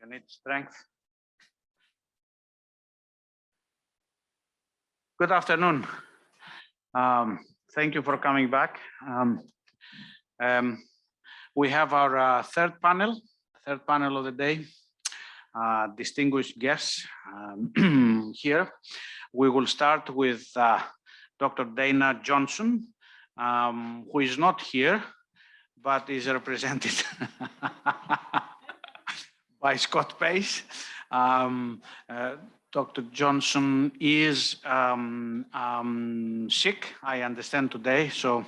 You need strength. Good afternoon. Thank you for coming back. We have our third panel of the day. Distinguished guests here. We will start with Dr. Dana Johnson, who is not here, but is represented by Scott Pace. Dr. Johnson is sick, I understand today, so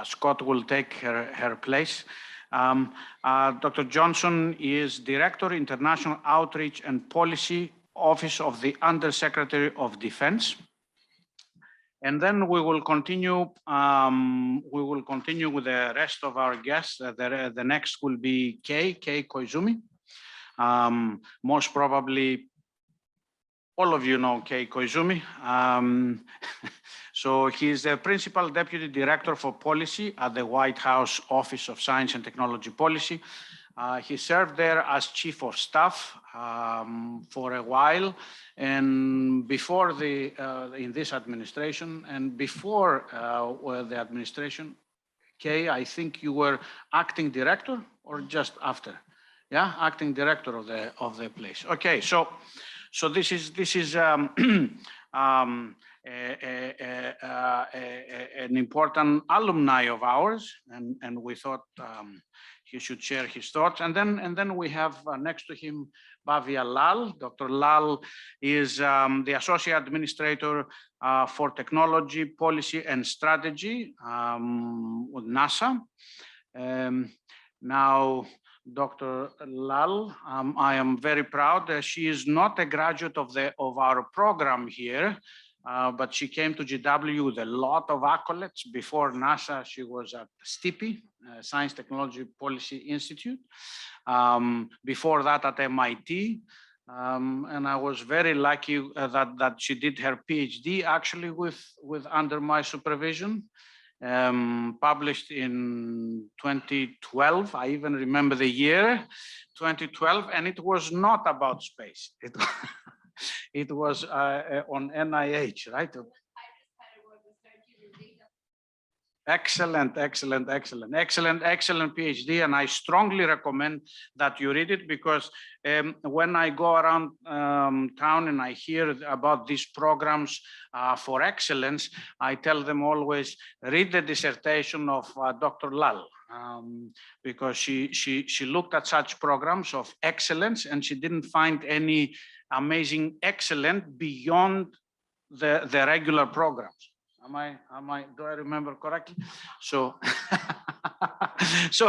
Scott will take her place. Dr. Johnson is Director, International Outreach and Policy, Office of the Undersecretary of Defense. And then we will continue. With the rest of our guests. The next will be Kei Koizumi. Most probably, all of you know Kei Koizumi. So he is the Principal Deputy Director for Policy at the White House Office of Science and Technology Policy. He served there as Chief of Staff for a while, and before in this administration, and before the administration, Kei, I think you were acting director or just after? Yeah, acting director of the place. Okay, so this is an important alumni of ours, and we thought he should share his thoughts. And then we have next to him Bhavya Lal. Dr. Lal is the Associate Administrator for Technology, Policy and Strategy with NASA. Now, Dr. Lal, I am very proud that she is not a graduate of our program here, but she came to GW with a lot of accolades. Before NASA, she was at ISTP, Science Technology Policy Institute. Before that at MIT. And I was very lucky that she did her PhD actually with under my supervision. Published in 2012. I even remember the year, 2012, and it was not about space. It was on NIH, right? Excellent PhD, and I strongly recommend that you read it, because when I go around town and I hear about these programs for excellence, I tell them always read the dissertation of Dr. Lal, because she looked at such programs of excellence and she didn't find any amazing excellent beyond the regular programs. Do I remember correctly? So, so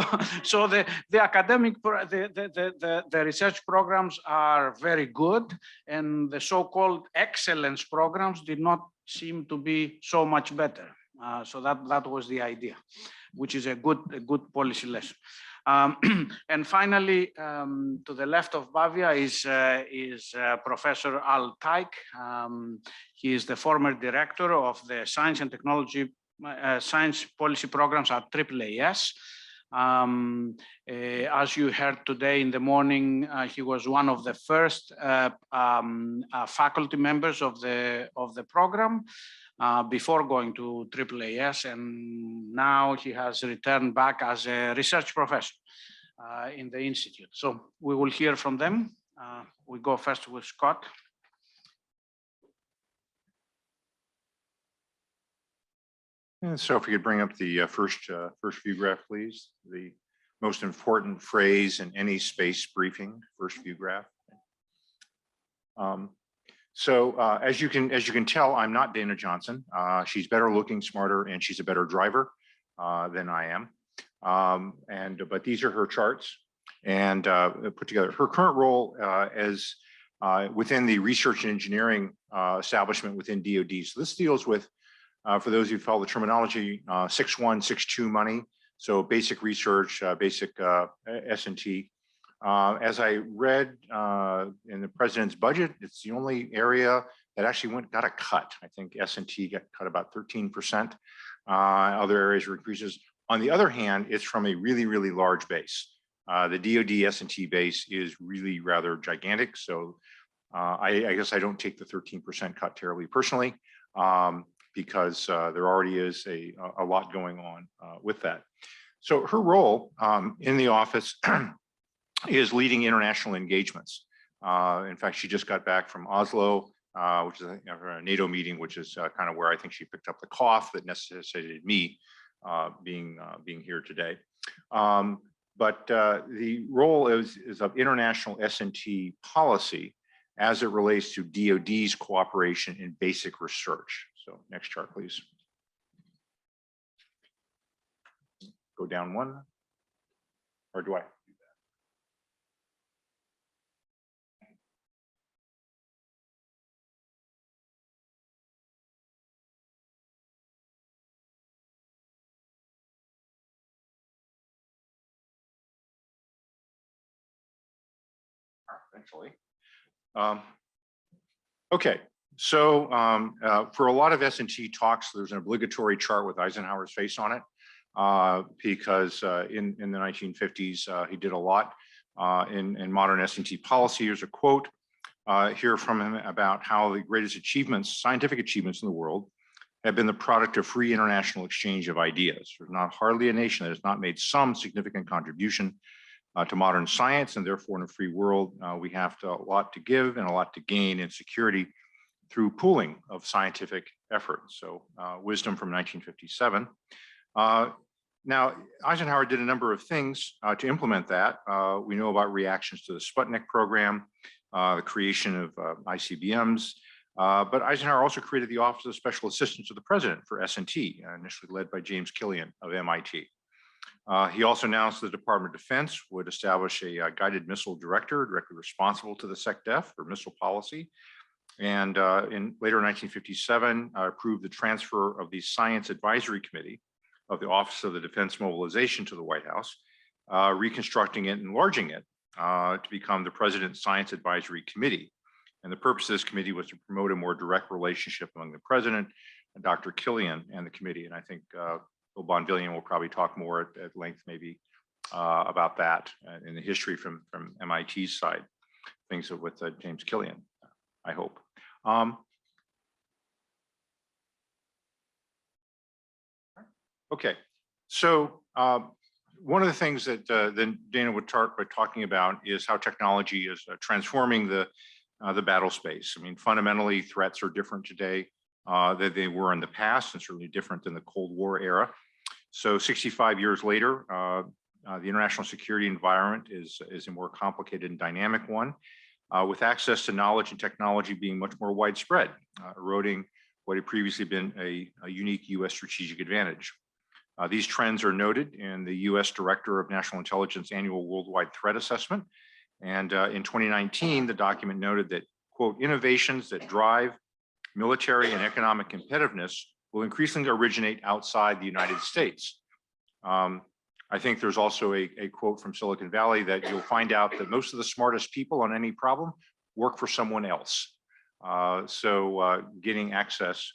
the academic, the research programs are very good, and the so-called excellence programs did not seem to be so much better. So that was the idea, which is a good policy lesson. And finally, to the left of Bhavya is Professor Al Teich. He is the former director of the Science and Technology Science Policy Programs at AAAS. As you heard today in the morning, he was one of the first faculty members of the program before going to AAAS, and now he has returned back as a research professor in the institute. So we will hear from them. We go first with Scott. And so if we could bring up the first view graph, please. The most important phrase in any space briefing, first view graph. As you can tell, I'm not Dana Johnson. She's better looking, smarter, and she's a better driver than I am. But these are her charts and put together. Her current role as within the research and engineering establishment within DoD. So this deals with, for those who follow the terminology, 6.1, 6.2 money. So basic research, basic S&T. As I read in the president's budget, it's the only area that actually got a cut. I think S&T got cut about 13%. Other areas were increases. On the other hand, it's from a really, really large base. The DoD S&T base is really rather gigantic. So I guess I don't take the 13% cut terribly personally, because there already is a lot going on with that. So her role in the office is leading international engagements. In fact, she just got back from Oslo, which is a NATO meeting, which is kind of where I think she picked up the cough that necessitated me being here today. But the role is of international S&T policy as it relates to DoD's cooperation in basic research. So next chart, please. Go down one, or do I? Eventually. Okay, so for a lot of S&T talks, there's an obligatory chart with Eisenhower's face on it, because in the 1950s, he did a lot in modern S&T policy. Here's a quote here from him about how the greatest achievements, scientific achievements in the world have been the product of free international exchange of ideas. There's not hardly a nation that has not made some significant contribution to modern science, and therefore in a free world, we have a lot to give and a lot to gain in security through pooling of scientific effort. So wisdom from 1957. Now, Eisenhower did a number of things to implement that. We know about reactions to the Sputnik program, the creation of ICBMs, but Eisenhower also created the Office of Special Assistant to the President for S&T, initially led by James Killian of MIT. He also announced the Department of Defense would establish a guided missile director directly responsible to the SecDef for missile policy. And in later 1957, approved the transfer of the Science Advisory Committee of the Office of the Defense Mobilization to the White House, reconstructing it, enlarging it to become the President's Science Advisory Committee. And the purpose of this committee was to promote a more direct relationship among the President and Dr. Killian and the committee. And I think Bonvillian will probably talk more at length maybe about that in the history from MIT's side, things with James Killian, I hope. Okay, so one of the things that then Dana would start by talking about is how technology is transforming the battle space. I mean, fundamentally, threats are different today than they were in the past, and certainly different than the Cold War era. So 65 years later, the international security environment is a more complicated and dynamic one, with access to knowledge and technology being much more widespread, eroding what had previously been a unique US strategic advantage. These trends are noted in the US Director of National Intelligence Annual Worldwide Threat Assessment. And in 2019, the document noted that, quote, innovations that drive military and economic competitiveness will increasingly originate outside the United States. I think there's also a quote from Silicon Valley that you'll find out that most of the smartest people on any problem work for someone else. So getting access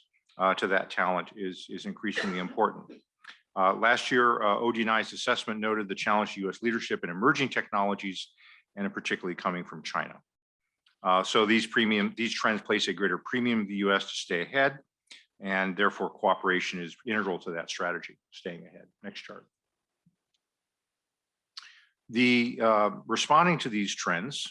to that talent is increasingly important. Last year, ODNI's assessment noted the challenge to US leadership in emerging technologies, and particularly coming from China. So these trends place a greater premium in the US to stay ahead, and therefore cooperation is integral to that strategy, staying ahead. Next chart. Responding to these trends,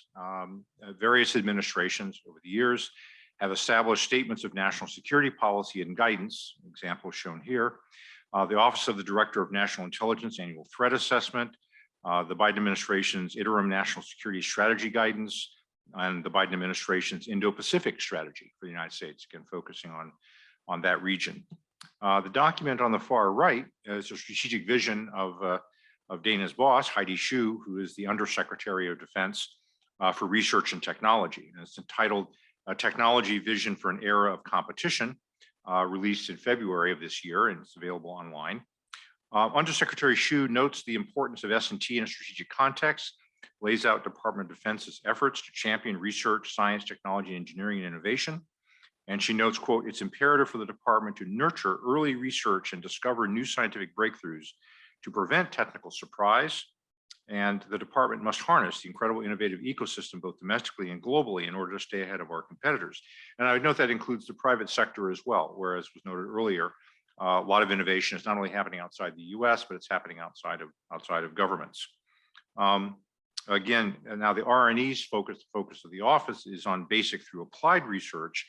various administrations over the years have established statements of national security policy and guidance, example shown here. The Office of the Director of National Intelligence Annual Threat Assessment, the Biden administration's interim national security strategy guidance, and the Biden administration's Indo-Pacific strategy for the United States, again, focusing on that region. The document on the far right is a strategic vision of Dana's boss, Heidi Shyu, who is the Undersecretary of Defense for Research and Technology. And it's entitled Technology Vision for an Era of Competition, released in February of this year, and it's available online. Undersecretary Shyu notes the importance of S&T in a strategic context, lays out Department of Defense's efforts to champion research, science, technology, engineering, and innovation. And she notes, quote, it's imperative for the department to nurture early research and discover new scientific breakthroughs to prevent technical surprise And the department must harness the incredible innovative ecosystem, both domestically and globally, in order to stay ahead of our competitors. And I would note that includes the private sector as well, whereas was noted earlier, a lot of innovation is not only happening outside the US, but it's happening outside of governments. Again, now the R&E's focus of the office is on basic through applied research.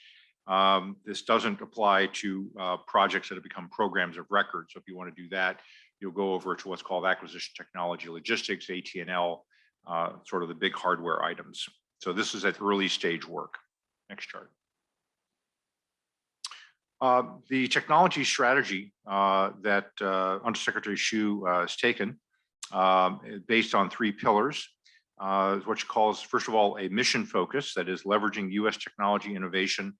This doesn't apply to projects that have become programs of record. So if you want to do that, you'll go over to what's called acquisition technology logistics, AT&L, sort of the big hardware items. So this is at early stage work. Next chart. The technology strategy that Undersecretary Hsu has taken based on 3 pillars is what she calls, first of all, a mission focus, that is leveraging US technology innovation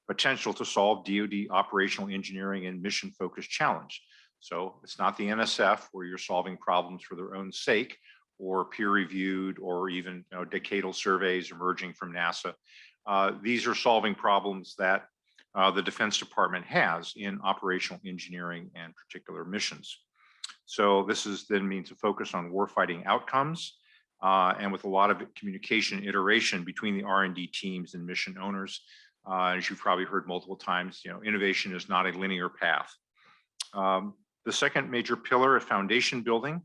potential to solve DoD operational engineering and mission focused challenge. So it's not the NSF where you're solving problems for their own sake or peer reviewed or even decadal surveys emerging from NASA. These are solving problems that the Defense Department has in operational engineering and particular missions. So this is then means a focus on warfighting outcomes and with a lot of communication iteration between the R&D teams and mission owners. As you've probably heard multiple times, innovation is not a linear path. The second major pillar is foundation building,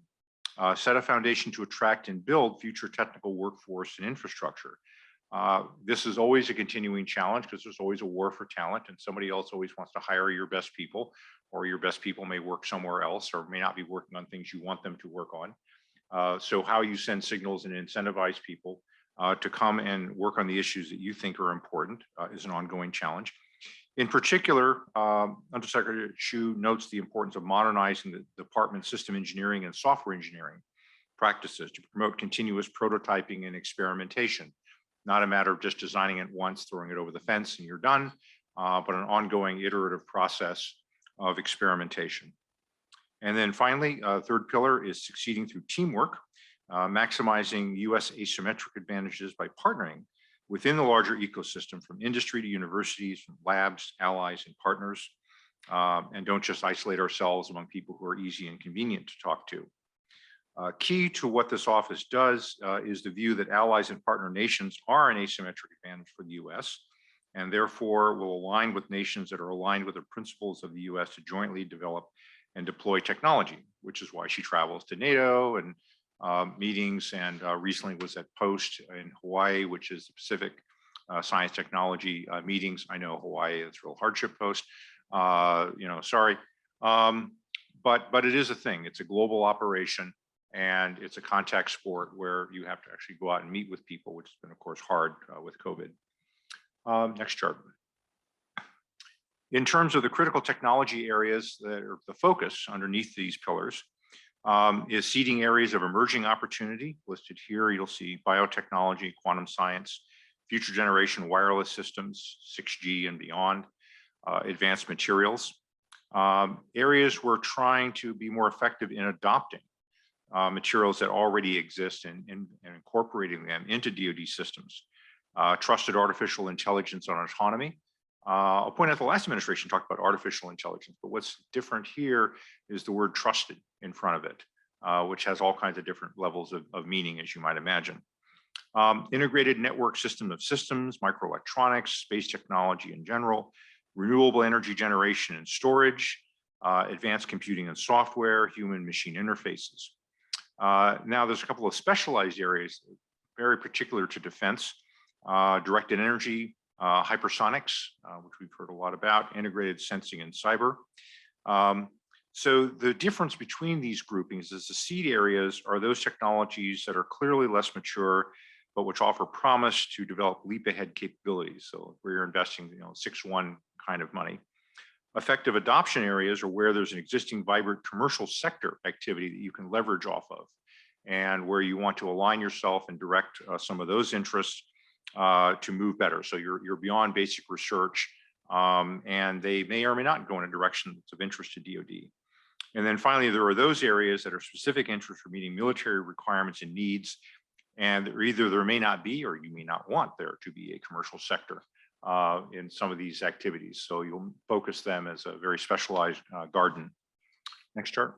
set a foundation to attract and build future technical workforce and infrastructure. This is always a continuing challenge because there's always a war for talent and somebody else always wants to hire your best people, or your best people may work somewhere else or may not be working on things you want them to work on. So how you send signals and incentivize people to come and work on the issues that you think are important is an ongoing challenge. In particular, Undersecretary Hsu notes the importance of modernizing the department's system engineering and software engineering practices to promote continuous prototyping and experimentation. Not a matter of just designing it once, throwing it over the fence and you're done, but an ongoing iterative process of experimentation. And then finally, third pillar is succeeding through teamwork, maximizing US asymmetric advantages by partnering within the larger ecosystem from industry to universities, from labs, allies, and partners, and don't just isolate ourselves among people who are easy and convenient to talk to. Key to what this office does is the view that allies and partner nations are an asymmetric advantage for the US, and therefore will align with nations that are aligned with the principles of the US to jointly develop and deploy technology, which is why she travels to NATO and meetings, and recently was at POST in Hawaii, which is the Pacific Science Technology meetings. I know Hawaii, it's real hardship post, sorry. But it is a thing, it's a global operation and it's a contact sport where you have to actually go out and meet with people, which has been of course hard with COVID. Next chart. In terms of the critical technology areas that are the focus underneath these pillars, is seeding areas of emerging opportunity. Listed here, you'll see biotechnology, quantum science, future generation wireless systems, 6G and beyond, advanced materials. Areas we're trying to be more effective in adopting materials that already exist and incorporating them into DoD systems. Trusted artificial intelligence on autonomy. I'll point out the last administration talked about artificial intelligence, but what's different here is the word trusted in front of it, which has all kinds of different levels of meaning, as you might imagine. Integrated network system of systems, microelectronics, space technology in general, renewable energy generation and storage, advanced computing and software, human-machine interfaces. Now, there's a couple of specialized areas very particular to defense, directed energy, hypersonics, which we've heard a lot about, integrated sensing and cyber. So the difference between these groupings is the seed areas are those technologies that are clearly less mature, but which offer promise to develop leap ahead capabilities. So where you're investing, 6-1 kind of money. Effective adoption areas are where there's an existing vibrant commercial sector activity that you can leverage off of, and where you want to align yourself and direct some of those interests to move better. So you're beyond basic research, and they may or may not go in a direction that's of interest to DoD. And then finally, there are those areas that are specific interest for meeting military requirements and needs, and either there may not be or you may not want there to be a commercial sector in some of these activities. So you'll focus them as a very specialized garden. Next chart.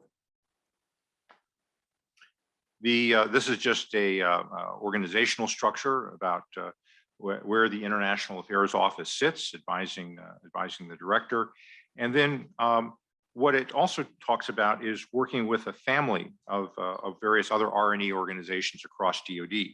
This is just a organizational structure about where the International Affairs Office sits, advising the director. And then what it also talks about is working with a family of various other R&E organizations across DoD.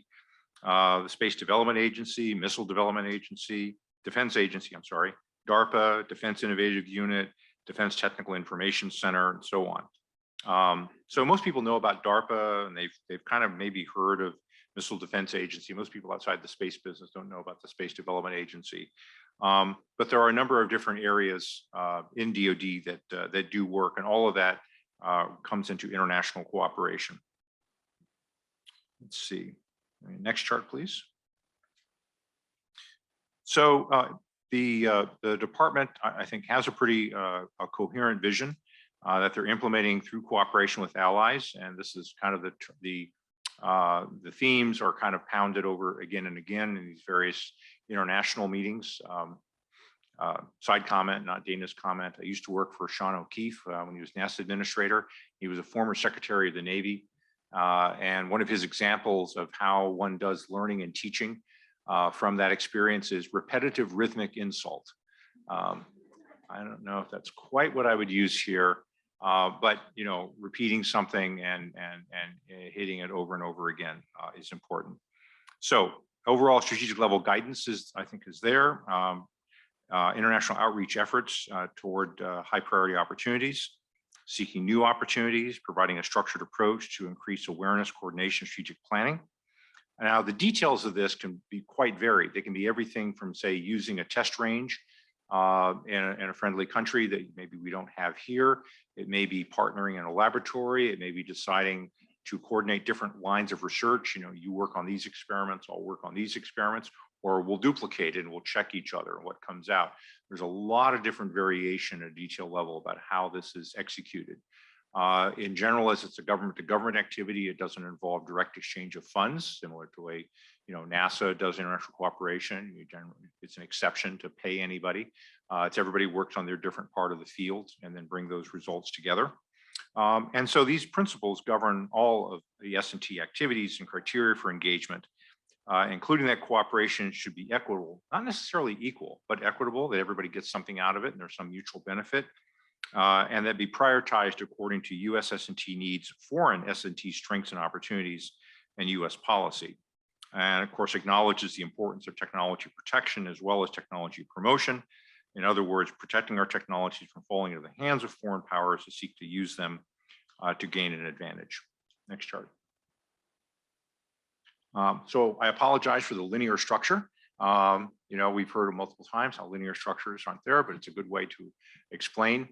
The Space Development Agency, Missile Development Agency, Defense Agency, I'm sorry, DARPA, Defense Innovative Unit, Defense Technical Information Center, and so on. So most people know about DARPA, and they've kind of maybe heard of Missile Defense Agency. Most people outside the space business don't know about the Space Development Agency. But there are a number of different areas in DoD that do work, and all of that comes into international cooperation. Let's see. Next chart, please. So the department, I think, has a pretty a coherent vision that they're implementing through cooperation with allies, and this is kind of the themes are kind of pounded over again and again in these various international meetings. Side comment, not Dana's comment. I used to work for Sean O'Keefe when he was NASA administrator. He was a former Secretary of the Navy. And one of his examples of how one does learning and teaching from that experience is repetitive rhythmic insult. I don't know if that's quite what I would use here, but repeating something and hitting it over and over again is important. So overall strategic level guidance I think is there. International outreach efforts toward high priority opportunities, seeking new opportunities, providing a structured approach to increase awareness, coordination, strategic planning. Now, the details of this can be quite varied. They can be everything from, say, using a test range in a friendly country that maybe we don't have here. It may be partnering in a laboratory. It may be deciding to coordinate different lines of research. You work on these experiments, I'll work on these experiments, or we'll duplicate it and we'll check each other and what comes out. There's a lot of different variation at a detail level about how this is executed. In general, as it's a government-to-government activity, it doesn't involve direct exchange of funds, similar to the way NASA does international cooperation. It's an exception to pay anybody. It's everybody works on their different part of the field and then bring those results together. And so these principles govern all of the S&T activities and criteria for engagement, including that cooperation should be equitable, not necessarily equal, but equitable, that everybody gets something out of it and there's some mutual benefit, and that be prioritized according to US S&T needs, foreign S&T strengths and opportunities, and US policy. And of course, acknowledges the importance of technology protection as well as technology promotion. In other words, protecting our technologies from falling into the hands of foreign powers that seek to use them to gain an advantage. Next chart. So I apologize for the linear structure. We've heard multiple times how linear structures aren't there, but it's a good way to explain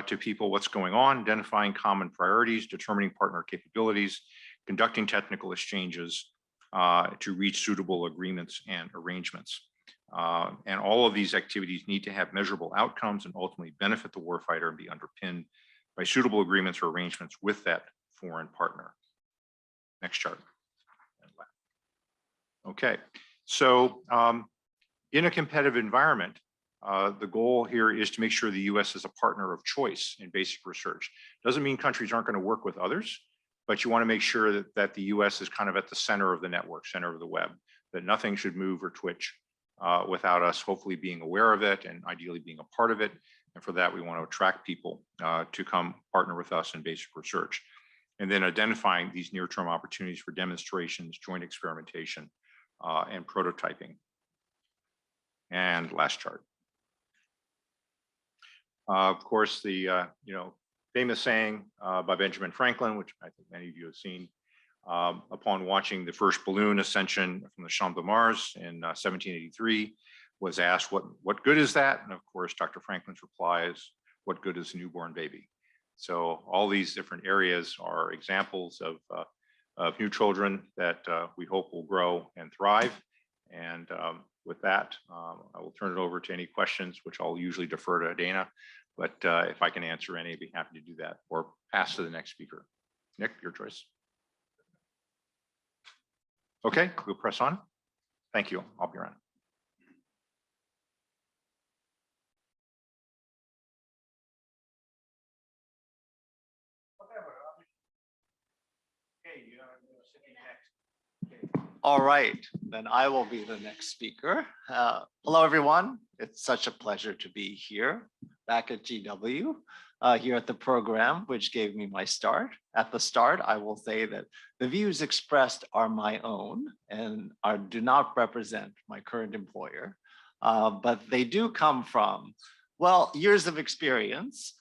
to people what's going on, identifying common priorities, determining partner capabilities, conducting technical exchanges to reach suitable agreements and arrangements. And all of these activities need to have measurable outcomes and ultimately benefit the warfighter and be underpinned by suitable agreements or arrangements with that foreign partner. Next chart. Okay, so in a competitive environment, the goal here is to make sure the US is a partner of choice in basic research. Doesn't mean countries aren't going to work with others, but you want to make sure that the US is kind of at the center of the network, center of the web, that nothing should move or twitch without us hopefully being aware of it and ideally being a part of it. And for that, we want to attract people to come partner with us in basic research. And then identifying these near-term opportunities for demonstrations, joint experimentation, and prototyping. And last chart. Of course, the famous saying by Benjamin Franklin, which I think many of you have seen, upon watching the first balloon ascension from the Champ de Mars in 1783, was asked, what good is that? And of course, Dr. Franklin's reply is, what good is a newborn baby? So all these different areas are examples of new children that we hope will grow and thrive. And with that, I will turn it over to any questions, which I'll usually defer to Dana. But if I can answer any, I'd be happy to do that or pass to the next speaker. Nick, your choice. Okay, we'll press on. Thank you. I'll be around. you're sitting next. All right, then I will be the next speaker. Hello, everyone. It's such a pleasure to be here back at GW, here at the program, which gave me my start. At the start, I will say that the views expressed are my own and do not represent my current employer, but they do come from, well, years of experience,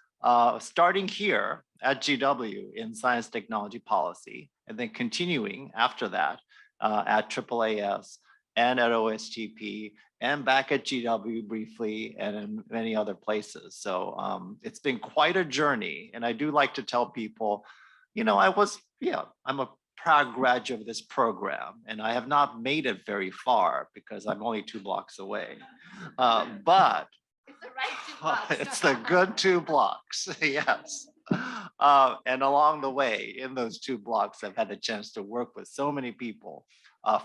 starting here at GW in science technology policy, and then continuing after that at AAAS and at OSTP and back at GW briefly and in many other places. So it's been quite a journey. And I do like to tell people, you know, I'm a proud graduate of this program and I have not made it very far because I'm only 2 blocks away. But it's the right 2 blocks. it's the good 2 blocks, yes. And along the way, in those 2 blocks, I've had the chance to work with so many people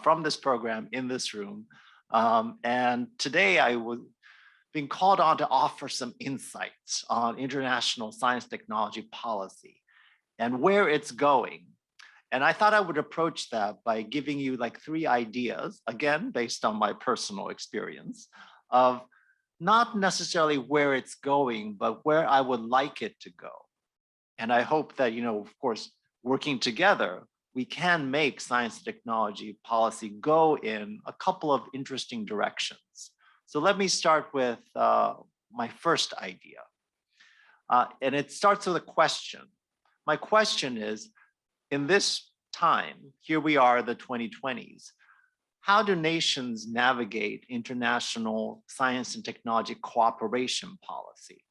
from this program in this room. And today I was being called on to offer some insights on international science technology policy and where it's going. And I thought I would approach that by giving you like 3 ideas, again, based on my personal experience of not necessarily where it's going, but where I would like it to go. And I hope that, you know, of course, working together, we can make science and technology policy go in a couple of interesting directions. So let me start with my first idea. And it starts with a question. My question is, in this time, here we are, the 2020s, how do nations navigate international science and technology cooperation policy?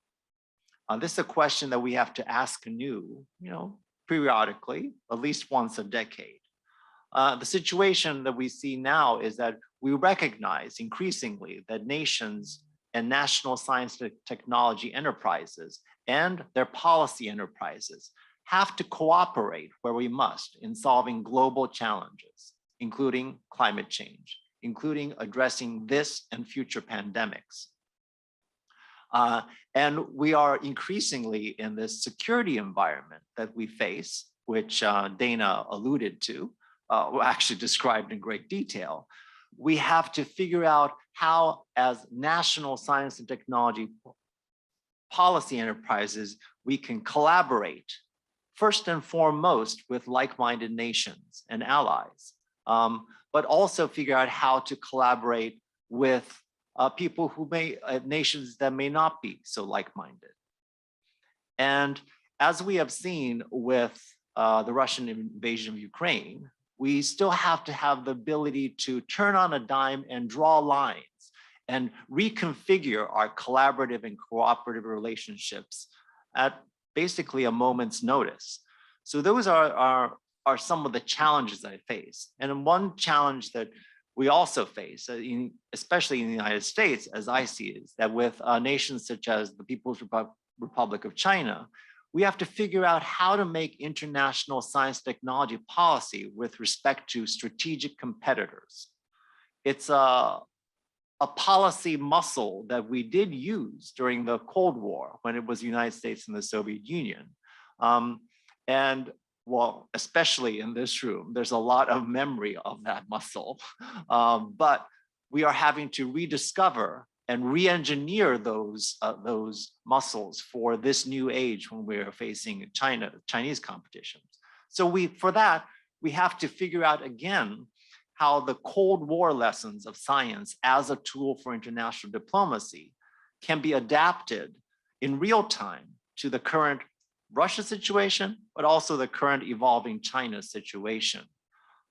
This is a question that we have to ask anew, you know, periodically, at least once a decade. The situation that we see now is that we recognize increasingly that nations and national science and technology enterprises and their policy enterprises have to cooperate where we must in solving global challenges, including climate change, including addressing this and future pandemics. And we are increasingly in this security environment that we face, which Dana alluded to, actually described in great detail. We have to figure out how, as national science and technology policy enterprises, we can collaborate first and foremost with like-minded nations and allies, but also figure out how to collaborate with people who nations that may not be so like-minded. And as we have seen with the Russian invasion of Ukraine, we still have to have the ability to turn on a dime and draw lines and reconfigure our collaborative and cooperative relationships at basically a moment's notice. So those are some of the challenges I face. And one challenge that we also face, especially in the United States, as I see it, is that with nations such as the People's Republic of China, we have to figure out how to make international science technology policy with respect to strategic competitors. It's a policy muscle that we did use during the Cold War when it was the United States and the Soviet Union. And well, especially in this room, there's a lot of memory of that muscle, but we are having to rediscover and re-engineer those muscles for this new age when we're facing Chinese competitions. So for that, we have to figure out again how the Cold War lessons of science as a tool for international diplomacy can be adapted in real time to the current Russia situation, but also the current evolving China situation.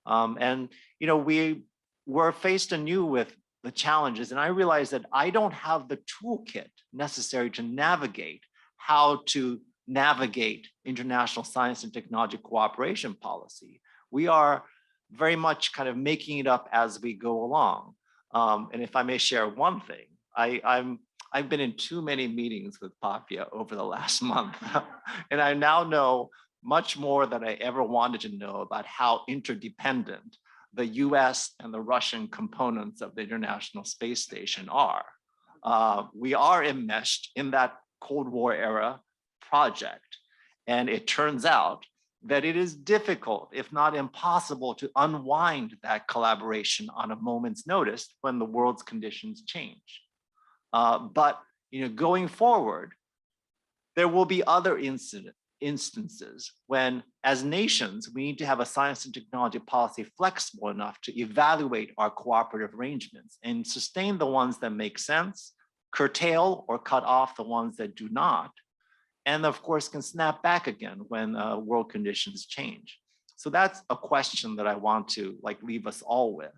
And you know, we were faced anew with the challenges, and I realized that I don't have the toolkit necessary to navigate how to navigate international science and technology cooperation policy. We are very much kind of making it up as we go along. And if I may share one thing, I've been in too many meetings with Papia over the last month, and I now know much more than I ever wanted to know about how interdependent the US and the Russian components of the International Space Station are. We are enmeshed in that Cold War era project. And it turns out that it is difficult, if not impossible, to unwind that collaboration on a moment's notice when the world's conditions change. But going forward, there will be other instances when, as nations, we need to have a science and technology policy flexible enough to evaluate our cooperative arrangements and sustain the ones that make sense, curtail or cut off the ones that do not, and of course can snap back again when world conditions change. So that's a question that I want to leave us all with.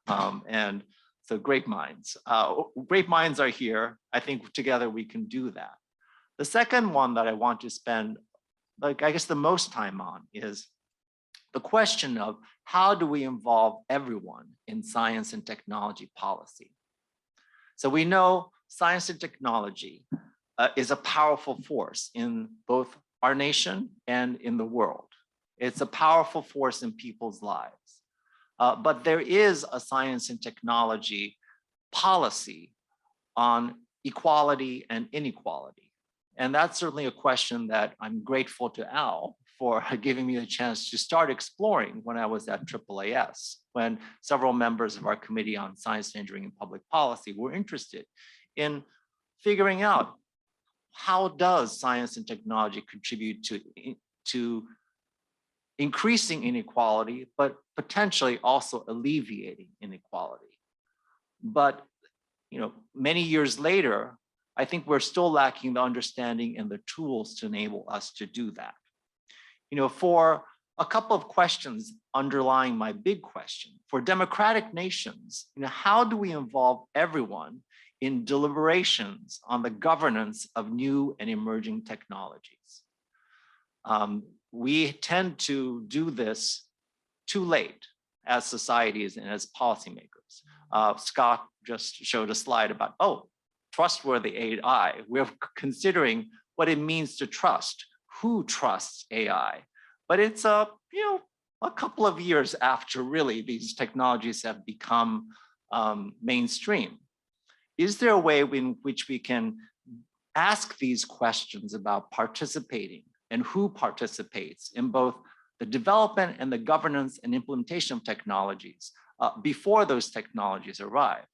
And so great minds are here. I think together we can do that. The second one that I want to spend, I guess, the most time on is the question of how do we involve everyone in science and technology policy? So we know science and technology is a powerful force in both our nation and in the world. It's a powerful force in people's lives. But there is a science and technology policy on equality and inequality. And that's certainly a question that I'm grateful to Al for giving me the chance to start exploring when I was at AAAS, when several members of our Committee on Science, Engineering, and Public Policy were interested in figuring out how does science and technology contribute to increasing inequality, but potentially also alleviating inequality. But many years later, I think we're still lacking the understanding and the tools to enable us to do that. For a couple of questions underlying my big question, for democratic nations, how do we involve everyone in deliberations on the governance of new and emerging technologies? We tend to do this too late as societies and as policymakers. Scott just showed a slide about, trustworthy AI. We're considering what it means to trust, who trusts AI. But it's a couple of years after really these technologies have become mainstream. Is there a way in which we can ask these questions about participating and who participates in both the development and the governance and implementation of technologies before those technologies arrive?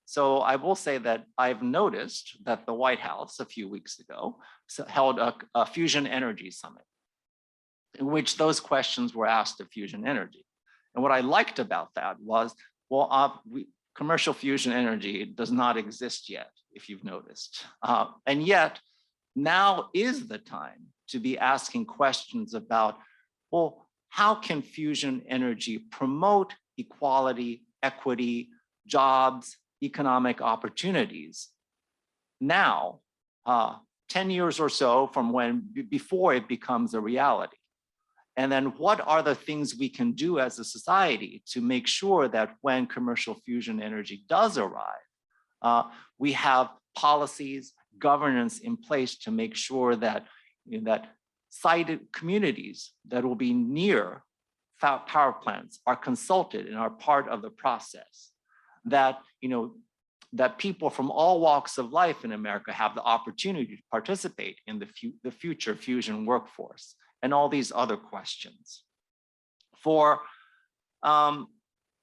So I will say that I've noticed that the White House a few weeks ago held a fusion energy summit in which those questions were asked of fusion energy. And what I liked about that was, commercial fusion energy does not exist yet, if you've noticed. And yet, now is the time to be asking questions about, how can fusion energy promote equality, equity, jobs, economic opportunities now, 10 years or so from before it becomes a reality? And then what are the things we can do as a society to make sure that when commercial fusion energy does arrive, we have policies, governance in place to make sure that, that sited communities that will be near power plants are consulted and are part of the process. That, that people from all walks of life in America have the opportunity to participate in the future fusion workforce, and all these other questions. For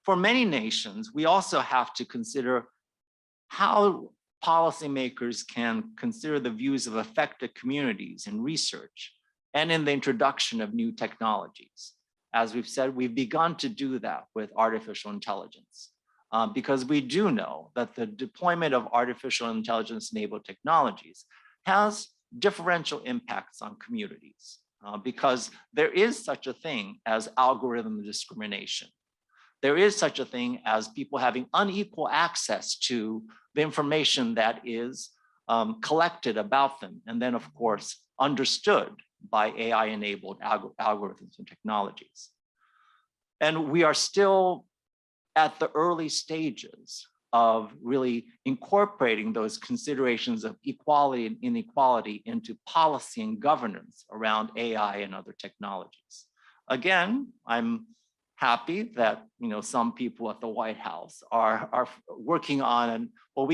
many nations, we also have to consider how policymakers can consider the views of affected communities in research and in the introduction of new technologies. As we've said, we've begun to do that with artificial intelligence. Because we do know that the deployment of artificial intelligence-enabled technologies has differential impacts on communities, because there is such a thing as algorithm discrimination. There is such a thing as people having unequal access to the information that is collected about them, and then, of course, understood by AI-enabled algorithms and technologies. And we are still at the early stages of really incorporating those considerations of equality and inequality into policy and governance around AI and other technologies. Again, I'm happy that some people at the White House are working on what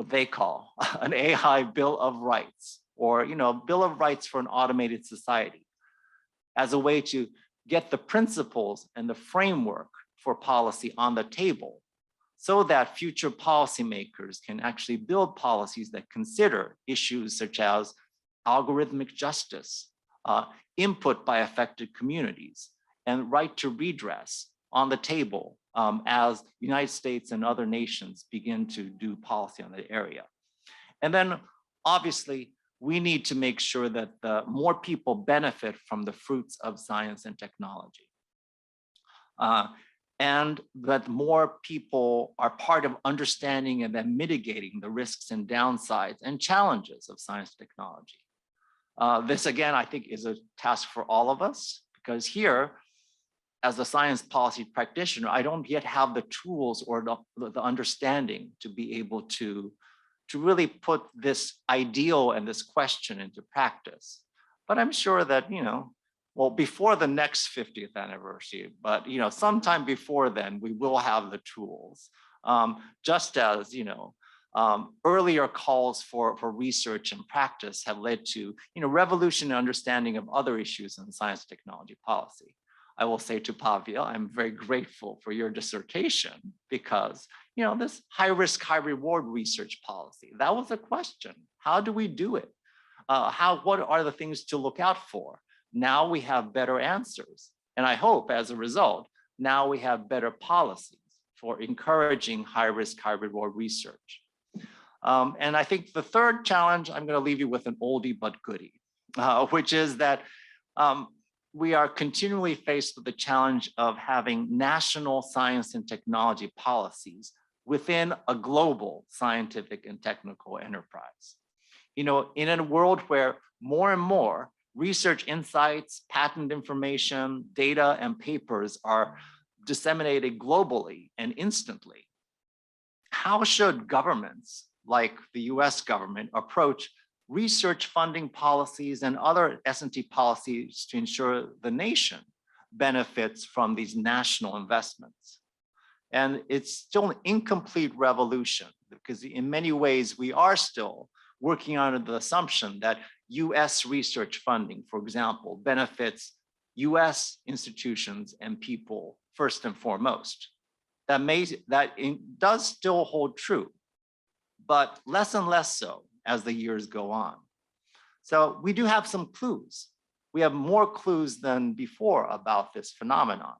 they call an AI Bill of Rights, or Bill of Rights for an automated society. as a way to get the principles and the framework for policy on the table so that future policymakers can actually build policies that consider issues such as algorithmic justice, input by affected communities, and right to redress on the table as the United States and other nations begin to do policy on the area. And then obviously, we need to make sure that more people benefit from the fruits of science and technology. And that more people are part of understanding and then mitigating the risks and downsides and challenges of science and technology. This again, I think is a task for all of us, because here, as a science policy practitioner, I don't yet have the tools or the understanding to be able to really put this ideal and this question into practice. But I'm sure that, well, before the next 50th anniversary, but sometime before then, we will have the tools. Just as earlier calls for research and practice have led to revolutionary understanding of other issues in science and technology policy. I will say to Bonville, I'm very grateful for your dissertation because this high risk, high reward research policy, that was a question. How do we do it? What are the things to look out for? Now we have better answers. And I hope as a result, now we have better policies for encouraging high risk, high reward research. And I think the third challenge, I'm going to leave you with an oldie but goodie, which is that we are continually faced with the challenge of having national science and technology policies within a global scientific and technical enterprise. In a world where more and more research insights, patent information, data, and papers are disseminated globally and instantly, how should governments like the US government approach research funding policies and other S&T policies to ensure the nation benefits from these national investments? And it's still an incomplete revolution because in many ways we are still working under the assumption that US research funding, for example, benefits US institutions and people first and foremost. That does still hold true, but less and less so as the years go on. So we do have some clues. We have more clues than before about this phenomenon.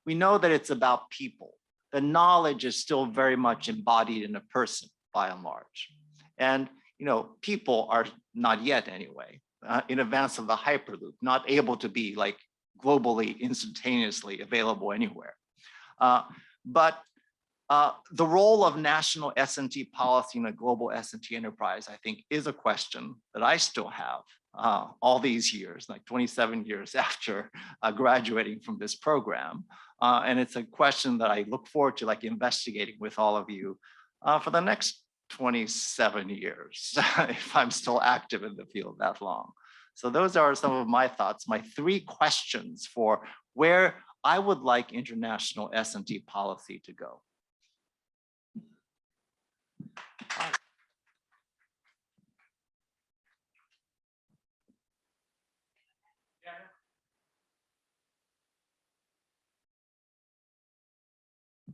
We know that it's about people. The knowledge is still very much embodied in a person by and large. And people are not yet anyway, in advance of the Hyperloop, not able to be like globally instantaneously available anywhere. But the role of national S&T policy in a global S&T enterprise, I think, is a question that I still have all these years, like 27 years after graduating from this program. And it's a question that I look forward to investigating with all of you for the next 27 years, if I'm still active in the field that long. So those are some of my thoughts, my 3 questions for where I would like international S&T policy to go.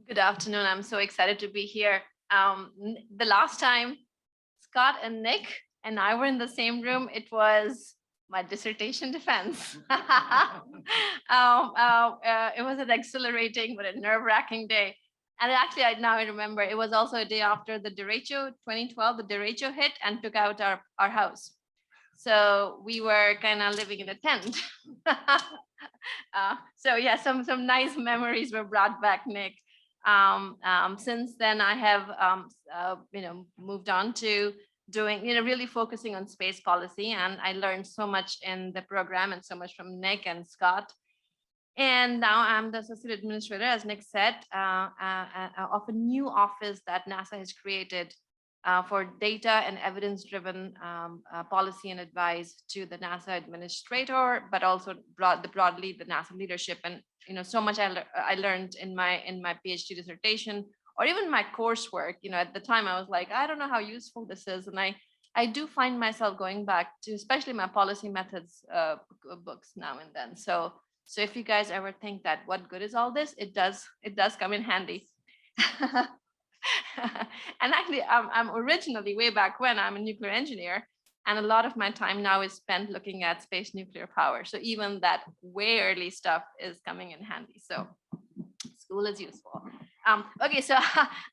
Good afternoon. I'm so excited to be here. The last time Scott and Nick and I were in the same room, it was my dissertation defense. It was an exhilarating but a nerve-wracking day. And actually, I remember it was also a day after the derecho, 2012, the derecho hit and took out our house. So we were kind of living in a tent. So yeah, some nice memories were brought back, Nick. Since then, I have moved on to doing really focusing on space policy, and I learned so much in the program and so much from Nick and Scott. And now I'm the associate administrator, as Nick said, of a new office that NASA has created for data and evidence-driven policy and advice to the NASA administrator, but also broadly the NASA leadership. And so much I learned in my PhD dissertation, or even my coursework. At the time I was like, I don't know how useful this is, and I I do find myself going back to especially my policy methods books now and then. So if you guys ever think that what good is all this, it does come in handy. And actually, I'm originally way back when I'm a nuclear engineer, and a lot of my time now is spent looking at space nuclear power. So even that way early stuff is coming in handy. So school is useful. Okay, so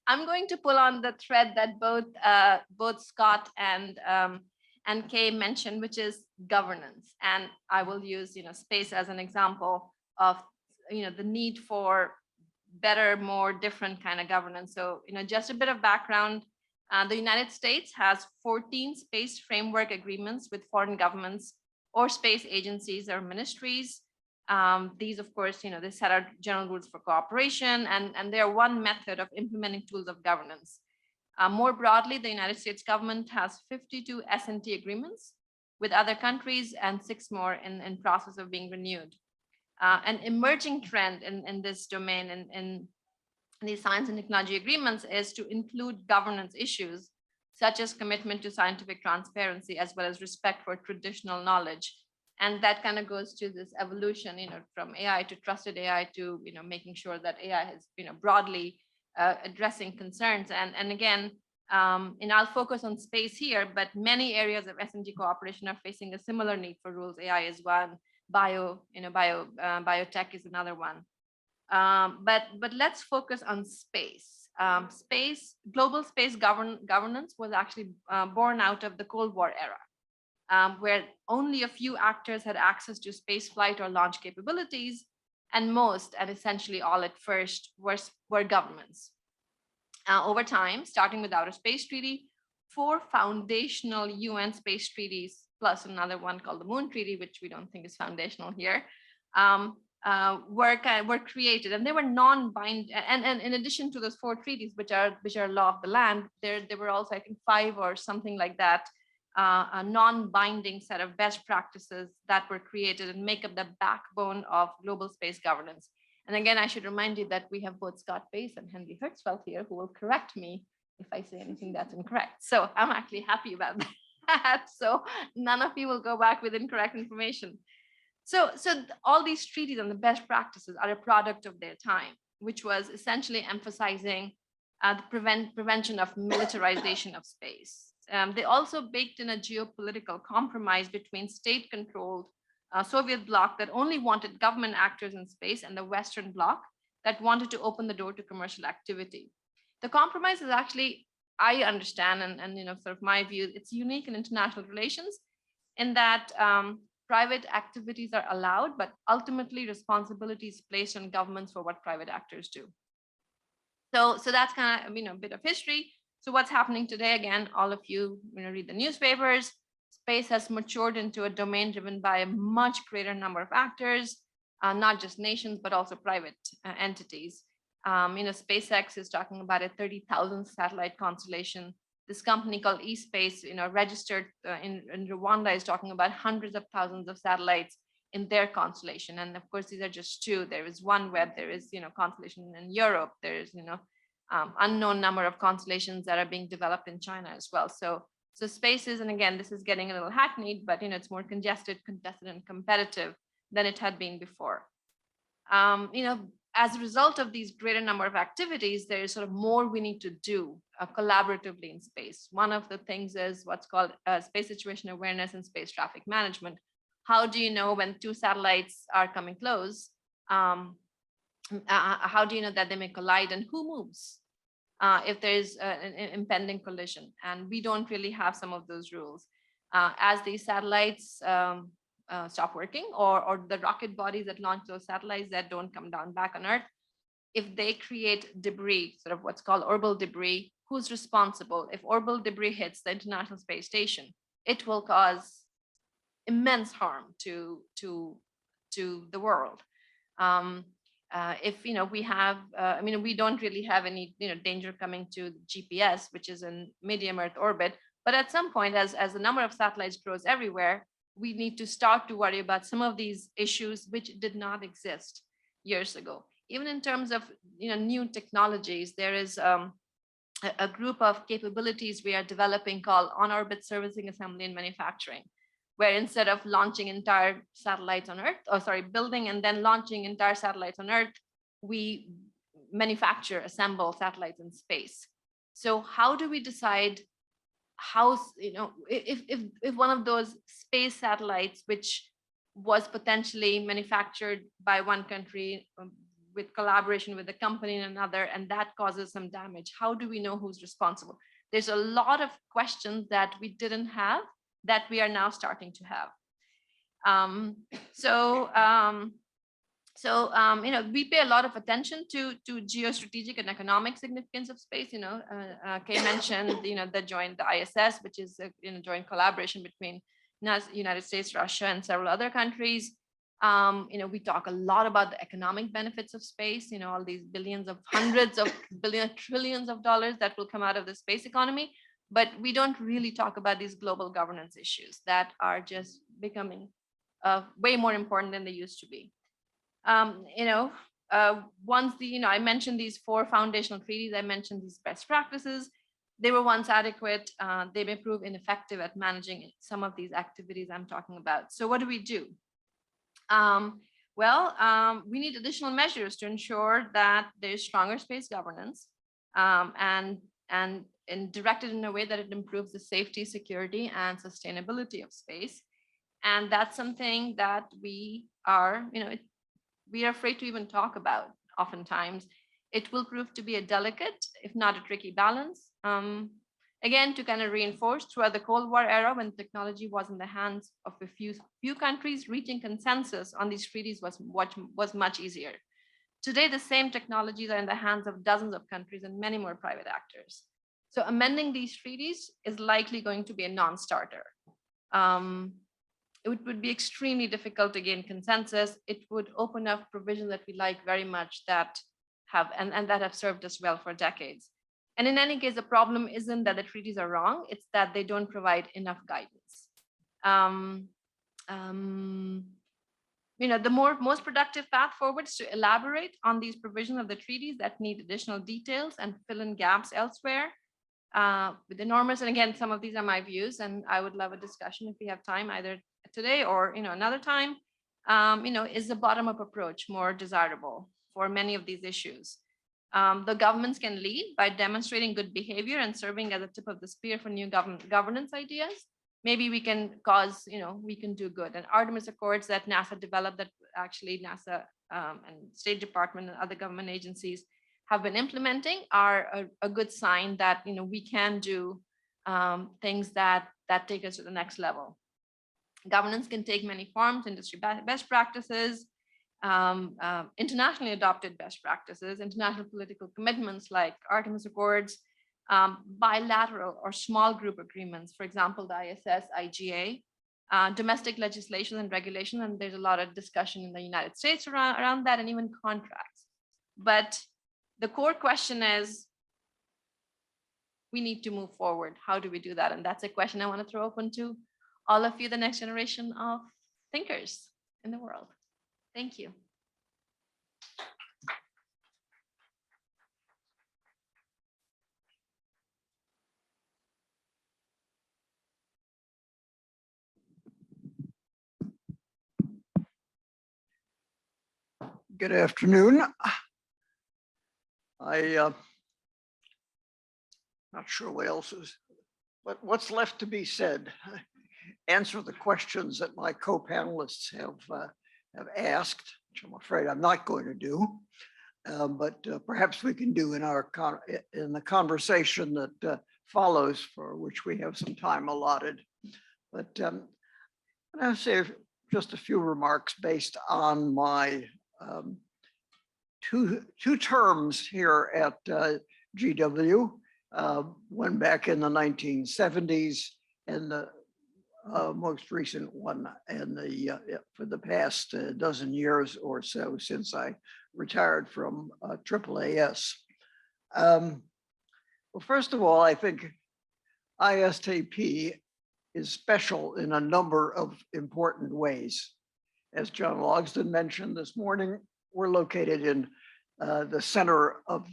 I'm going to pull on the thread that both Scott and Kay mentioned, which is governance. And I will use space as an example of the need for better, more different kind of governance. So just a bit of background. The United States has 14 space framework agreements with foreign governments or space agencies or ministries. These, of course, they set out general rules for cooperation, and they're one method of implementing tools of governance. More broadly, the United States government has 52 S&T agreements with other countries and 6 more in process of being renewed. An emerging trend in this domain in these science and technology agreements is to include governance issues, such as commitment to scientific transparency, as well as respect for traditional knowledge. And that kind of goes to this evolution, from AI to trusted AI to, making sure that AI is, broadly addressing concerns. And again, and I'll focus on space here, but many areas of S&T cooperation are facing a similar need for rules. AI is one, biotech is another one. But let's focus on space. Global space governance was actually born out of the Cold War era, where only a few actors had access to space flight or launch capabilities, and most, and essentially all at first, were governments. Over time, starting with Outer Space Treaty, 4 foundational UN space treaties, plus another one called the Moon Treaty, which we don't think is foundational here, were created, and they were non-binding. And in addition to those 4 treaties, which are law of the land, there were also, I think, 5 or something like that, a non-binding set of best practices that were created and make up the backbone of global space governance. And again, I should remind you that we have both Scott Bass and Henry Hertzfeld here who will correct me if I say anything that's incorrect. So I'm actually happy about that. So none of you will go back with incorrect information. So all these treaties and the best practices are a product of their time, which was essentially emphasizing the prevention of militarization of space. They also baked in a geopolitical compromise between state-controlled Soviet bloc that only wanted government actors in space and the Western bloc that wanted to open the door to commercial activity. The compromise is actually, I understand, and sort of my view, it's unique in international relations in that private activities are allowed, but ultimately responsibility is placed on governments for what private actors do. So that's kind of a bit of history. So what's happening today? Again, all of you read the newspapers. Space has matured into a domain driven by a much greater number of actors, not just nations, but also private entities. SpaceX is talking about a 30,000 satellite constellation. This company called eSpace, registered in Rwanda, is talking about hundreds of thousands of satellites in their constellation. And of course, these are just 2. There is OneWeb, there is, constellation in Europe. There is, unknown number of constellations that are being developed in China as well. So space is, and again, this is getting a little hackneyed, but it's more congested, contested, and competitive than it had been before. As a result of these greater number of activities, there is sort of more we need to do collaboratively in space. One of the things is what's called space situation awareness and space traffic management. How do you know when 2 satellites are coming close? How do you know that they may collide, and who moves if there's an impending collision? And we don't really have some of those rules. As these satellites stop working, or the rocket bodies that launch those satellites that don't come down back on Earth, if they create debris, sort of what's called orbital debris, who's responsible? If orbital debris hits the International Space Station, it will cause immense harm to the world. If we have, we don't really have any danger coming to GPS, which is in medium Earth orbit. But at some point, as the number of satellites grows everywhere, we need to start to worry about some of these issues which did not exist years ago. Even in terms of new technologies, there is a group of capabilities we are developing called on-orbit servicing, assembly, and manufacturing, where instead of launching entire satellites on Earth, or sorry, building and then launching entire satellites on Earth, we manufacture, assemble satellites in space. So how do we decide how, if one of those space satellites, which was potentially manufactured by one country with collaboration with a company in another, and that causes some damage, how do we know who's responsible? There's a lot of questions that we didn't have that we are now starting to have. We pay a lot of attention to geostrategic and economic significance of space. Kay mentioned, the ISS, which is a joint collaboration between United States, Russia, and several other countries. We talk a lot about the economic benefits of space, all these billions of hundreds of billions, trillions of dollars that will come out of the space economy. But we don't really talk about these global governance issues that are just becoming way more important than they used to be. Once I mentioned these 4 foundational treaties, I mentioned these best practices. They were once adequate. They may prove ineffective at managing some of these activities I'm talking about. So what do we do? We need additional measures to ensure that there's stronger space governance and directed in a way that it improves the safety, security, and sustainability of space. And that's something that we are afraid to even talk about oftentimes. It will prove to be a delicate, if not a tricky balance. Again, to kind of reinforce, throughout the Cold War era, when technology was in the hands of a few countries, reaching consensus on these treaties was much easier. Today, the same technologies are in the hands of dozens of countries and many more private actors. So amending these treaties is likely going to be a non-starter. It would be extremely difficult to gain consensus. It would open up provisions that we like very much that have served us well for decades. And in any case, the problem isn't that the treaties are wrong, it's that they don't provide enough guidance. The most productive path forward is to elaborate on these provisions of the treaties that need additional details and fill in gaps elsewhere with enormous, and again, some of these are my views, and I would love a discussion if we have time, either today or another time. Is the bottom-up approach more desirable for many of these issues? The governments can lead by demonstrating good behavior and serving as a tip of the spear for new governance ideas. Maybe we can we can do good. And Artemis Accords that NASA developed, that actually NASA and State Department and other government agencies have been implementing, are a good sign that we can do things that take us to the next level. Governance can take many forms: industry best practices, internationally adopted best practices, international political commitments like Artemis Accords, bilateral or small group agreements, for example, the ISS, IGA, domestic legislation and regulation, and there's a lot of discussion in the United States around that, and even contracts. But the core question is, we need to move forward. How do we do that? And that's a question I want to throw open to all of you, the next generation of thinkers in the world. Thank you. Good afternoon. I'm not sure what else is, but what's left to be said? Answer the questions that my co-panelists have asked, which I'm afraid I'm not going to do, but perhaps we can do in the conversation that follows, for which we have some time allotted. But I'll say just a few remarks based on my two terms here at GW, one back in the 1970s, and the most recent one for the past dozen years or so since I retired from AAAS. Well, first of all, I think ISTP is special in a number of important ways. As John Logsdon mentioned this morning, we're located in the center of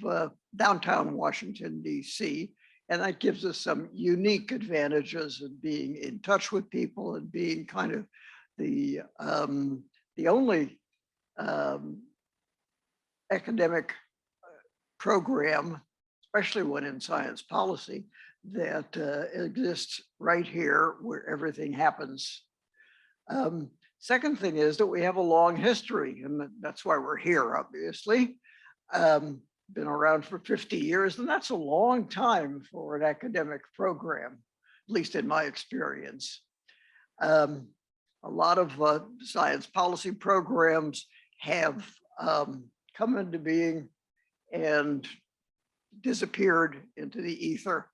downtown Washington, D.C. And that gives us some unique advantages of being in touch with people and being kind of the only academic program, especially when in science policy, that exists right here where everything happens. Second thing is that we have a long history, and that's why we're here, obviously. Been around for 50 years, and that's a long time for an academic program, at least in my experience. A lot of science policy programs have come into being and disappeared into the ether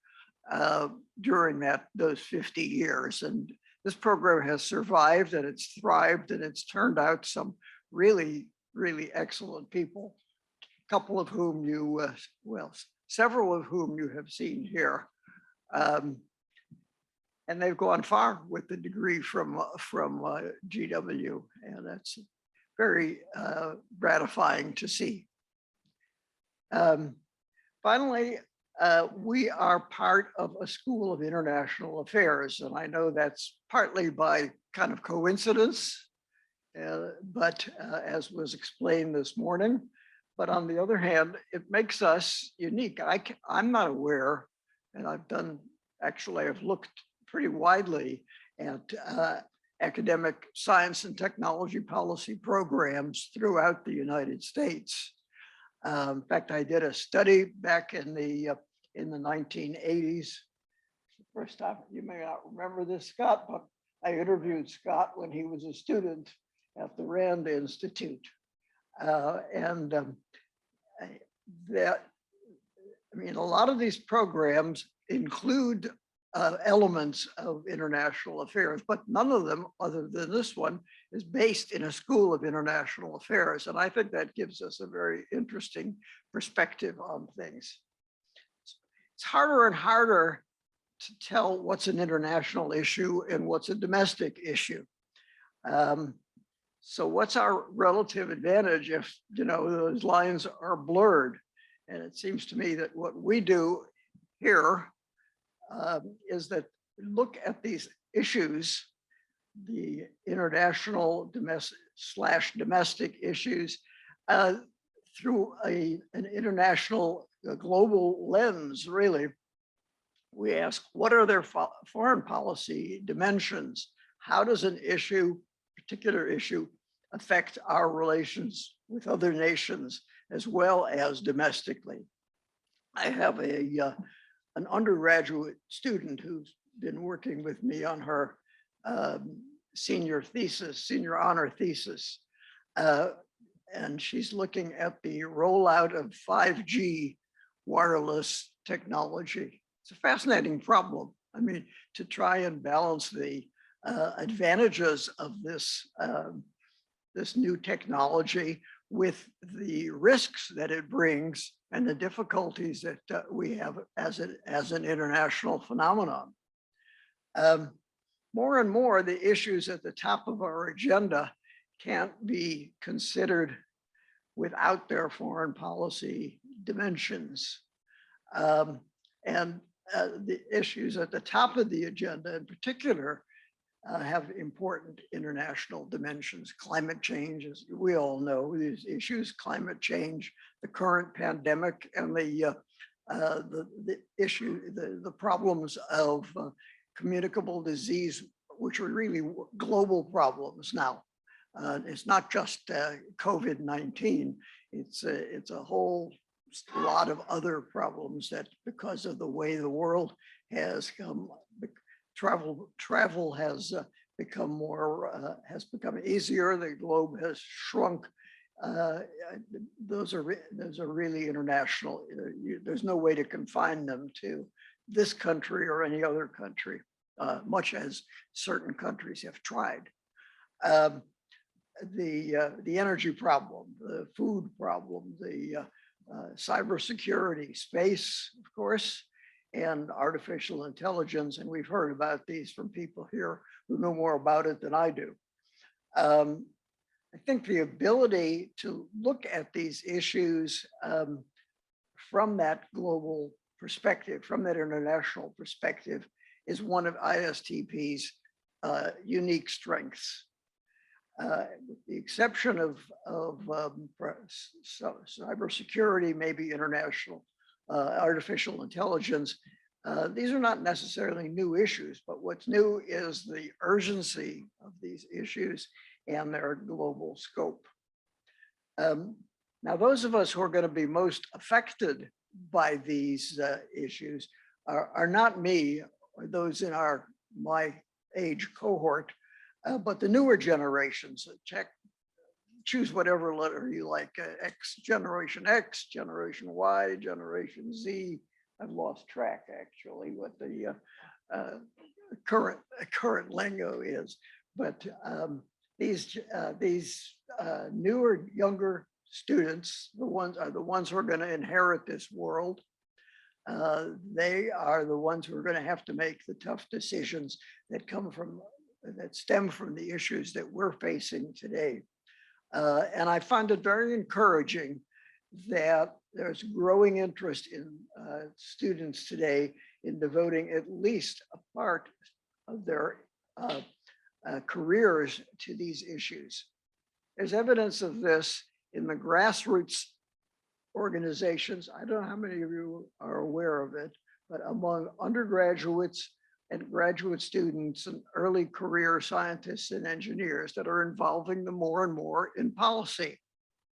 during those 50 years. And this program has survived, and it's thrived, and it's turned out some really, really excellent people. A couple of whom you, well, several of whom you have seen here. And they've gone far with the degree from GW, and that's very gratifying to see. Finally, we are part of a School of International Affairs, and I know that's partly by kind of coincidence, but as was explained this morning. But on the other hand, it makes us unique. I'm not aware, and I've looked pretty widely at academic science and technology policy programs throughout the United States. In fact, I did a study back in the 1980s. First time, you may not remember this, Scott, but I interviewed Scott when he was a student at the Rand Institute. A lot of these programs include elements of international affairs, but none of them, other than this one, is based in a school of international affairs. And I think that gives us a very interesting perspective on things. It's harder and harder to tell what's an international issue and what's a domestic issue. So what's our relative advantage if, those lines are blurred? And it seems to me that what we do here is that look at these issues, the international domestic issues, through an international global lens, really. We ask, what are their foreign policy dimensions? How does an particular issue, affect our relations with other nations as well as domestically? I have an undergraduate student who's been working with me on her senior honor thesis. And she's looking at the rollout of 5G wireless technology. It's a fascinating problem. I mean, to try and balance the advantages of this new technology with the risks that it brings and the difficulties that we have as an international phenomenon. More and more, the issues at the top of our agenda can't be considered without their foreign policy dimensions. The issues at the top of the agenda in particular have important international dimensions. Climate change, as we all know, these issues, climate change, the current pandemic, and the problems of communicable disease, which are really global problems now. It's not just COVID-19. It's a whole lot of other problems that, because of the way the world has come, travel has become easier. The globe has shrunk. Those are really international. There's no way to confine them to this country or any other country, much as certain countries have tried. The energy problem, the food problem, the cybersecurity, space, of course, and artificial intelligence. And we've heard about these from people here who know more about it than I do. I think the ability to look at these issues from that global perspective, from that international perspective, is one of ISTP's unique strengths. With the exception of cybersecurity, maybe international artificial intelligence, these are not necessarily new issues, but what's new is the urgency of these issues and their global scope. Now, those of us who are going to be most affected by these issues are not me or those in my age cohort, but the newer generations. Choose whatever letter you like, Generation X, Generation Y, Generation Z. I've lost track actually what the current lingo is, but these newer, younger students, the ones who are going to inherit this world. They are the ones who are going to have to make the tough decisions that stem from the issues that we're facing today. And I find it very encouraging that there's growing interest in students today in devoting at least a part of their careers to these issues. There's evidence of this in the grassroots organizations. I don't know how many of you are aware of it, but among undergraduates and graduate students and early career scientists and engineers that are involving them more and more in policy.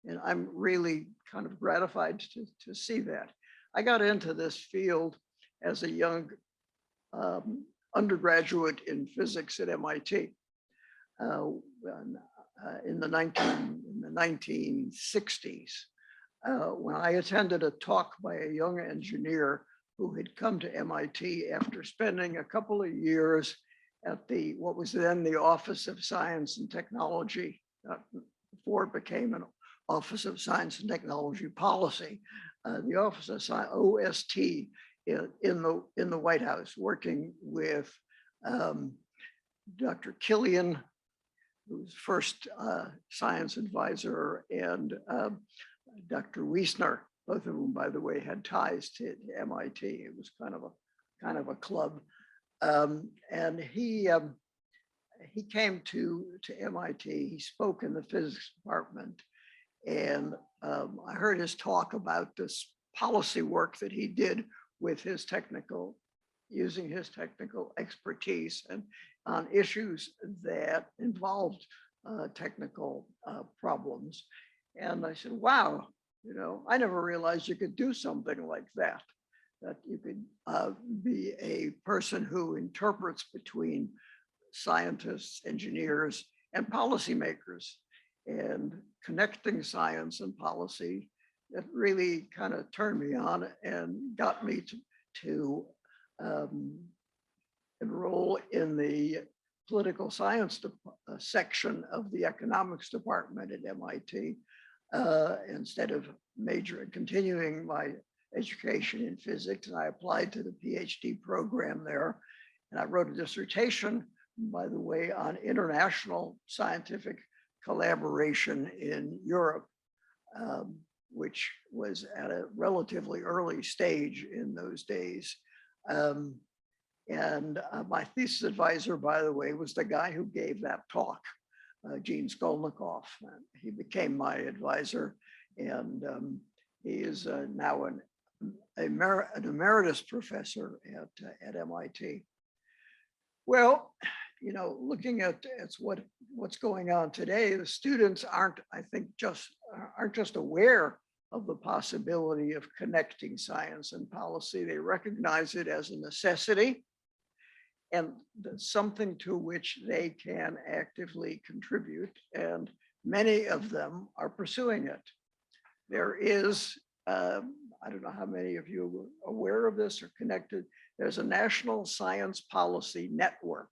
And I'm really kind of gratified to see that. I got into this field as a young undergraduate in physics at MIT in the 1960s. When I attended a talk by a young engineer who had come to MIT after spending a couple of years at what was then the Office of Science and Technology, before it became an Office of Science and Technology Policy, the Office of Science, OST, in the White House, working with Dr. Killian, who was first science advisor, and Dr. Wiesner, both of whom, by the way, had ties to MIT. It was kind of a club, and he came to MIT. He spoke in the physics department, and I heard his talk about this policy work that he did with using his technical expertise and on issues that involved technical problems. And I said, wow, I never realized you could do something like that you could be a person who interprets between scientists, engineers, and policymakers, and connecting science and policy. That really kind of turned me on and got me to enroll in the political science section of the economics department at MIT, instead of continuing my education in physics. And I applied to the PhD program there. And I wrote a dissertation, by the way, on international scientific collaboration in Europe, which was at a relatively early stage in those days. And my thesis advisor, by the way, was the guy who gave that talk, Gene Skolnikoff. He became my advisor, and he is now an emeritus professor at MIT. Well, looking at what's going on today, the students aren't just aware of the possibility of connecting science and policy. They recognize it as a necessity and something to which they can actively contribute. And many of them are pursuing it. There is, I don't know how many of you are aware of this or connected. There's a national science policy network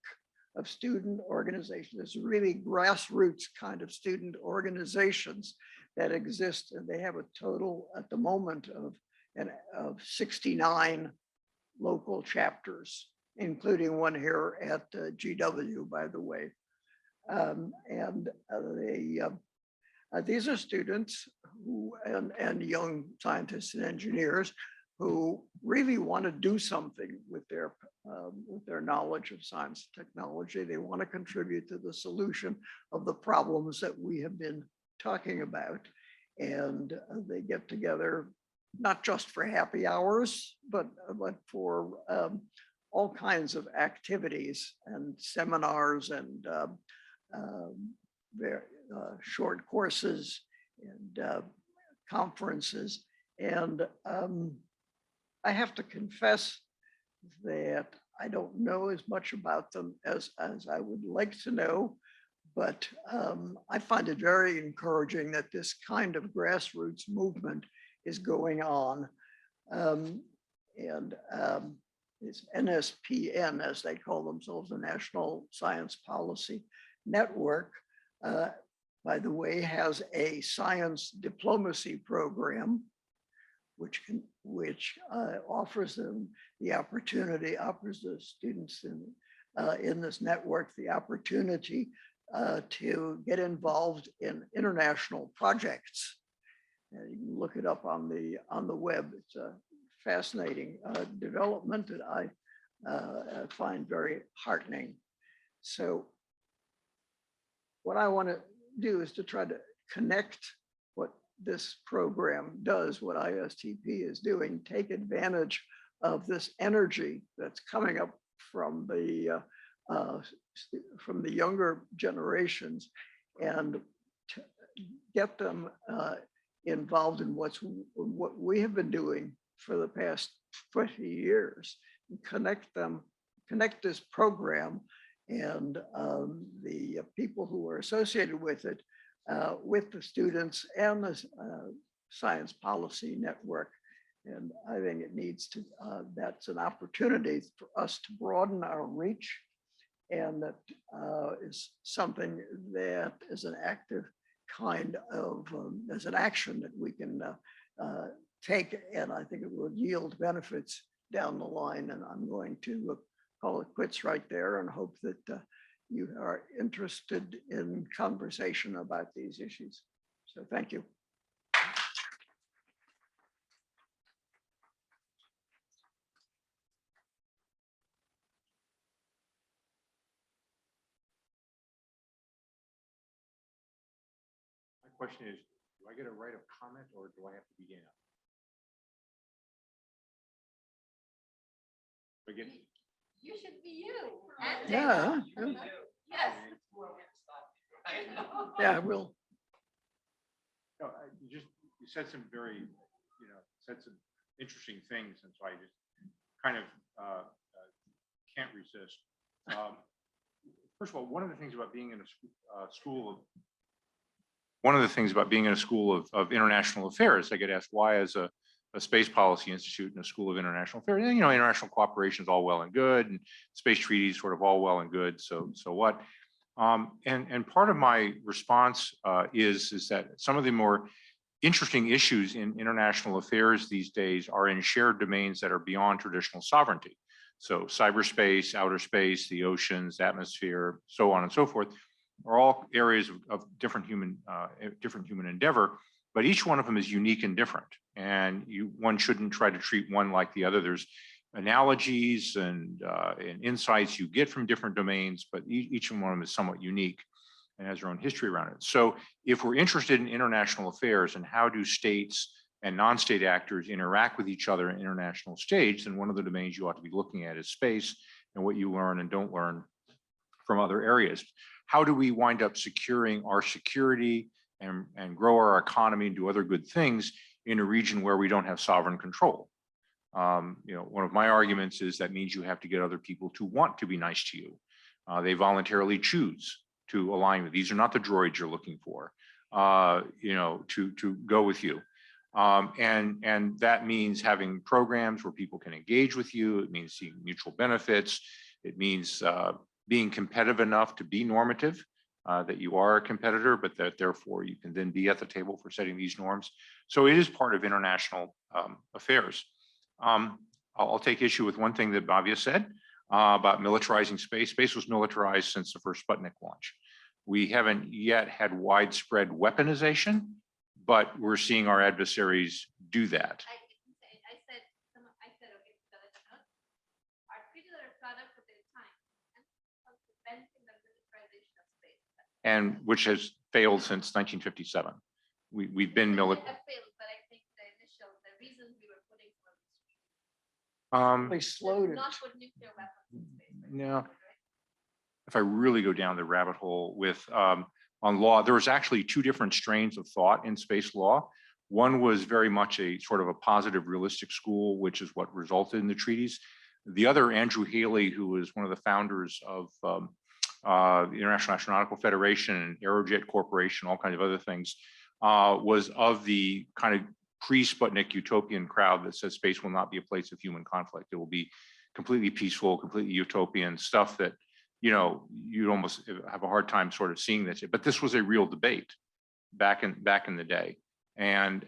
of student organizations. There's really grassroots kind of student organizations that exist, and they have a total at the moment of 69 local chapters, including one here at GW, by the way. These are students who and young scientists and engineers who really want to do something with their knowledge of science and technology. They want to contribute to the solution of the problems that we have been talking about. And they get together not just for happy hours, but for all kinds of activities and seminars and short courses and conferences. And I have to confess that I don't know as much about them as I would like to know, but I find it very encouraging that this kind of grassroots movement is going on. It's NSPN, as they call themselves, the National Science Policy Network, by the way, has a science diplomacy program, which offers them the opportunity, offers the students in this network the opportunity to get involved in international projects. You can look it up on the web. It's a fascinating development that I find very heartening. So what I want to do is to try to connect what this program does, what ISTP is doing, take advantage of this energy that's coming up from the younger generations and to get them involved in what we have been doing for the past 20 years, and connect this program and the people who are associated with it, with the students and the Science Policy Network. And I think it needs to, that's an opportunity for us to broaden our reach. And that is something that is an active kind of, as an action that we can take. And I think it will yield benefits down the line. And I'm going to call it quits right there and hope that you are interested in conversation about these issues. So thank you. My question is, do I get a right of comment or do I have to begin? Begin. You should be you. Yeah. Yes. Yeah, we'll. No, you said some very, said some interesting things, and so I just kind of can't resist. First of all, one of the things about being in a school of international affairs, I get asked why, as a space policy institute and a school of international affairs, international cooperation is all well and good, and space treaties sort of all well and good. So what? And part of my response is that some of the more interesting issues in international affairs these days are in shared domains that are beyond traditional sovereignty. So cyberspace, outer space, the oceans, atmosphere, so on and so forth, are all areas of different human endeavor, but each one of them is unique and different. And one shouldn't try to treat one like the other. There's analogies and insights you get from different domains, but each one of them is somewhat unique and has their own history around it. So if we're interested in international affairs and how do states and non-state actors interact with each other in international stage, then one of the domains you ought to be looking at is space and what you learn and don't learn from other areas. How do we wind up securing our security and grow our economy and do other good things in a region where we don't have sovereign control? One of my arguments is that means you have to get other people to want to be nice to you. They voluntarily choose to align with. These are not the droids you're looking for, to go with you. And that means having programs where people can engage with you. It means seeing mutual benefits. It means being competitive enough to be normative, that you are a competitor, but that therefore you can then be at the table for setting these norms. So it is part of international affairs. I'll take issue with one thing that Bhavya said about militarizing space. Space was militarized since the first Sputnik launch. We haven't yet had widespread weaponization, but we're seeing our adversaries do that. I said, okay, our treaties are a product of their time and preventing the militarization of space. And which has failed since 1957. We've been military. Have failed, but I think the reasons we were putting for They slowed it. not put nuclear weapons in space. No. If I really go down the rabbit hole with on law, there was actually two different strains of thought in space law. One was very much a sort of a positive realistic school, which is what resulted in the treaties. The other, Andrew Haley, who was one of the founders of the International Astronautical Federation and Aerojet Corporation, all kinds of other things, was of the kind of pre-Sputnik utopian crowd that says space will not be a place of human conflict. It will be completely peaceful, completely utopian stuff that, you know, you'd almost have a hard time sort of seeing this. But this was a real debate back in the day. And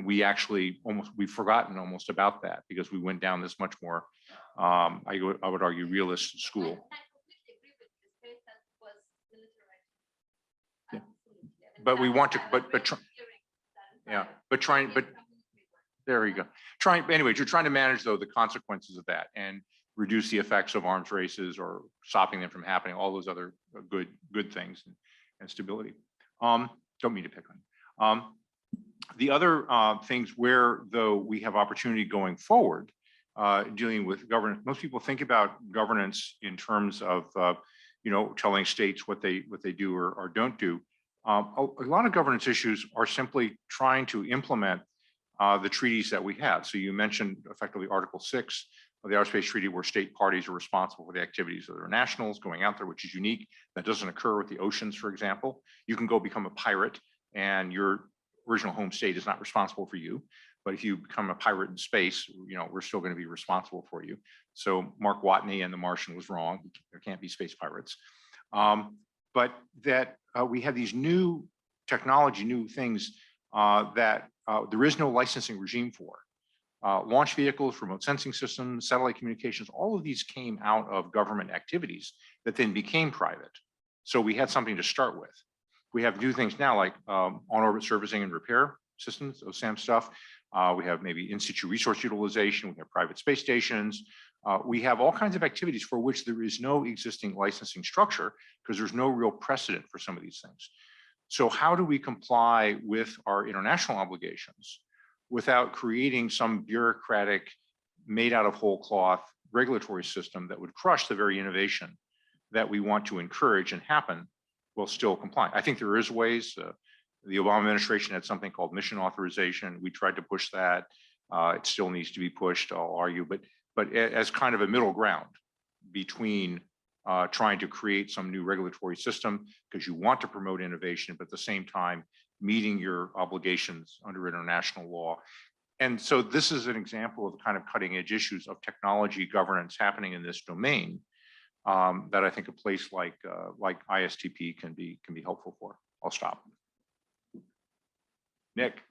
we actually we've forgotten almost about that because we went down this much more, I would argue, realist school. I completely agree with you. Space was militarized. Yeah. Absolutely. But we want to, there you go. Anyways, you're trying to manage though the consequences of that and reduce the effects of arms races or stopping them from happening, all those other good things and stability. Don't mean to pick on. The other things where though we have opportunity going forward, dealing with governance, most people think about governance in terms of you know, telling states what they do or don't do. A lot of governance issues are simply trying to implement the treaties that we have. So you mentioned effectively Article 6 of the Outer Space Treaty, where state parties are responsible for the activities of their nationals going out there, which is unique. That doesn't occur with the oceans, for example. You can go become a pirate and your original home state is not responsible for you. But if you become a pirate in space, you know, we're still going to be responsible for you. So Mark Watney and the Martian was wrong. There can't be space pirates. But that we have these new technology, new things that there is no licensing regime for. Launch vehicles, remote sensing systems, satellite communications, all of these came out of government activities that then became private. So we had something to start with. We have new things now like on-orbit servicing and repair systems, OSAM stuff. We have maybe in situ resource utilization. We have private space stations. We have all kinds of activities for which there is no existing licensing structure because there's no real precedent for some of these things. So how do we comply with our international obligations without creating some bureaucratic, made out of whole cloth regulatory system that would crush the very innovation that we want to encourage and happen while still complying? I think there is ways. The Obama administration had something called mission authorization. We tried to push that. It still needs to be pushed, I'll argue, but as kind of a middle ground between trying to create some new regulatory system because you want to promote innovation, but at the same time, meeting your obligations under international law. And so this is an example of the kind of cutting edge issues of technology governance happening in this domain that I think a place like ISTP can be helpful for. I'll stop. Nick.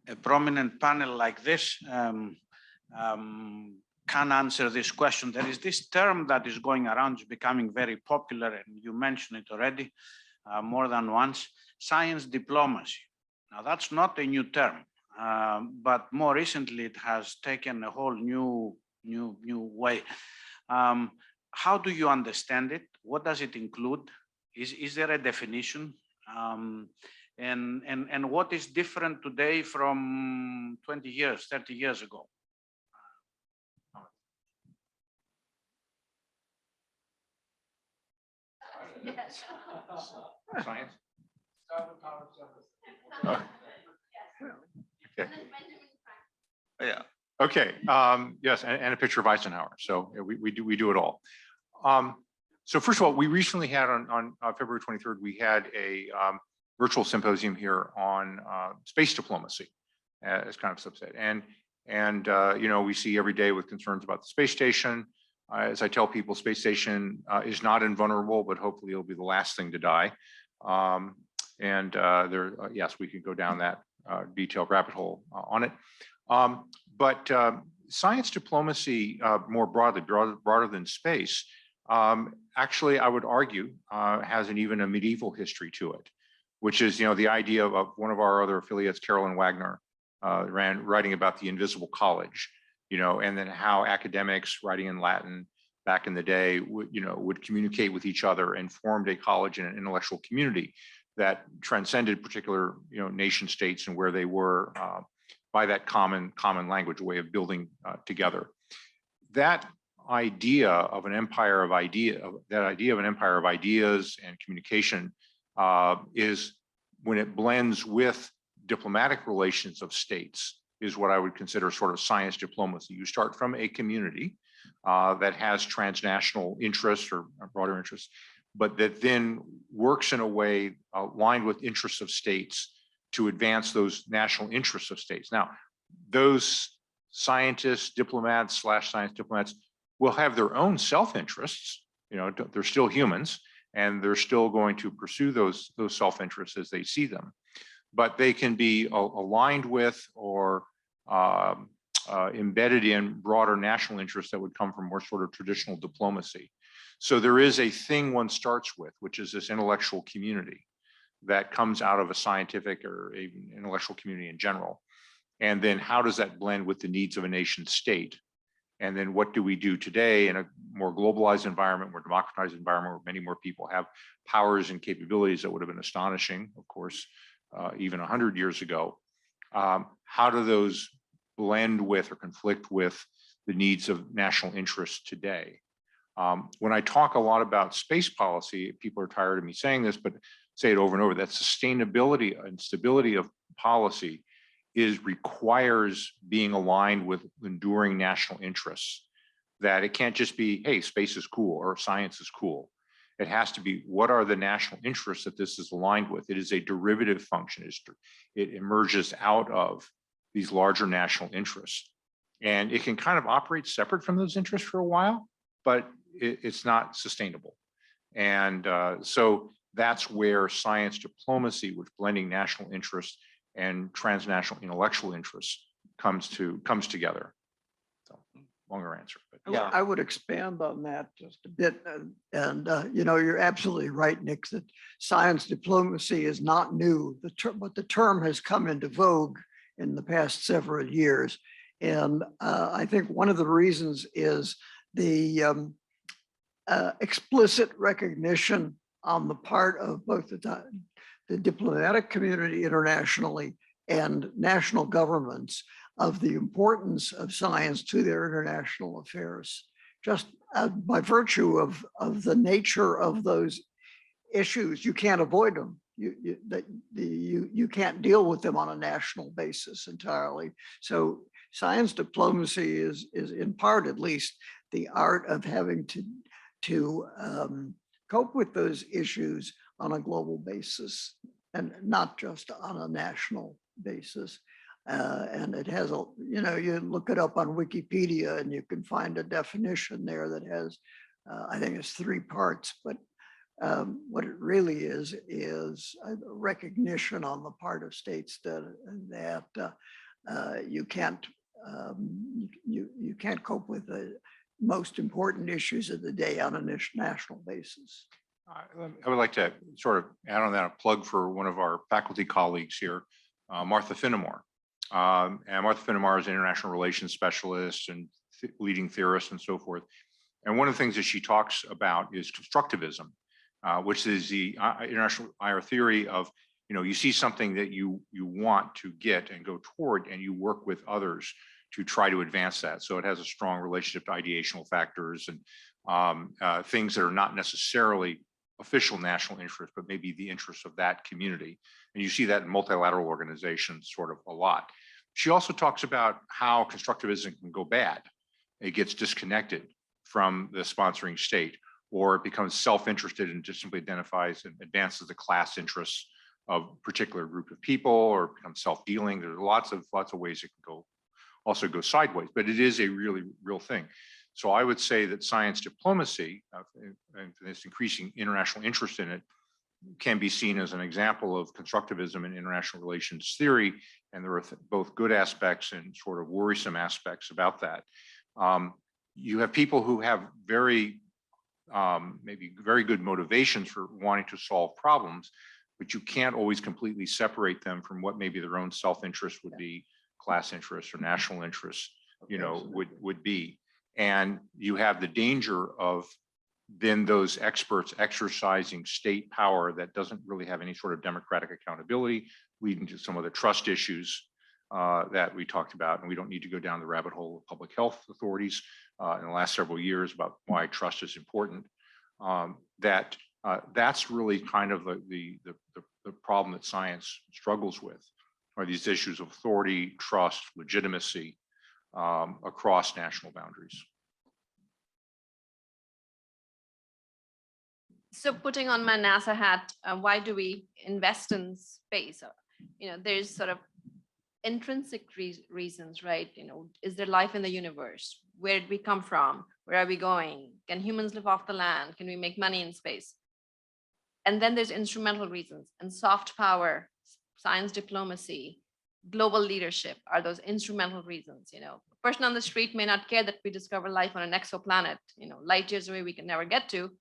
A prominent panel like this can answer this question. There is this term that is going around, is becoming very popular, and you mentioned it already more than once, science diplomacy. Now that's not a new term, but more recently it has taken a whole new way. How do you understand it? What does it include? Is there a definition? And what is different today from 20 years, 30 years ago? Yes. Science? Okay. Yeah. Okay. Yes, and a picture of Eisenhower. So we do it all. So first of all, we recently had on February 23rd, we had a virtual symposium here on space diplomacy as kind of subset. And you know, we see every day with concerns about the space station. As I tell people, space station is not invulnerable, but hopefully it'll be the last thing to die. Yes, we could go down that detailed rabbit hole on it. But science diplomacy, more broadly, broader than space, actually, I would argue, has even a medieval history to it, which is, the idea of one of our other affiliates, Carolyn Wagner, writing about the invisible college, and then how academics writing in Latin back in the day would communicate with each other and formed a college and an intellectual community that transcended particular, nation states and where they were by that common language, a way of building together. That idea of an empire of ideas and communication is, when it blends with diplomatic relations of states, is what I would consider sort of science diplomacy. You start from a community that has transnational interests or broader interests, but that then works in a way aligned with interests of states to advance those national interests of states. Now, those scientists, diplomats / science diplomats will have their own self-interests. They're still humans, and they're still going to pursue those self-interests as they see them. But they can be aligned with or embedded in broader national interests that would come from more sort of traditional diplomacy. So there is a thing one starts with, which is this intellectual community that comes out of a scientific or even intellectual community in general. And then how does that blend with the needs of a nation state? And then what do we do today in a more globalized environment, more democratized environment, where many more people have powers and capabilities that would have been astonishing, of course, even 100 years ago. How do those blend with or conflict with the needs of national interests today? When I talk a lot about space policy, people are tired of me saying this, but say it over and over, that sustainability and stability of policy requires being aligned with enduring national interests. That it can't just be, hey, space is cool or science is cool. It has to be, what are the national interests that this is aligned with? It is a derivative function. It emerges out of these larger national interests. And it can kind of operate separate from those interests for a while, but it's not sustainable. And so that's where science diplomacy, with blending national interests and transnational intellectual interests, comes together. So, longer answer, but Yeah. I would expand on that just a bit. And you're absolutely right, Nick, that science diplomacy is not new. But the term has come into vogue in the past several years. And I think one of the reasons is the explicit recognition on the part of both the diplomatic community internationally and national governments of the importance of science to their international affairs, just by virtue of the nature of those issues. You can't avoid them. You can't deal with them on a national basis entirely. So science diplomacy is in part, at least, the art of having to cope with those issues on a global basis and not just on a national basis. And it has you look it up on Wikipedia and you can find a definition there that has, I think it's 3 parts, but what it really is a recognition on the part of states that you can't cope with the most important issues of the day on a national basis. I would like to sort of add on that a plug for one of our faculty colleagues here, Martha Finnemore. And Martha Finnemore is an international relations specialist and leading theorist and so forth. And one of the things that she talks about is constructivism, which is the international IR theory of, you see something that you want to get and go toward, and you work with others to try to advance that. So it has a strong relationship to ideational factors and things that are not necessarily official national interest, but maybe the interests of that community. And you see that in multilateral organizations sort of a lot. She also talks about how constructivism can go bad. It gets disconnected from the sponsoring state, or it becomes self-interested and just simply identifies and advances the class interests of a particular group of people, or becomes self-dealing. There's lots of ways it can also go sideways, but it is a really real thing. So I would say that science diplomacy and this increasing international interest in it can be seen as an example of constructivism in international relations theory. And there are both good aspects and sort of worrisome aspects about that. You have people who have maybe very good motivations for wanting to solve problems, but you can't always completely separate them from what maybe their own self-interest would be, class interests or national interests, would be. And you have the danger of then those experts exercising state power that doesn't really have any sort of democratic accountability, leading to some of the trust issues that we talked about. And we don't need to go down the rabbit hole of public health authorities in the last several years about why trust is important. That's really kind of the problem that science struggles with, are these issues of authority, trust, legitimacy across national boundaries. So putting on my NASA hat, why do we invest in space? There's sort of intrinsic reasons, right? Is there life in the universe? Where did we come from? Where are we going? Can humans live off the land? Can we make money in space? And then there's instrumental reasons and soft power, science diplomacy, global leadership are those instrumental reasons. A person on the street may not care that we discover life on an exoplanet, light years away we can never get to.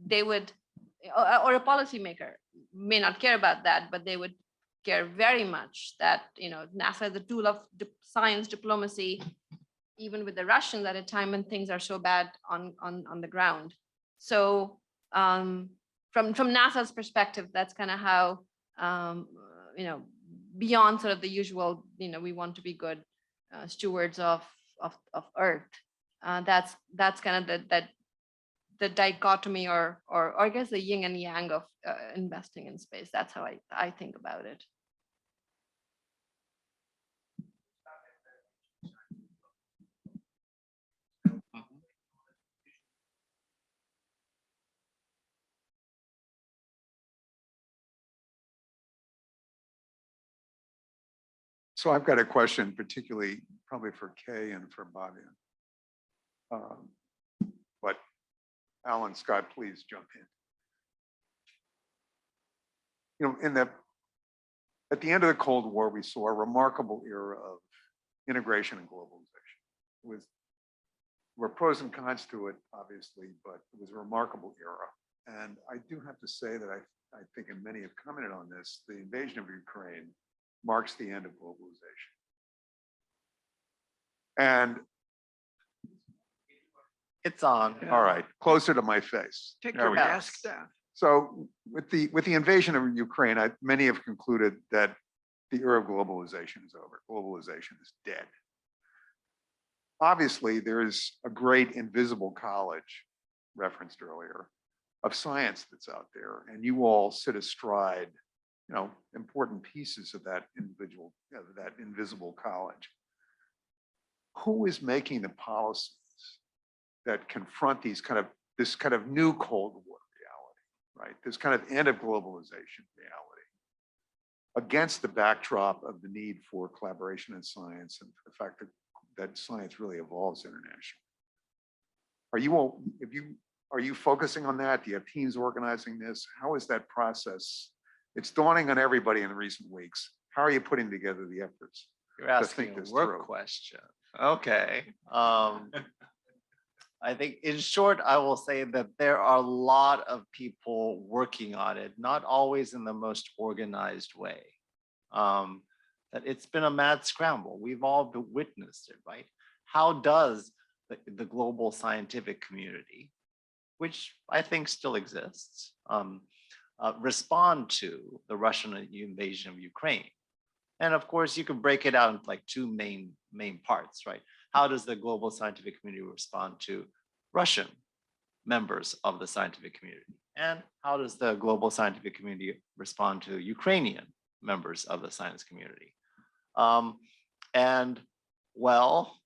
They would, or a policymaker may not care about that, but they would care very much that NASA is a tool of science diplomacy, even with the Russians at a time when things are so bad on the ground. So from NASA's perspective, that's kind of how beyond sort of the usual, we want to be good stewards of Earth. That's kind of the dichotomy or I guess the yin and yang of investing in space. That's how I think about it. So I've got a question, particularly probably for Kay and for Bonvillian. But Alan, Scott, please jump in. At the end of the Cold War, we saw a remarkable era of integration and globalization. There were pros and cons to it, obviously, but it was a remarkable era. And I do have to say that I think, and many have commented on this, the invasion of Ukraine marks the end of globalization. And it's on. All right, closer to my face. Take There your we go. mask down. So with the invasion of Ukraine, many have concluded that the era of globalization is over. Globalization is dead. Obviously, there is a great invisible college referenced earlier of science that's out there, and you all sit astride, important pieces of that that invisible college. Who is making the policies that confront this kind of new Cold War reality, right? This kind of end of globalization reality against the backdrop of the need for collaboration in science and the fact that science really evolves internationally. Are you focusing on that? Do you have teams organizing this? How is that process? It's dawning on everybody in recent weeks. How are you putting together the efforts? You're asking a work question. Okay. I think in short, I will say that there are a lot of people working on it, not always in the most organized way. That it's been a mad scramble. We've all witnessed it, right? How does the global scientific community, which I think still exists, respond to the Russian invasion of Ukraine? And of course, you can break it out into like two main parts, right? How does the global scientific community respond to Russian members of the scientific community? And how does the global scientific community respond to Ukrainian members of the science community? And well,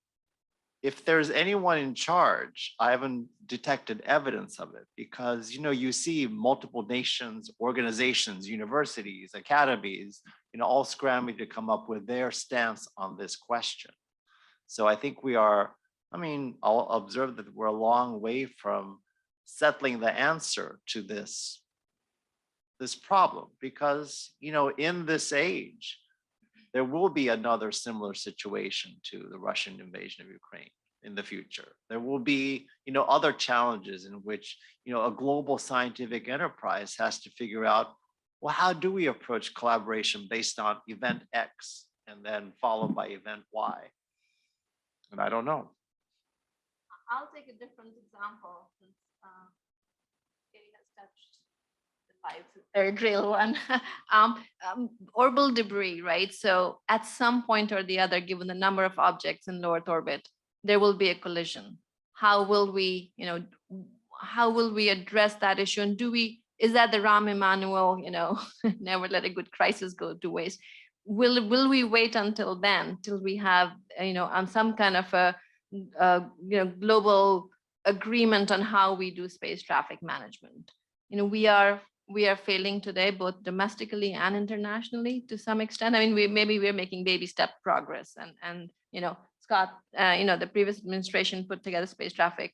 if there's anyone in charge, I haven't detected evidence of it because, you see multiple nations, organizations, universities, academies, all scrambling to come up with their stance on this question. So I think I'll observe that we're a long way from settling the answer to this this problem, because, in this age, there will be another similar situation to the Russian invasion of Ukraine in the future. There will be, other challenges in which, a global scientific enterprise has to figure out, well, how do we approach collaboration based on event X and then followed by event Y? And I don't know. I'll take a different example since Katie has touched the live drill one. Orbital debris, right? So at some point or the other, given the number of objects in low Earth orbit, there will be a collision. How will we, address that issue? And is that the Rahm Emanuel, never let a good crisis go to waste? Will we wait until then, till we have, on some kind of a global agreement on how we do space traffic management? We are failing today, both domestically and internationally to some extent. I mean, maybe we're making baby step progress, and Scott, the previous administration put together space traffic,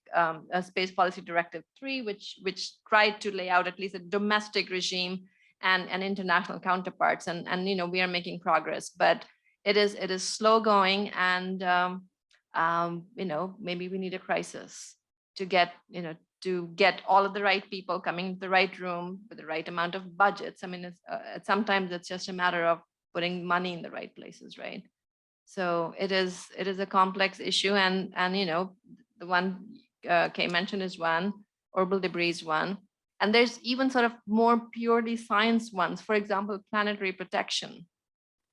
Space Policy Directive 3, which tried to lay out at least a domestic regime and international counterparts, and we are making progress, but it is slow going, and maybe we need a crisis to get all of the right people coming to the right room with the right amount of budgets. I mean, sometimes it's just a matter of putting money in the right places, right? So it is a complex issue, and the one Kay mentioned is one, orbital debris is one, and there's even sort of more purely science ones. For example, planetary protection.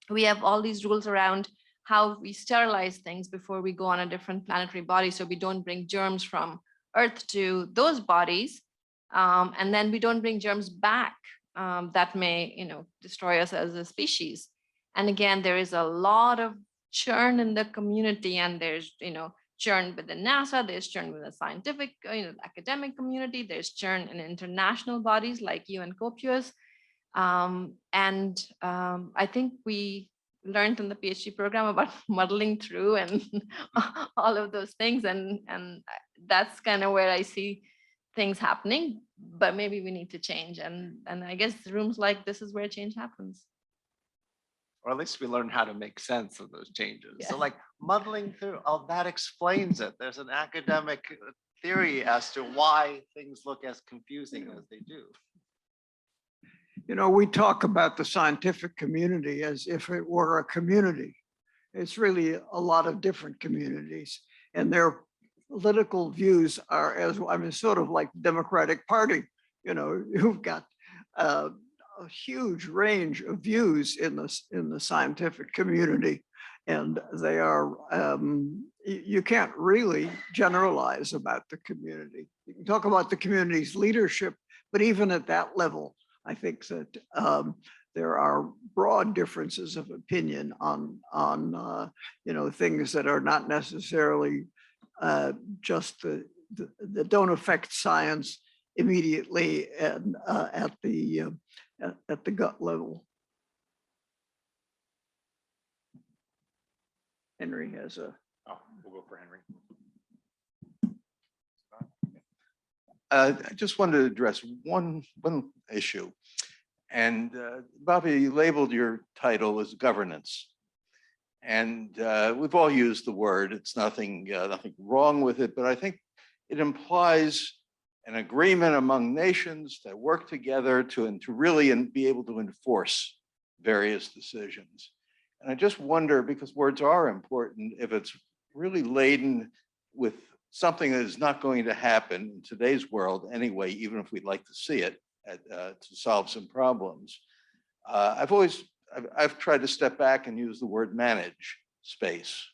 We have all these rules around how we sterilize things before we go on a different planetary body, so we don't bring germs from Earth to those bodies, and then we don't bring germs back that may destroy us as a species. And again, there is a lot of churn in the community, and there's churn within NASA, there's churn with the scientific academic community, there's churn in international bodies like you and COPUOS, and I think we learned in the PhD program about muddling through and all of those things, and that's kind of where I see things happening, but maybe we need to change, and I guess rooms like this is where change happens. Or at least we learn how to make sense of those changes. Yeah. So like muddling through, that explains it. There's an academic theory as to why things look as confusing as they do. We talk about the scientific community as if it were a community. It's really a lot of different communities, and their political views are sort of like Democratic Party. You've got a huge range of views in the scientific community, and they are you can't really generalize about the community. You can talk about the community's leadership, but even at that level, I think that there are broad differences of opinion on things that are not necessarily just that don't affect science immediately and at the gut level. Henry has a. Oh, we'll go for Henry. I just wanted to address one issue. And Bobby, you labeled your title as governance. And we've all used the word. It's nothing wrong with it, but I think it implies an agreement among nations that work together to really be able to enforce various decisions. And I just wonder, because words are important, if it's really laden with something that is not going to happen in today's world anyway, even if we'd like to see it to solve some problems. I've tried to step back and use the word manage space.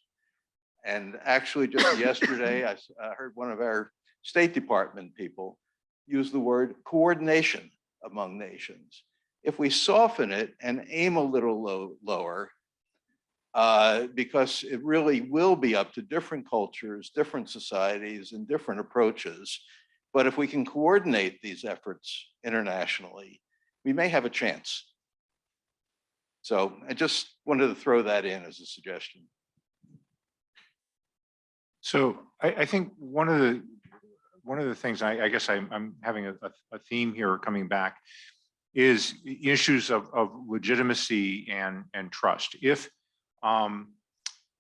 And actually just yesterday, I heard one of our State Department people use the word coordination among nations. If we soften it and aim a little lower, because it really will be up to different cultures, different societies, and different approaches. But if we can coordinate these efforts internationally, we may have a chance. So I just wanted to throw that in as a suggestion. So I think one of the things I guess I'm having a theme here coming back is issues of legitimacy and trust. If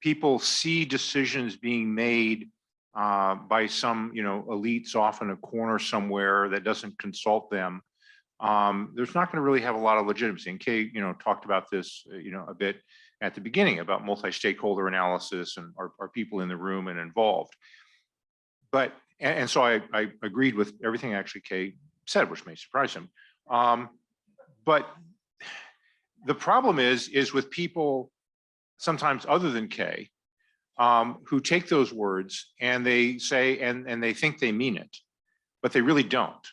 people see decisions being made by some, elites off in a corner somewhere that doesn't consult them, there's not going to really have a lot of legitimacy. And Kay, talked about this, a bit at the beginning about multi-stakeholder analysis and are people in the room and involved. But, and so I agreed with everything actually Kay said, which may surprise him. But the problem is with people sometimes other than Kay, who take those words and they say, and they think they mean it, but they really don't.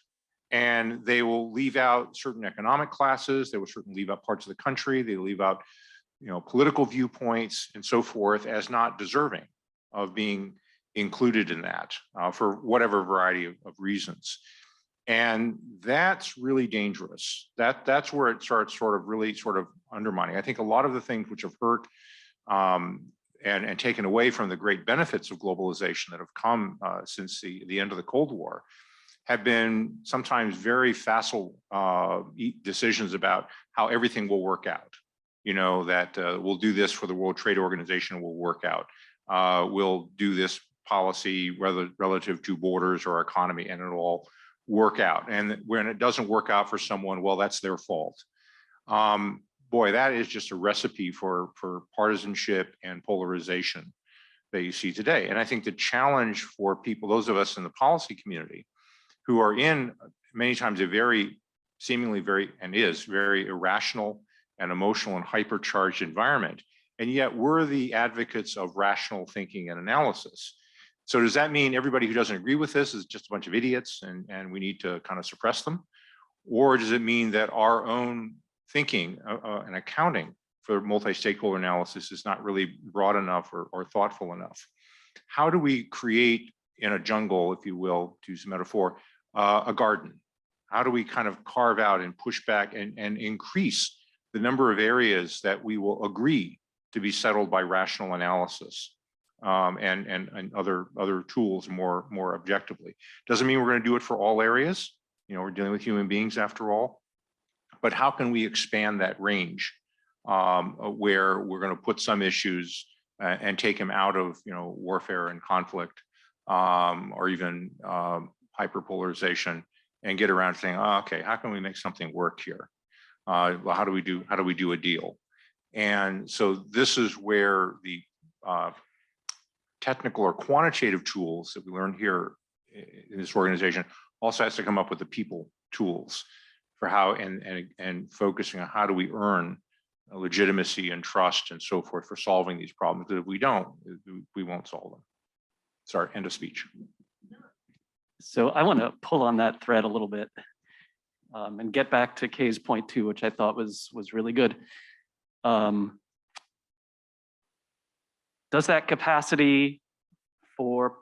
And they will leave out certain economic classes. They will certainly leave out parts of the country. They leave out, political viewpoints and so forth as not deserving of being included in that for whatever variety of reasons. And that's really dangerous. That's where it starts really undermining. I think a lot of the things which have hurt and taken away from the great benefits of globalization that have come since the end of the Cold War have been sometimes very facile decisions about how everything will work out. That we'll do this for the World Trade Organization will work out. We'll do this policy relative to borders or economy and it'll all work out. And when it doesn't work out for someone, well, that's their fault. Boy, that is just a recipe for partisanship and polarization that you see today. And I think the challenge for people, those of us in the policy community, who are in many times a seemingly very irrational and emotional and hypercharged environment, and yet we're the advocates of rational thinking and analysis. So does that mean everybody who doesn't agree with this is just a bunch of idiots and we need to kind of suppress them? Or does it mean that our own thinking and accounting for multi-stakeholder analysis is not really broad enough or thoughtful enough? How do we create in a jungle, if you will, to use a metaphor, a garden? How do we kind of carve out and push back and increase the number of areas that we will agree to be settled by rational analysis and other tools more objectively? Doesn't mean we're going to do it for all areas. We're dealing with human beings after all. But how can we expand that range where we're going to put some issues and take them out of warfare and conflict or even hyperpolarization and get around saying, oh, okay, how can we make something work here? Well, how do we do a deal? And so this is where the technical or quantitative tools that we learned here in this organization also has to come up with the people tools for how and focusing on how do we earn legitimacy and trust and so forth for solving these problems. Because if we don't, we won't solve them. Sorry, end of speech. So I want to pull on that thread a little bit and get back to Kay's point too, which I thought was really good. Does that capacity for,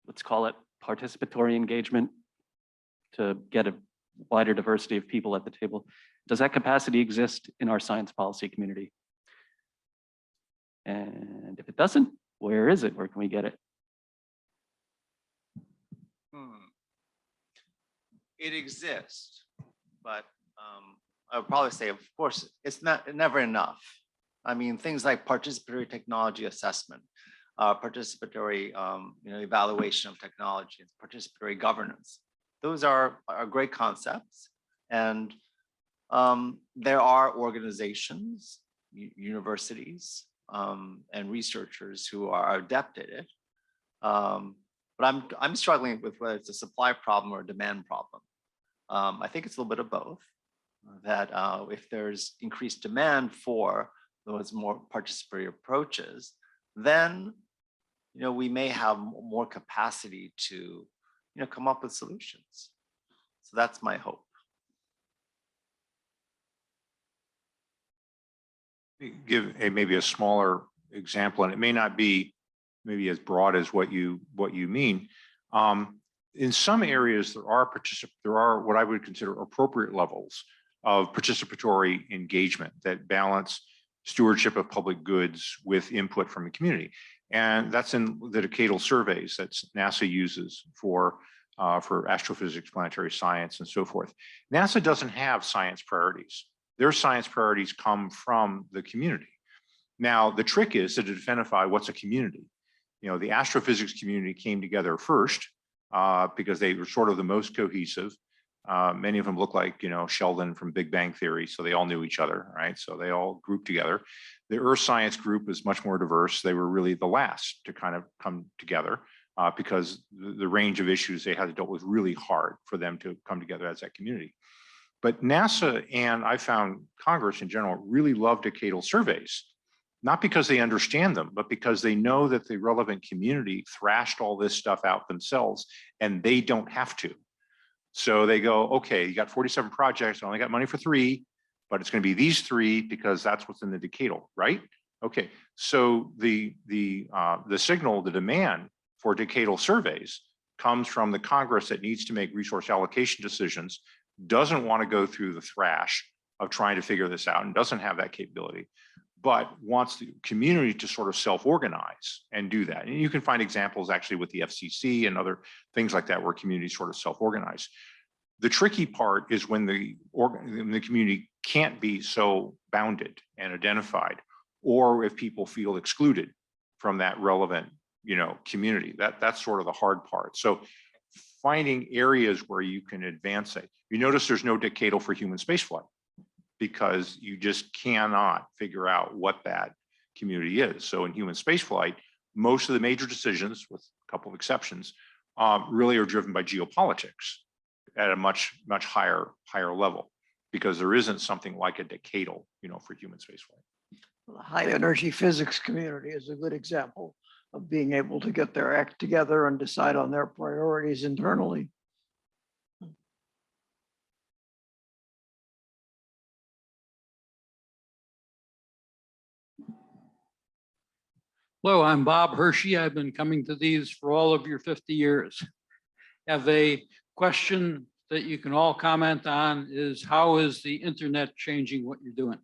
let's call it participatory engagement to get a wider diversity of people at the table, does that capacity exist in our science policy community? And if it doesn't, where is it? Where can we get it? It exists, but I would probably say, of course, it's never enough. I mean, things like participatory technology assessment, participatory evaluation of technology, and participatory governance. Those are great concepts. And there are organizations, universities, and researchers who are adept at it. But I'm struggling with whether it's a supply problem or a demand problem. I think it's a little bit of both. That if there's increased demand for those more participatory approaches, then we may have more capacity to come up with solutions. So that's my hope. Give maybe a smaller example, and it may not be maybe as broad as what you mean. In some areas, there are what I would consider appropriate levels of participatory engagement that balance stewardship of public goods with input from the community. And that's in the decadal surveys that NASA uses for for astrophysics, planetary science, and so forth. NASA doesn't have science priorities. Their science priorities come from the community. Now, the trick is to identify what's a community. You know, the astrophysics community came together first because they were sort of the most cohesive. Many of them look like, you know, Sheldon from Big Bang Theory, so they all knew each other, right? So they all grouped together. The Earth Science group is much more diverse. They were really the last to kind of come together because the range of issues they had to deal with was really hard for them to come together as that community. But NASA and I found Congress in general really love decadal surveys, not because they understand them, but because they know that the relevant community thrashed all this stuff out themselves and they don't have to. So they go, okay, you got 47 projects, I only got money for 3, but it's going to be these 3 because that's what's in the decadal, right? Okay, so the signal, the demand for decadal surveys comes from the Congress that needs to make resource allocation decisions, doesn't want to go through the thrash of trying to figure this out and doesn't have that capability, but wants the community to sort of self-organize and do that. And you can find examples actually with the FCC and other things like that where communities sort of self-organize. The tricky part is when the community can't be so bounded and identified, or if people feel excluded from that relevant, you know, community. That's sort of the hard part. So finding areas where you can advance it. You notice there's no decadal for human spaceflight because you just cannot figure out what that community is. So in human spaceflight, most of the major decisions, with a couple of exceptions, really are driven by geopolitics at a much higher level, because there isn't something like a decadal, you know, for human spaceflight. The high energy physics community is a good example of being able to get their act together and decide on their priorities internally. Hello, I'm Bob Hershey. I've been coming to these for all of your 50 years. Have a question that you can all comment on is, how is the internet changing what you're doing?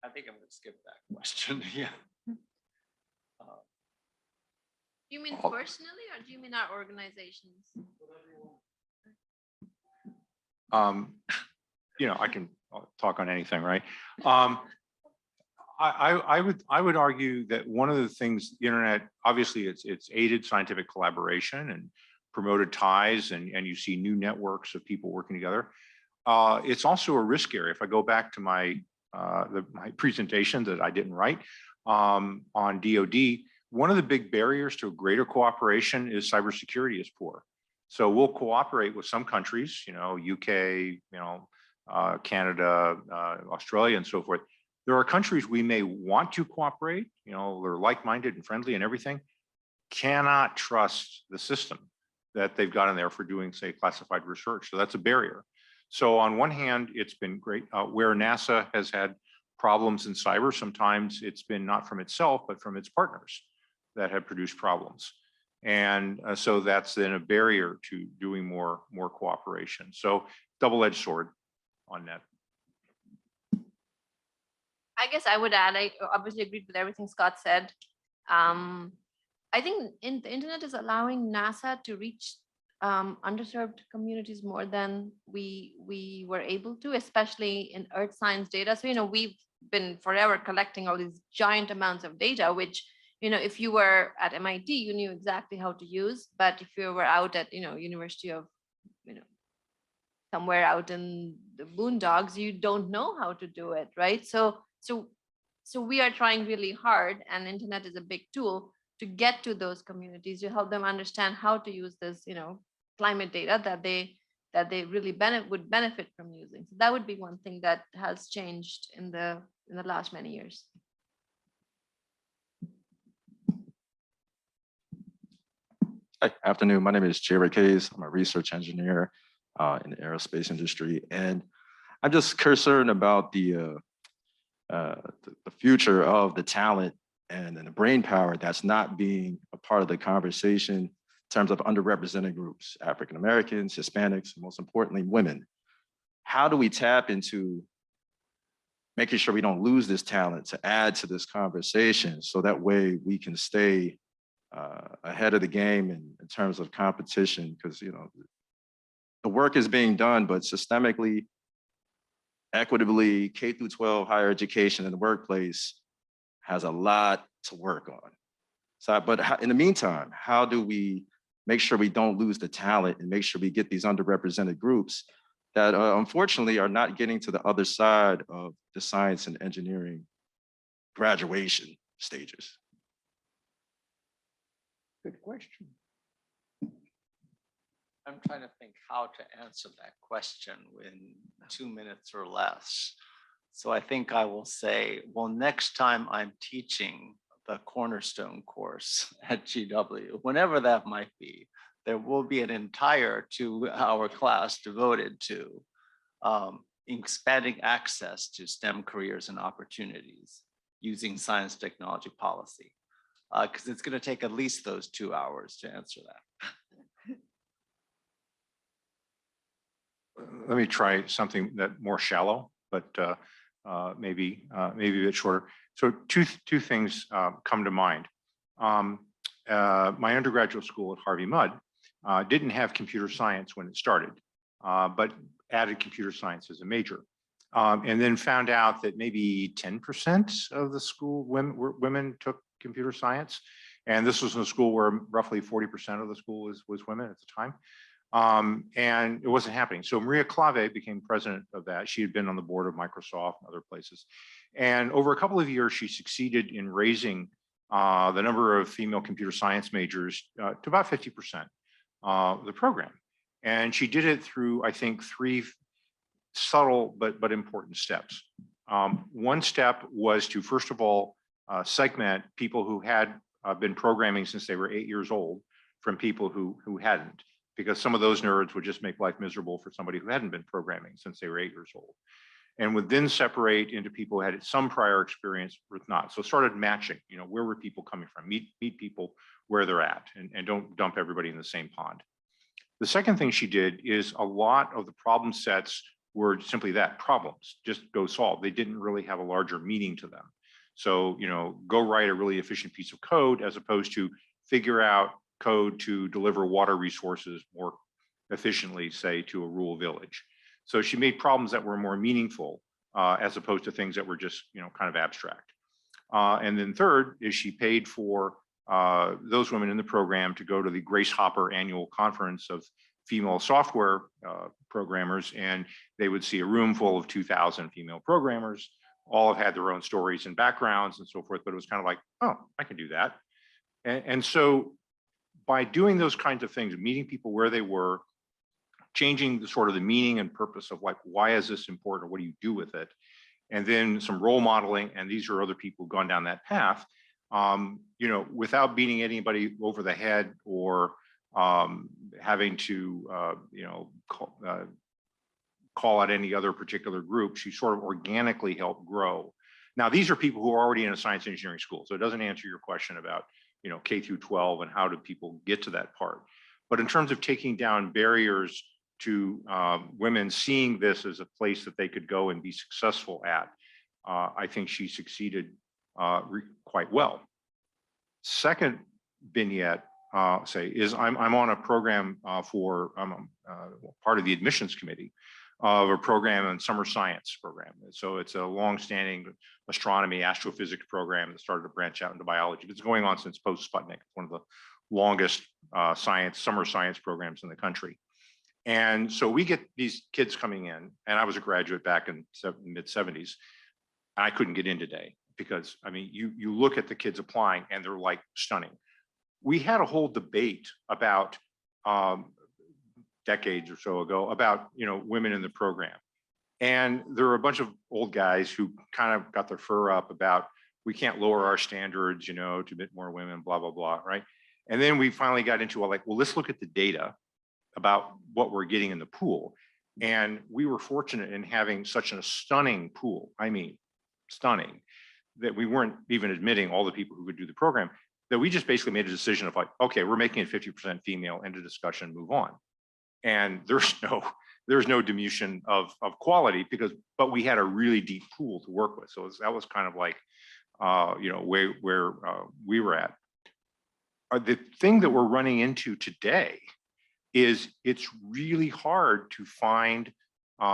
I think I'm going to skip that question. Yeah. Do you mean personally, or do you mean our organizations? You know, I can talk on anything, right? I would argue that one of the things the internet, obviously it's aided scientific collaboration and promoted ties, and you see new networks of people working together. It's also a risk area. If I go back to my my presentation that I didn't write on DoD, one of the big barriers to greater cooperation is cybersecurity is poor. So we'll cooperate with some countries, you know, UK, you know, Canada, Australia, and so forth. There are countries we may want to cooperate, you know, they're like-minded and friendly and everything, cannot trust the system that they've got in there for doing, say, classified research. So that's a barrier. So on one hand, it's been great. Where NASA has had problems in cyber, sometimes it's been not from itself, but from its partners that have produced problems. And so that's then a barrier to doing more cooperation. So double-edged sword on that. I guess I would add, I obviously agreed with everything Scott said. I think the internet is allowing NASA to reach underserved communities more than we were able to, especially in earth science data. So, you know, we've been forever collecting all these giant amounts of data, which, you know, if you were at MIT, you knew exactly how to use, but if you were out at, you know, University of, you know, somewhere out in the boondocks, you don't know how to do it, right? So we are trying really hard, and internet is a big tool to get to those communities, to help them understand how to use this, you know, climate data that they really would benefit from using. So that would be one thing that has changed in the last many years. Hi, afternoon. My name is Jerry Case. I'm a research engineer in the aerospace industry, and I'm just concerned about the future of the talent and the brain power that's not being a part of the conversation in terms of underrepresented groups, African Americans, Hispanics, and most importantly, women. How do we tap into making sure we don't lose this talent to add to this conversation. So that way we can stay ahead of the game in terms of competition, because, you know, the work is being done, but systemically, equitably, K through 12 higher education in the workplace has a lot to work on. So, but in the meantime, how do we make sure we don't lose the talent and make sure we get these underrepresented groups that unfortunately are not getting to the other side of the science and engineering graduation stages? Good question. I'm trying to think how to answer that question in 2 minutes or less. So I think I will say, well, next time I'm teaching the cornerstone course at GW, whenever that might be, there will be an entire 2-hour class devoted to expanding access to STEM careers and opportunities using science technology policy. Because it's going to take at least those 2 hours to answer that. Let me try something that more shallow, but maybe a bit shorter. So two things come to mind. My undergraduate school at Harvey Mudd didn't have computer science when it started, but added computer science as a major. And then found out that maybe 10% of the school women took computer science. And this was in a school where roughly 40% of the school was women at the time. And it wasn't happening. So Maria Clave became president of that. She had been on the board of Microsoft and other places. And over a couple of years, she succeeded in raising the number of female computer science majors to about 50% of the program. And she did it through, I think, 3 subtle but important steps. One step was to, first of all, segment people who had been programming since they were 8 years old from people who hadn't, because some of those nerds would just make life miserable for somebody who hadn't been programming since they were 8 years old, and would then separate into people who had some prior experience with not. So started matching, you know, where were people coming from? Meet people where they're at, and don't dump everybody in the same pond. The second thing she did is a lot of the problem sets were simply that, problems, just go solve. They didn't really have a larger meaning to them. So, you know, go write a really efficient piece of code as opposed to figure out code to deliver water resources more efficiently, say, to a rural village. So she made problems that were more meaningful as opposed to things that were just, you know, kind of abstract. And then third is she paid for those women in the program to go to the Grace Hopper annual conference of female software programmers, and they would see a room full of 2,000 female programmers. All have had their own stories and backgrounds and so forth, but it was kind of like, oh, I can do that. And so by doing those kinds of things, meeting people where they were, changing the sort of the meaning and purpose of like, why is this important? Or what do you do with it? And then some role modeling, and these are other people who've gone down that path, you know, without beating anybody over the head or having to, you know, call out any other particular group. She sort of organically helped grow. Now, these are people who are already in a science engineering school, so it doesn't answer your question about, you know, K through 12 and how do people get to that part. But in terms of taking down barriers to women seeing this as a place that they could go and be successful at, I think she succeeded quite well. Second vignette, say, is I'm on a program for, I'm part of the admissions committee of a program on summer science program. So it's a long-standing astronomy, astrophysics program that started to branch out into biology. It's going on since post-Sputnik, one of the longest summer science programs in the country. And so we get these kids coming in, and I was a graduate back in mid 70s. I couldn't get in today because, I mean, you look at the kids applying and they're like stunning. We had a whole debate about decades or so ago about, you know, women in the program. And there were a bunch of old guys who kind of got their fur up about, we can't lower our standards, you know, to admit more women, blah, blah, blah, right? And then we finally got into like, well, let's look at the data about what we're getting in the pool. And we were fortunate in having such a stunning pool, I mean, stunning, that we weren't even admitting all the people who would do the program, that we just basically made a decision of like, okay, we're making it 50% female, end of discussion, move on. And there's no, there's no diminution of quality but we had a really deep pool to work with. So that was kind of like, you know, where we were at. The thing that we're running into today is it's really hard to find, you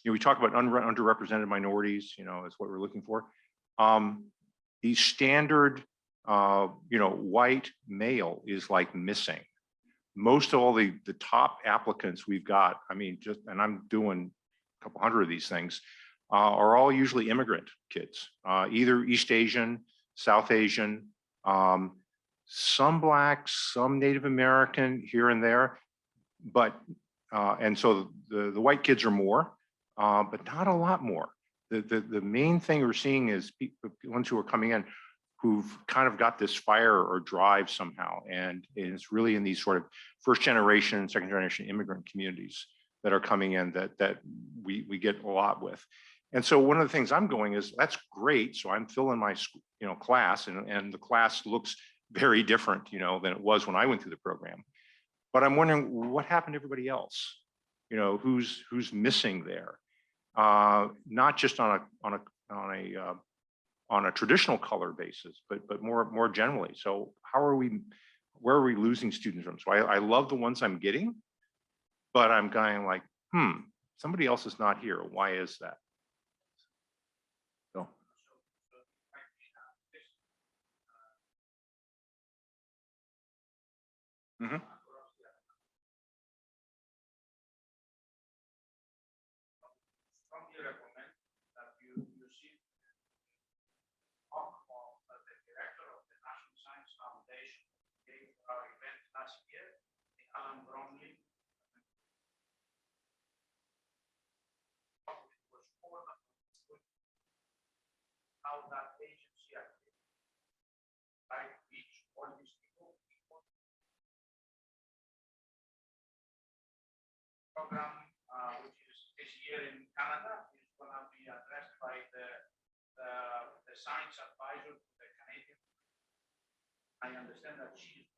know, we talk about underrepresented minorities, you know, is what we're looking for. The standard, you know, white male is like missing. Most of all the top applicants we've got, I mean, just, and I'm doing a couple hundred of these things, are all usually immigrant kids, either East Asian, South Asian, some Black, some Native American here and there, but, and so the white kids are more, but not a lot more. The main thing we're seeing is people, the ones who are coming in who've kind of got this fire or drive somehow. And it's really in these sort of first generation, second generation immigrant communities that are coming in that we get a lot with. And so one of the things I'm going is, that's great. So I'm filling my, you know, class, and the class looks very different, you know, than it was when I went through the program. But I'm wondering what happened to everybody else, you know, who's missing there, not just on a traditional color basis, but more generally. So where are we losing students from? So I love the ones I'm getting, but I'm going like, somebody else is not here. Why is that? So. Mm-hmm. How that agency reach all these people. Program, which is this year in Canada, is going to be addressed by the science advisor to the Canadian. I understand that she's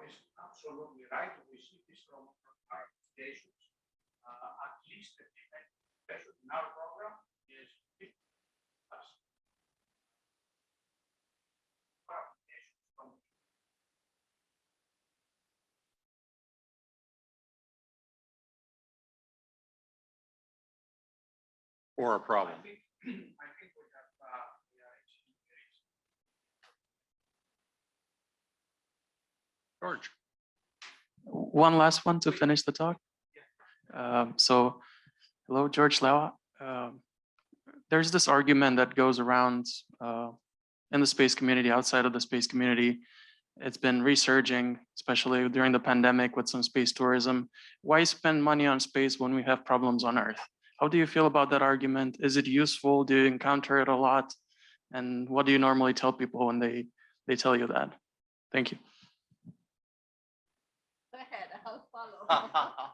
is absolutely right. We see this from our applications. At least the measure in our program is 50+. Or a problem. I think we have George. One last one to finish the talk. So, hello, George Lau. There's this argument that goes around in the space community, outside of the space community. It's been resurging, especially during the pandemic with some space tourism. Why spend money on space when we have problems on Earth? How do you feel about that argument? Is it useful? Do you encounter it a lot? And what do you normally tell people when they tell you that? Thank you. Go ahead, I'll follow.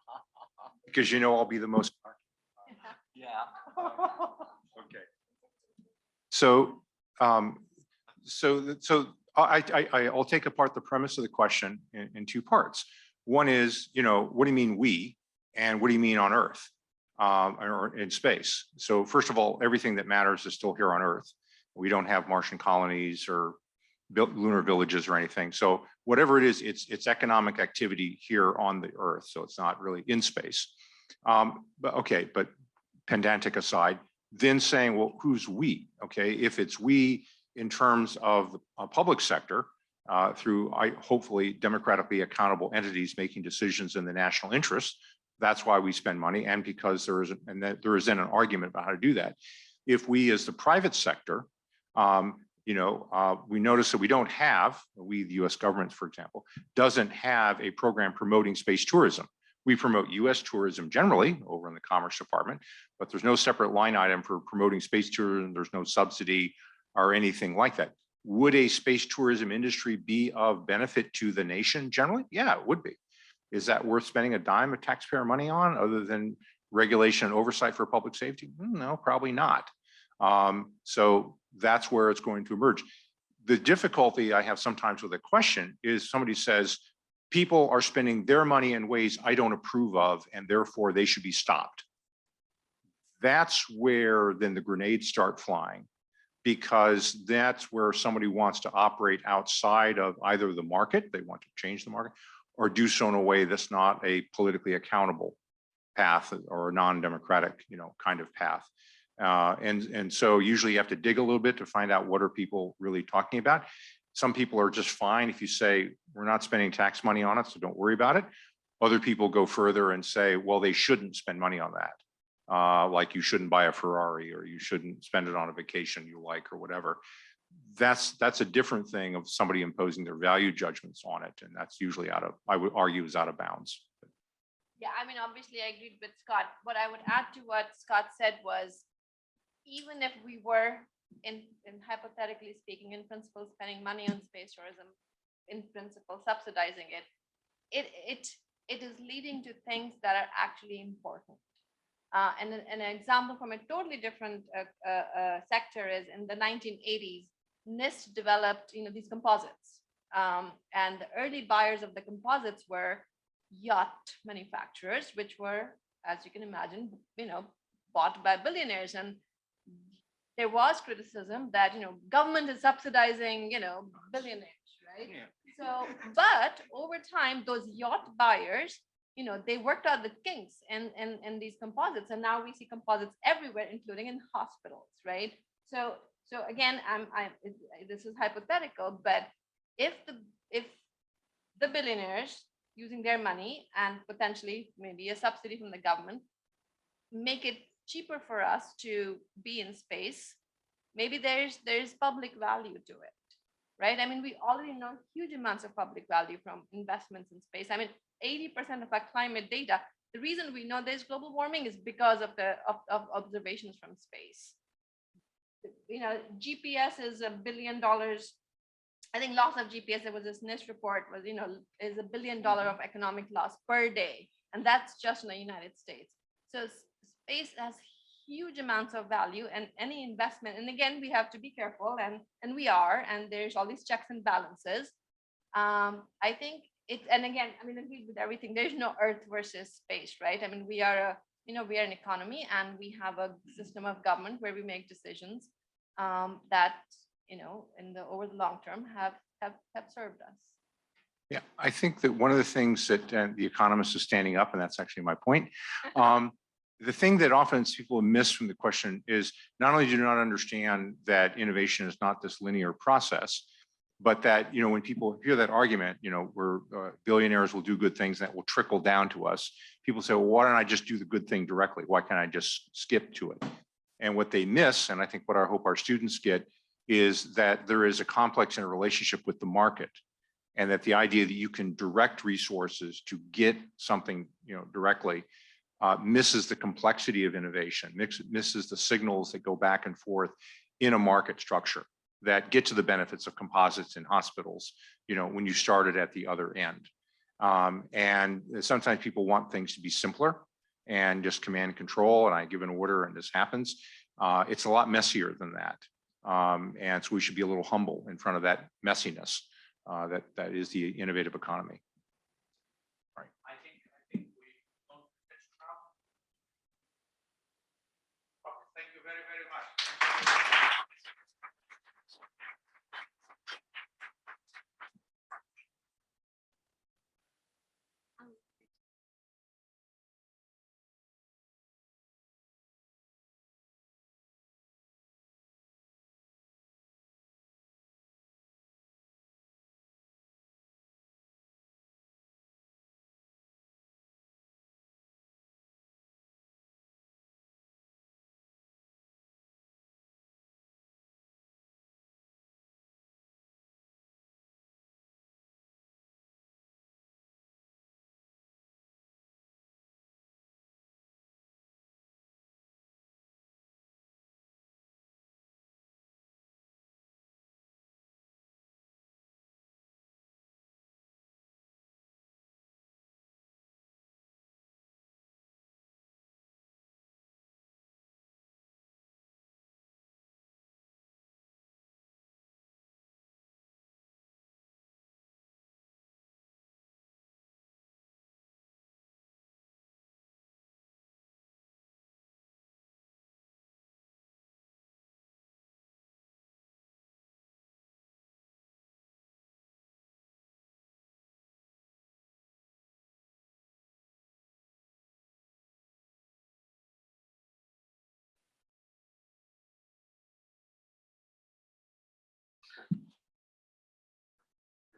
Because you know I'll be the most. Yeah. Okay. So, I'll take apart the premise of the question in two parts. One is, you know, what do you mean we, and what do you mean on Earth, or in space? So first of all, everything that matters is still here on Earth. We don't have Martian colonies or lunar villages or anything. So whatever it is, it's economic activity here on the Earth. So it's not really in space. But pedantic aside, then saying, well, who's we? Okay, if it's we in terms of the public sector, through hopefully democratically accountable entities making decisions in the national interest, that's why we spend money, and because there is then an argument about how to do that. If we, as the private sector, we notice that we don't have, the US government, for example, doesn't have a program promoting space tourism. We promote US tourism generally over in the Commerce Department, but there's no separate line item for promoting space tourism. There's no subsidy or anything like that. Would a space tourism industry be of benefit to the nation generally? Yeah, it would be. Is that worth spending a dime of taxpayer money on, other than regulation and oversight for public safety? No, probably not. So that's where it's going to emerge. the difficulty I have sometimes with a question is somebody says, people are spending their money in ways I don't approve of, and therefore they should be stopped. That's where then the grenades start flying, because that's where somebody wants to operate outside of either the market, they want to change the market, or do so in a way that's not a politically accountable path or a non-democratic, kind of path. And so usually you have to dig a little bit to find out what are people really talking about. Some people are just fine if you say, we're not spending tax money on it, so don't worry about it. Other people go further and say, well, they shouldn't spend money on that. Like you shouldn't buy a Ferrari, or you shouldn't spend it on a vacation you like, or whatever. That's a different thing of somebody imposing their value judgments on it. And that's usually I would argue is out of bounds. Yeah, I mean, obviously I agreed with Scott. What I would add to what Scott said was, even if we were in hypothetically speaking, in principle, spending money on space tourism, in principle, subsidizing it, it is leading to things that are actually important. And an example from a totally different sector is in the 1980s, NIST developed, these composites, and the early buyers of the composites were yacht manufacturers, which were, as you can imagine, bought by billionaires. And there was criticism that, government is subsidizing, billionaires, right? Yeah. So, but over time, those yacht buyers, they worked out the kinks in these composites, and now we see composites everywhere, including in hospitals, right? So again, this is hypothetical, but if the billionaires using their money and potentially maybe a subsidy from the government make it cheaper for us to be in space, maybe there's public value to it, right? I mean, we already know huge amounts of public value from investments in space. I mean, 80% of our climate data, the reason we know there's global warming is because of of observations from space. GPS is $1 billion. I think loss of GPS, there was this NIST report was, is $1 billion of economic loss per day. And that's just in the United States. So space has huge amounts of value, and any investment, and again, we have to be careful, and we are, and there's all these checks and balances. I think and again, I mean, agreed with everything. There's no Earth versus space, right? I mean, we are we are an economy, and we have a system of government where we make decisions that, over the long term have served us. Yeah, I think that one of the things that the economist is standing up, and that's actually my point. The thing that often people miss from the question is not only do you not understand that innovation is not this linear process, but that, when people hear that argument, where billionaires will do good things that will trickle down to us, people say, well, why don't I just do the good thing directly? Why can't I just skip to it? And what they miss, and I think what I hope our students get, is that there is a complex interrelationship with the market, and that the idea that you can direct resources to get something, directly, misses the complexity of innovation, misses the signals that go back and forth in a market structure that get to the benefits of composites in hospitals, when you started at the other end. And sometimes people want things to be simpler and just command and control, and I give an order and this happens. It's a lot messier than that. And so we should be a little humble in front of that messiness that is the innovative economy.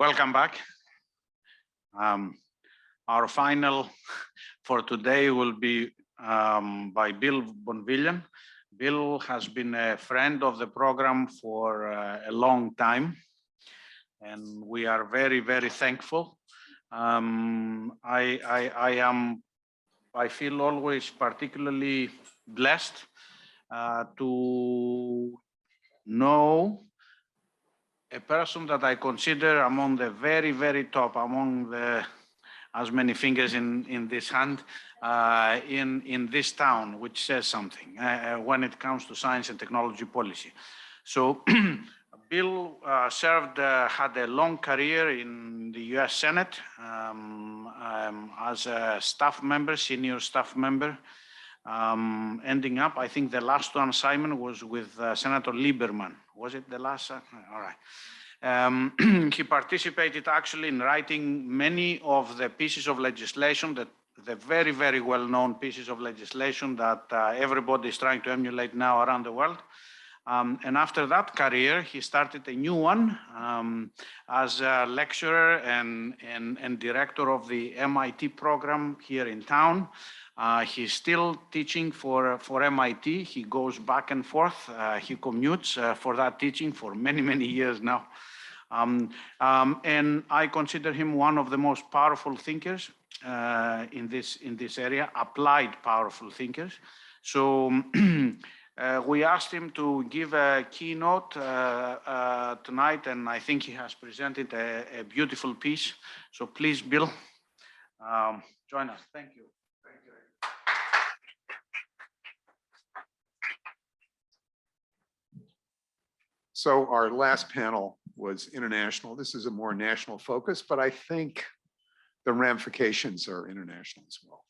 Welcome back. Our final for today will be by Bill Bonvillian. Bill has been a friend of the program for a long time, and we are very, very thankful. I feel always particularly blessed to know a person that I consider among the very, very top, among the as many fingers in this hand in this town, which says something when it comes to science and technology policy. So Bill had a long career in the US Senate as a staff member, senior staff member, ending up, I think the last one, Simon, was with Senator Lieberman. Was it the last? All right. He participated actually in writing many of the pieces of legislation, the very, very well-known pieces of legislation that everybody is trying to emulate now around the world. And after that career, he started a new one as a lecturer and director of the MIT program here in town. He's still teaching for MIT. He goes back and forth. He commutes for that teaching for many, many years now. And I consider him one of the most powerful thinkers in this area, applied powerful thinkers. So we asked him to give a keynote tonight, and I think he has presented a beautiful piece. So please, Bill, join us. Thank you. So our last panel was international. This is a more national focus, but I think the ramifications are international as well.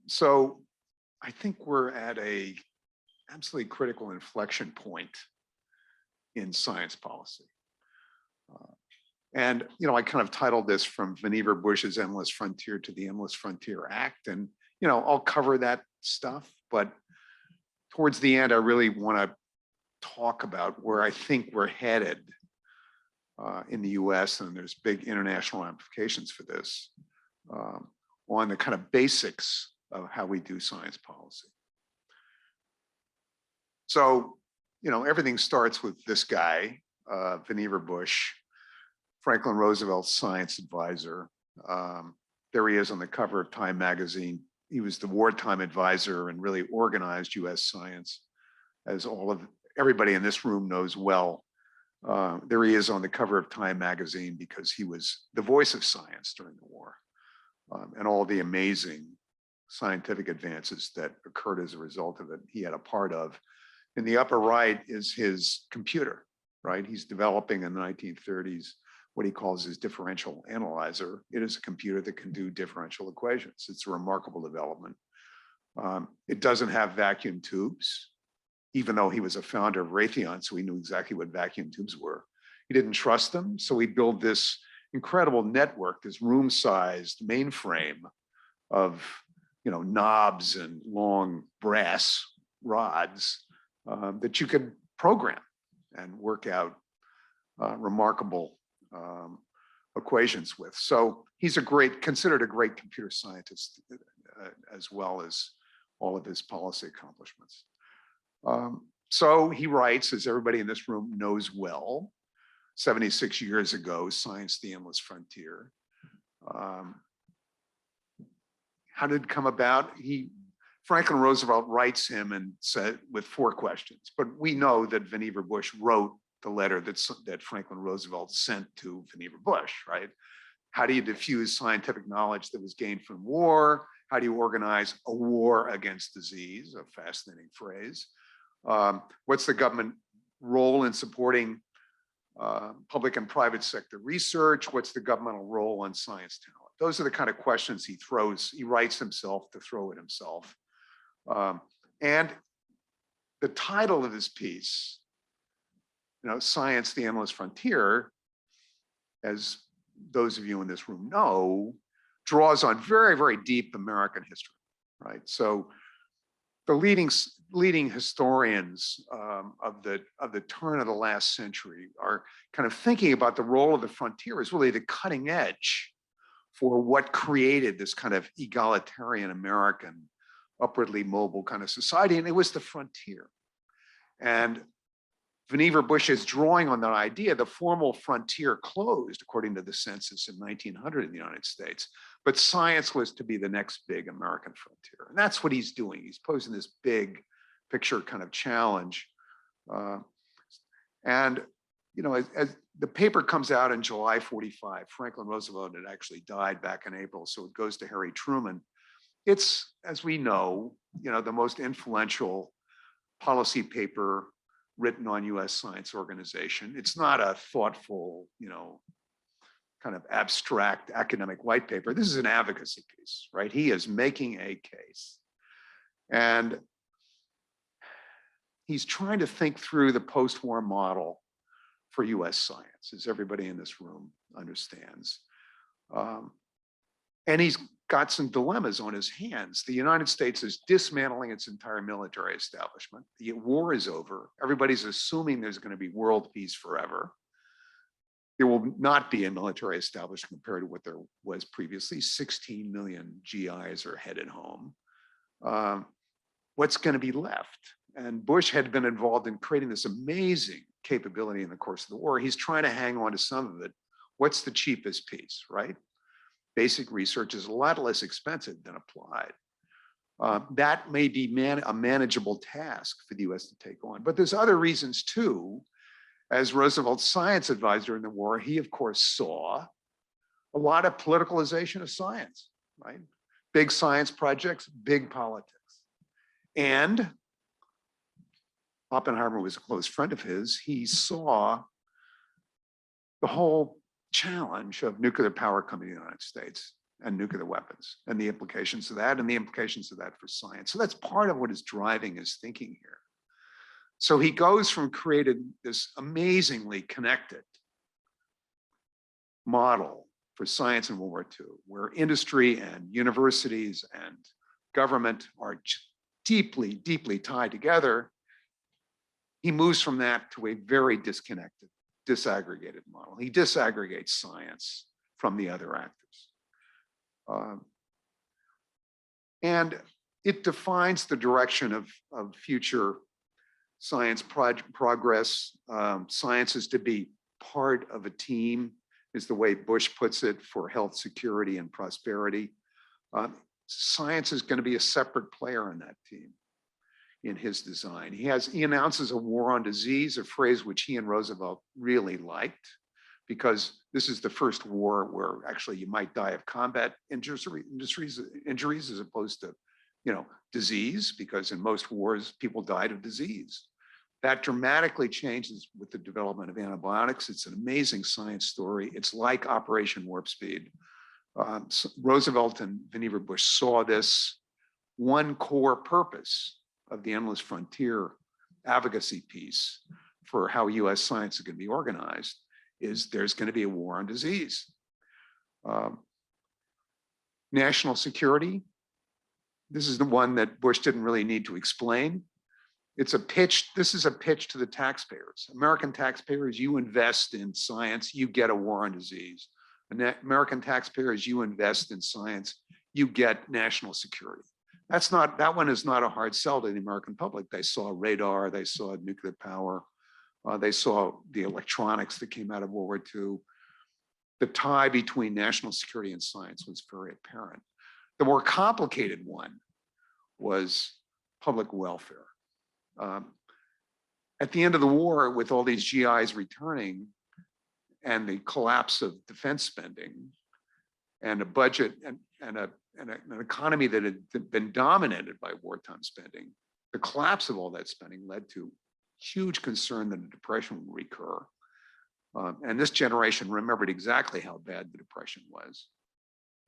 So I think we're at a absolutely critical inflection point in science policy. And, you know, I kind of titled this From Vannevar Bush's Endless Frontier to the Endless Frontier Act. And, you know, I'll cover that stuff, but towards the end, I really want to talk about where I think we're headed in the US, and there's big international ramifications for this, on the kind of basics of how we do science policy. So, you know, everything starts with this guy, Vannevar Bush, Franklin Roosevelt's science advisor. There he is on the cover of Time magazine. He was the wartime advisor and really organized US science, as everybody in this room knows well. There he is on the cover of Time magazine because he was the voice of science during the war, and all the amazing scientific advances that occurred as a result of it, he had a part of. In the upper right is his computer, right? He's developing in the 1930s what he calls his differential analyzer. It is a computer that can do differential equations. It's a remarkable development. It doesn't have vacuum tubes, even though he was a founder of Raytheon, so he knew exactly what vacuum tubes were. He didn't trust them, so he built this incredible network, this room-sized mainframe of, you know, knobs and long brass rods that you could program and work out remarkable equations with. So he's considered a great computer scientist, as well as all of his policy accomplishments. So he writes, as everybody in this room knows well, 76 years ago, Science, the Endless Frontier. How did it come about? Franklin Roosevelt writes him and said with 4 questions, but we know that Vannevar Bush wrote the letter that Franklin Roosevelt sent to Vannevar Bush, right? How do you diffuse scientific knowledge that was gained from war? How do you organize a war against disease? A fascinating phrase. What's the government role in supporting public and private sector research? What's the governmental role on science talent? Those are the kind of questions he writes himself to throw at himself. And the title of this piece, you know, Science, the Endless Frontier, as those of you in this room know, draws on very, very deep American history, right? So the leading historians of the turn of the last century are kind of thinking about the role of the frontier as really the cutting edge for what created this kind of egalitarian American, upwardly mobile kind of society, and it was the frontier. And Vannevar Bush is drawing on that idea. The formal frontier closed, according to the census in 1900 in the United States, but science was to be the next big American frontier. And that's what he's doing. He's posing this big picture kind of challenge. And, you know, as the paper comes out in July 45, Franklin Roosevelt had actually died back in April, so it goes to Harry Truman. It's, as we know, you know, the most influential policy paper written on US science organization. It's not a thoughtful, you know, kind of abstract academic white paper. This is an advocacy piece, right? He is making a case. And he's trying to think through the post-war model for US science, as everybody in this room understands. And he's got some dilemmas on his hands. The United States is dismantling its entire military establishment. The war is over. Everybody's assuming there's going to be world peace forever. There will not be a military establishment compared to what there was previously. 16 million GIs are headed home. What's going to be left? And Bush had been involved in creating this amazing capability in the course of the war. He's trying to hang on to some of it. What's the cheapest piece, right? Basic research is a lot less expensive than applied. That may be a manageable task for the US to take on. But there's other reasons too. As Roosevelt's science advisor in the war, he of course saw a lot of politicalization of science, right? Big science projects, big politics. And Oppenheimer was a close friend of his. He saw the whole challenge of nuclear power coming to the United States and nuclear weapons and the implications of that and the implications of that for science. So that's part of what is driving his thinking here. So he goes from creating this amazingly connected model for science in World War II, where industry and universities and government are deeply, deeply tied together. He moves from that to a very disconnected, disaggregated model. He disaggregates science from the other actors. And it defines the direction of future science progress. Science is to be part of a team, is the way Bush puts it, for health, security, and prosperity. Science is going to be a separate player in that team in his design. He announces a war on disease, a phrase which he and Roosevelt really liked, because this is the first war where actually you might die of combat injuries as opposed to, you know, disease, because in most wars people died of disease. That dramatically changes with the development of antibiotics. It's an amazing science story. It's like Operation Warp Speed. Roosevelt and Vannevar Bush saw this one core purpose of the Endless Frontier advocacy piece for how US science is going to be organized is there's going to be a war on disease. National security. This is the one that Bush didn't really need to explain. It's a pitch. This is a pitch to the taxpayers. American taxpayers, you invest in science, you get a war on disease. American taxpayers, you invest in science, you get national security. That one is not a hard sell to the American public. They saw radar, they saw nuclear power, they saw the electronics that came out of World War II. The tie between national security and science was very apparent. The more complicated one was public welfare. At the end of the war, with all these GIs returning and the collapse of defense spending and a budget and an economy that had been dominated by wartime spending, the collapse of all that spending led to huge concern that a depression would recur. And this generation remembered exactly how bad the depression was.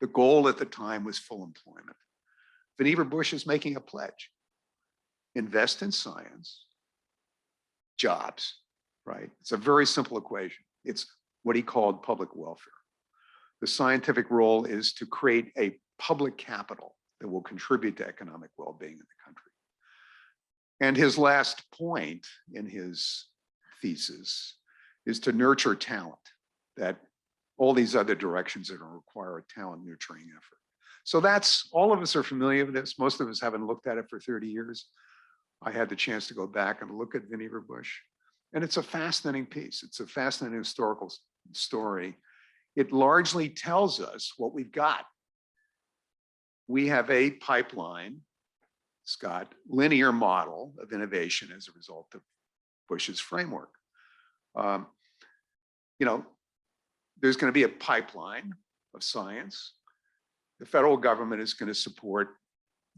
The goal at the time was full employment. Vannevar Bush is making a pledge. Invest in science, jobs, right? It's a very simple equation. It's what he called public welfare. The scientific role is to create a public capital that will contribute to economic well-being in the country. And his last point in his thesis is to nurture talent, that all these other directions are going to require a talent nurturing effort. So that's, all of us are familiar with this. Most of us haven't looked at it for 30 years. I had the chance to go back and look at Vannevar Bush, and it's a fascinating piece. It's a fascinating historical story. It largely tells us what we've got. We have a pipeline, Scott, linear model of innovation as a result of Bush's framework. You know, there's going to be a pipeline of science. The federal government is going to support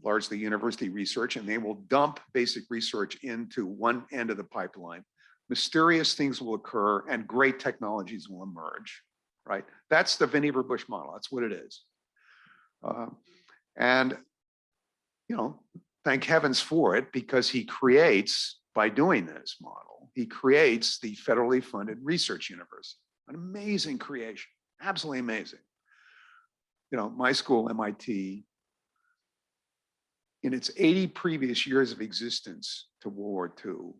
largely university research, and they will dump basic research into one end of the pipeline. Mysterious things will occur and great technologies will emerge, right? That's the Vannevar Bush model. That's what it is. And, you know, thank heavens for it, because he creates, by doing this model, he creates the federally funded research university. An amazing creation, absolutely amazing. You know, my school, MIT, in its 80 previous years of existence to World War II,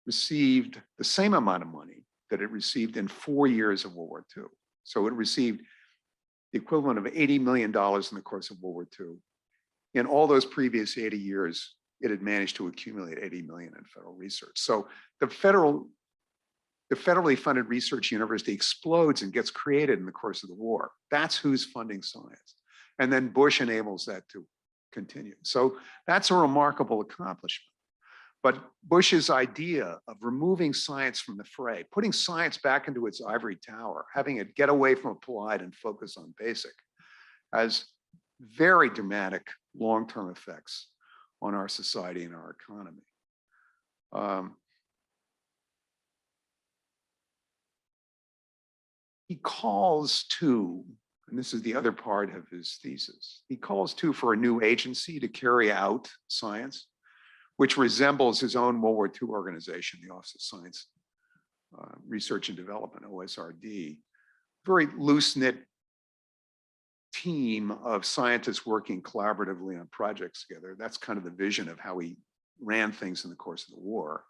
received the same amount of money that it received in 4 years of World War II. So it received the equivalent of $80 million in the course of World War II. In all those previous 80 years, it had managed to accumulate 80 million in federal research. So the federally funded research university explodes and gets created in the course of the war. That's who's funding science. And then Bush enables that to continue. So that's a remarkable accomplishment. But Bush's idea of removing science from the fray, putting science back into its ivory tower, having it get away from applied and focus on basic, has very dramatic long-term effects on our society and our economy. He calls to, and this is the other part of his thesis, he calls to for a new agency to carry out science, which resembles his own World War II organization, the Office of Science Research and Development, OSRD. Very loose-knit team of scientists working collaboratively on projects together. That's kind of the vision of how he ran things in the course of the war.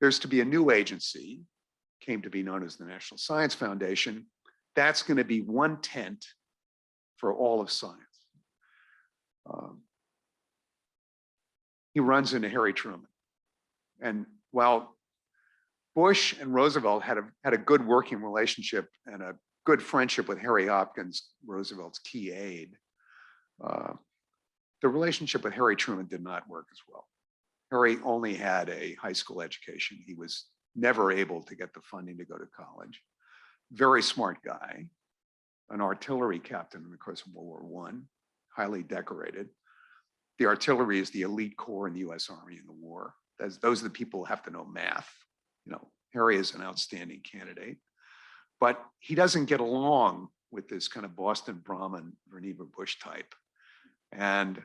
There's to be a new agency, came to be known as the National Science Foundation. That's going to be one tent for all of science. He runs into Harry Truman. And while Bush and Roosevelt had a good working relationship and a good friendship with Harry Hopkins, Roosevelt's key aide, the relationship with Harry Truman did not work as well. Harry only had a high school education. He was never able to get the funding to go to college. Very smart guy, an artillery captain in the course of World War I, highly decorated. The artillery is the elite corps in the US Army in the war. Those are the people who have to know math. You know, Harry is an outstanding candidate, but he doesn't get along with this kind of Boston Brahmin Vannevar Bush type. And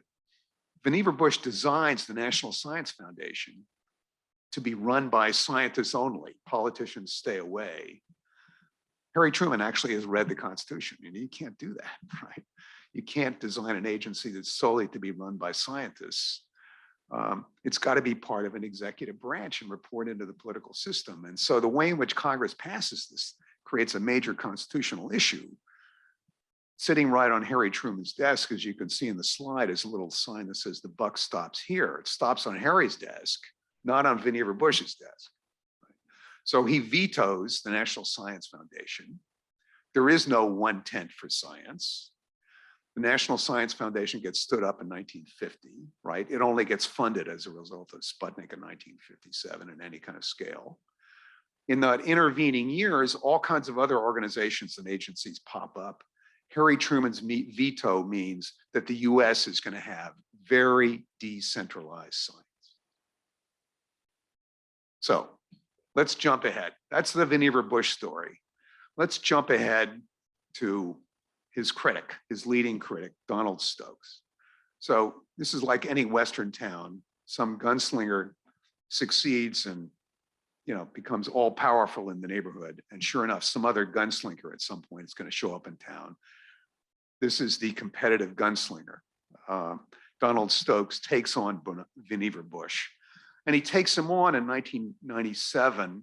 Vannevar Bush designs the National Science Foundation to be run by scientists only. Politicians stay away. Harry Truman actually has read the Constitution, and you can't do that, right? You can't design an agency that's solely to be run by scientists. It's got to be part of an executive branch and report into the political system. And so the way in which Congress passes this creates a major constitutional issue. Sitting right on Harry Truman's desk, as you can see in the slide, is a little sign that says the buck stops here. It stops on Harry's desk, not on Vannevar Bush's desk. So he vetoes the National Science Foundation. There is no one tent for science. The National Science Foundation gets stood up in 1950, right? It only gets funded as a result of Sputnik in 1957 in any kind of scale. In the intervening years, all kinds of other organizations and agencies pop up. Harry Truman's veto means that the US is going to have very decentralized science. So let's jump ahead. That's the Vannevar Bush story. Let's jump ahead to his critic, his leading critic, Donald Stokes. So this is like any Western town. Some gunslinger succeeds and becomes all powerful in the neighborhood. And sure enough, some other gunslinger at some point is going to show up in town. This is the competitive gunslinger. Donald Stokes takes on Vannevar Bush, and he takes him on in 1997.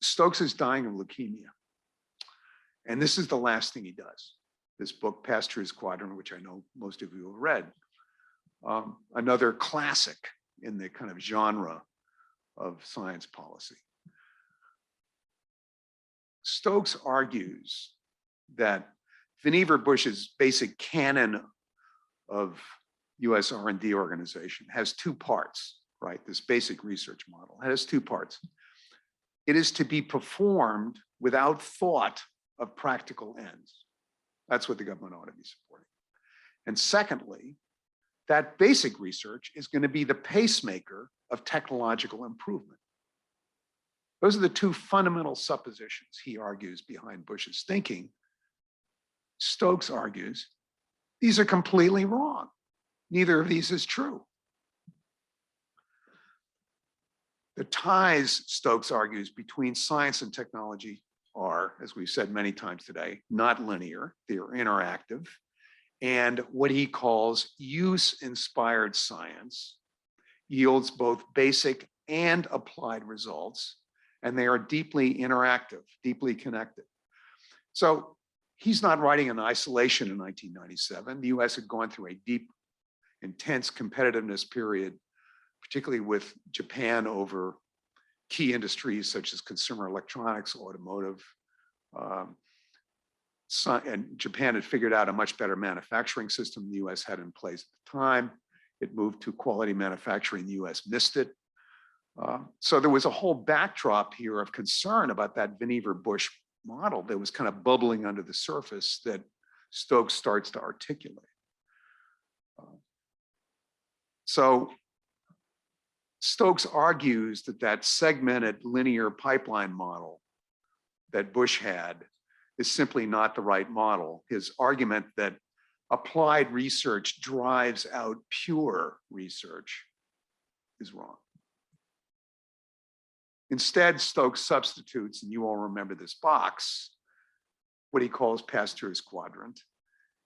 Stokes is dying of leukemia. And this is the last thing he does. This book, Past His Quadrant, which I know most of you have read. Another classic in the kind of genre of science policy. Stokes argues that Vannevar Bush's basic canon of US R&D organization has two parts, right? This basic research model has two parts. It is to be performed without thought of practical ends. That's what the government ought to be supporting. And secondly, that basic research is going to be the pacemaker of technological improvement. Those are the two fundamental suppositions, he argues, behind Bush's thinking. Stokes argues these are completely wrong. Neither of these is true. The ties, Stokes argues, between science and technology are, as we've said many times today, not linear, they are interactive. And what he calls use-inspired science yields both basic and applied results, and they are deeply interactive, deeply connected. So he's not writing in isolation in 1997. The US had gone through a deep, intense competitiveness period, particularly with Japan over key industries such as consumer electronics, automotive. And Japan had figured out a much better manufacturing system the US had in place at the time. It moved to quality manufacturing, the US missed it. So there was a whole backdrop here of concern about that Vannevar Bush model that was kind of bubbling under the surface that Stokes starts to articulate. So Stokes argues that that segmented linear pipeline model that Bush had is simply not the right model. His argument that applied research drives out pure research is wrong. Instead, Stokes substitutes, and you all remember this box, what he calls Pasteur's quadrant.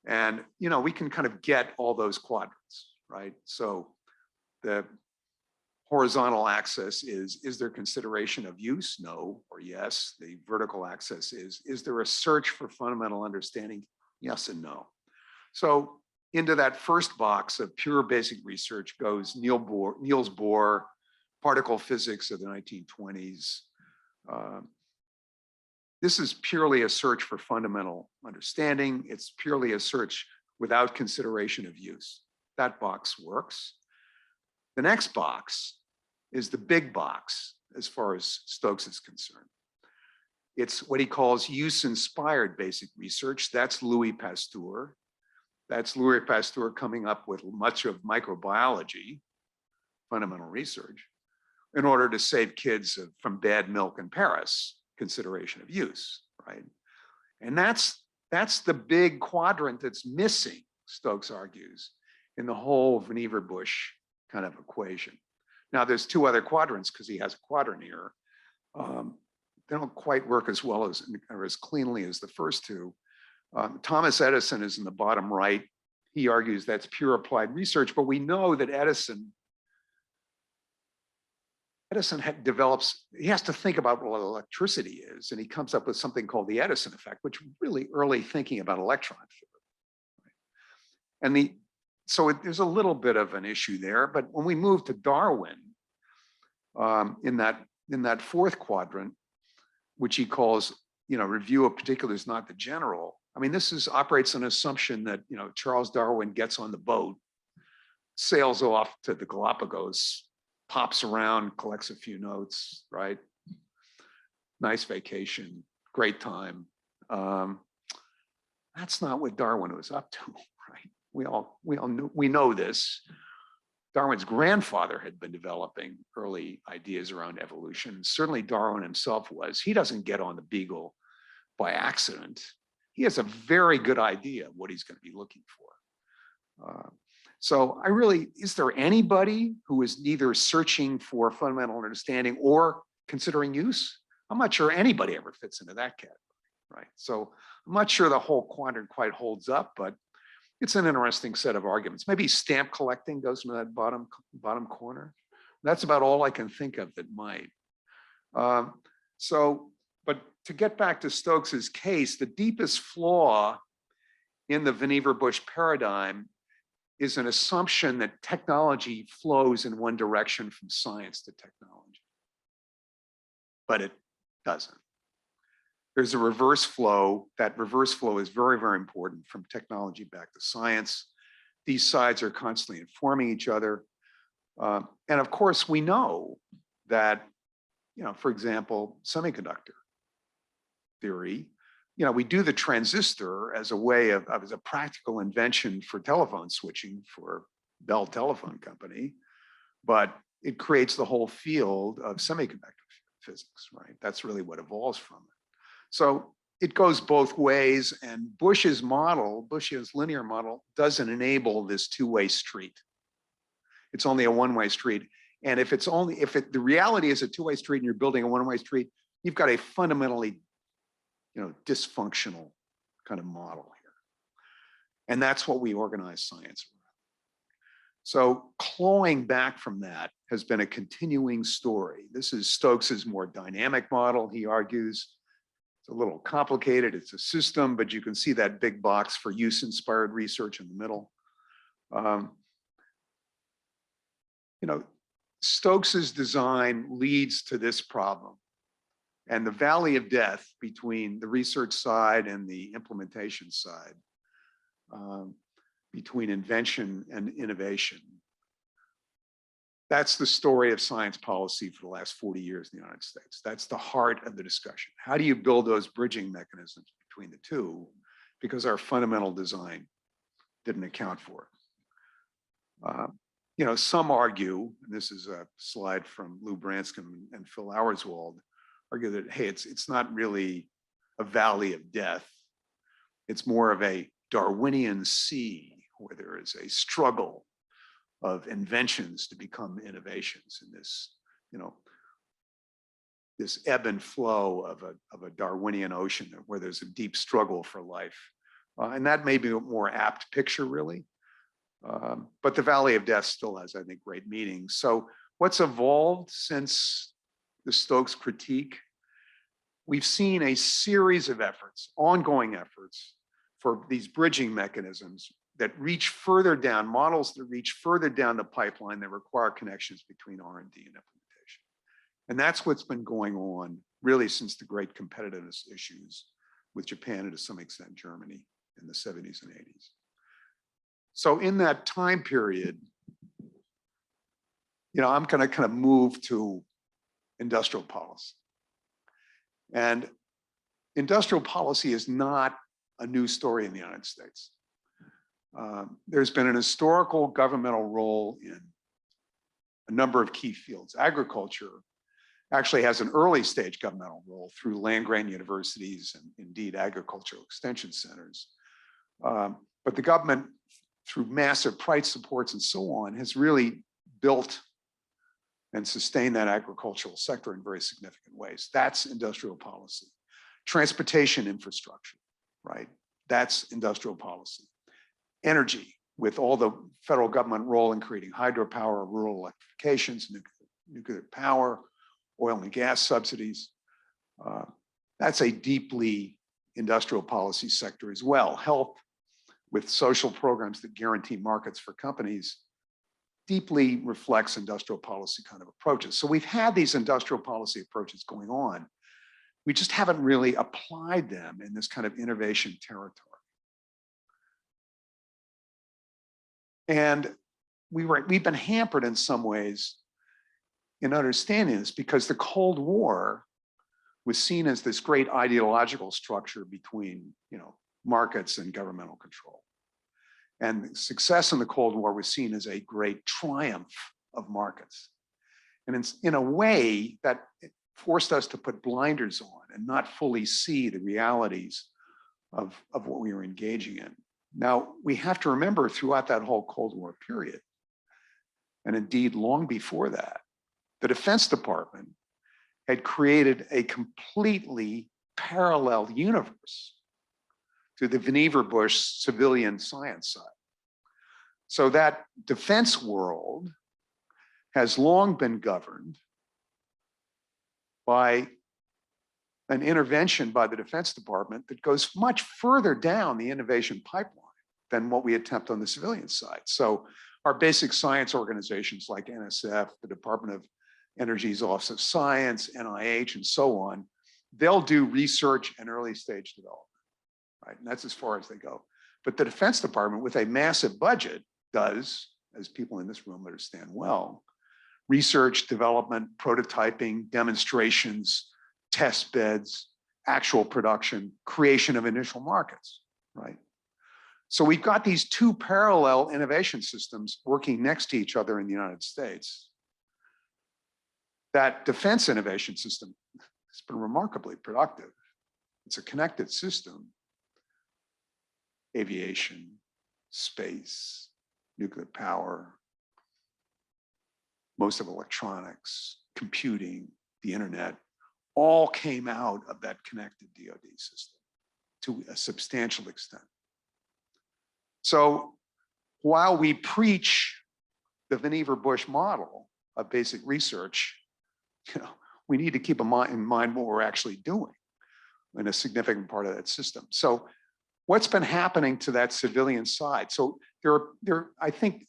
And we can kind of get all those quadrants, right? So the horizontal axis is there consideration of use? No or yes. The vertical axis is there a search for fundamental understanding? Yes and no. So into that first box of pure basic research goes Niels Bohr, particle physics of the 1920s. This is purely a search for fundamental understanding. It's purely a search without consideration of use. That box works. The next box is the big box as far as Stokes is concerned. It's what he calls use-inspired basic research. That's Louis Pasteur. That's Louis Pasteur coming up with much of microbiology, fundamental research, in order to save kids from bad milk in Paris, consideration of use, right? And that's the big quadrant that's missing, Stokes argues, in the whole Vannevar Bush kind of equation. Now there's two other quadrants because he has a quadrant here. They don't quite work as well as, or as cleanly as the first two. Thomas Edison is in the bottom right. He argues that's pure applied research, but we know that Edison develops, he has to think about what electricity is, and he comes up with something called the Edison Effect, which really early thinking about electron theory. And so there's a little bit of an issue there, but when we move to Darwin, in that fourth quadrant, which he calls, review of particulars, not the general. I mean, this operates on an assumption that, Charles Darwin gets on the boat, sails off to the Galapagos, pops around, collects a few notes, right? Nice vacation, great time. That's not what Darwin was up to, right? We know this. Darwin's grandfather had been developing early ideas around evolution. Certainly Darwin himself was. He doesn't get on the Beagle by accident. He has a very good idea of what he's going to be looking for. So is there anybody who is neither searching for fundamental understanding or considering use? I'm not sure anybody ever fits into that category. right? So I'm not sure the whole quadrant quite holds up, but it's an interesting set of arguments. Maybe stamp collecting goes into that bottom corner. That's about all I can think of that might. But to get back to Stokes's case, the deepest flaw in the Vannevar-Bush paradigm is an assumption that technology flows in one direction from science to technology. But it doesn't. There's a reverse flow. That reverse flow is very, very important from technology back to science. These sides are constantly informing each other. And of course, we know that, for example, semiconductor theory, we do the transistor as a way as a practical invention for telephone switching for Bell Telephone Company, but it creates the whole field of semiconductor physics, right? That's really what evolves from it. So it goes both ways, and Bush's linear model doesn't enable this two-way street. It's only a one-way street. And if the reality is a two-way street and you're building a one-way street, you've got a fundamentally dysfunctional kind of model here. And that's what we organize science around. So clawing back from that has been a continuing story. This is Stokes's more dynamic model, he argues. It's a little complicated, it's a system, but you can see that big box for use-inspired research in the middle. Stokes's design leads to this problem. And the valley of death between the research side and the implementation side, between invention and innovation. That's the story of science policy for the last 40 years in the United States. That's the heart of the discussion. How do you build those bridging mechanisms between the two? Because our fundamental design didn't account for it. Some argue, and this is a slide from Lou Branscombe and Phil Auerswald, argue that, hey, it's not really a valley of death. It's more of a Darwinian sea where there is a struggle of inventions to become innovations in this, this ebb and flow of a Darwinian ocean where there's a deep struggle for life. And that may be a more apt picture, really. But the Valley of Death still has, I think, great meaning. So what's evolved since the Stokes critique? We've seen a series of efforts, ongoing efforts, for these bridging mechanisms that reach further down, models that reach further down the pipeline that require connections between R&D and implementation. And that's what's been going on really since the great competitiveness issues with Japan and to some extent Germany in the 70s and 80s. So in that time period, I'm going to kind of move to industrial policy. And industrial policy is not a new story in the United States. There's been an historical governmental role in a number of key fields. Agriculture actually has an early stage governmental role through land-grant universities and indeed agricultural extension centers. But the government, through massive price supports and so on, has really built and sustained that agricultural sector in very significant ways. That's industrial policy. Transportation infrastructure, right? That's industrial policy. Energy, with all the federal government role in creating hydropower, rural electrifications, nuclear power, oil and gas subsidies. That's a deeply industrial policy sector as well. Health, with social programs that guarantee markets for companies, deeply reflects industrial policy kind of approaches. So we've had these industrial policy approaches going on. We just haven't really applied them in this kind of innovation territory. And we've been hampered in some ways in understanding this because the Cold War was seen as this great ideological structure between, markets and governmental control. And success in the Cold War was seen as a great triumph of markets. And in a way that forced us to put blinders on and not fully see the realities of what we were engaging in. Now, we have to remember throughout that whole Cold War period, and indeed long before that, the Defense Department had created a completely parallel universe to the Vannevar Bush civilian science side. So that defense world has long been governed by an intervention by the Defense Department that goes much further down the innovation pipeline than what we attempt on the civilian side. So our basic science organizations like NSF, the Department of Energy's Office of Science, NIH, and so on, they'll do research and early stage development, right? And that's as far as they go. But the Defense Department, with a massive budget, does, as people in this room understand well, research, development, prototyping, demonstrations, test beds, actual production, creation of initial markets, right? So we've got these two parallel innovation systems working next to each other in the United States. That defense innovation system has been remarkably productive. It's a connected system. Aviation, space, nuclear power, most of electronics, computing, the internet, all came out of that connected DoD system to a substantial extent. So while we preach the Vannevar Bush model of basic research, we need to keep in mind what we're actually doing in a significant part of that system. So what's been happening to that civilian side? So I think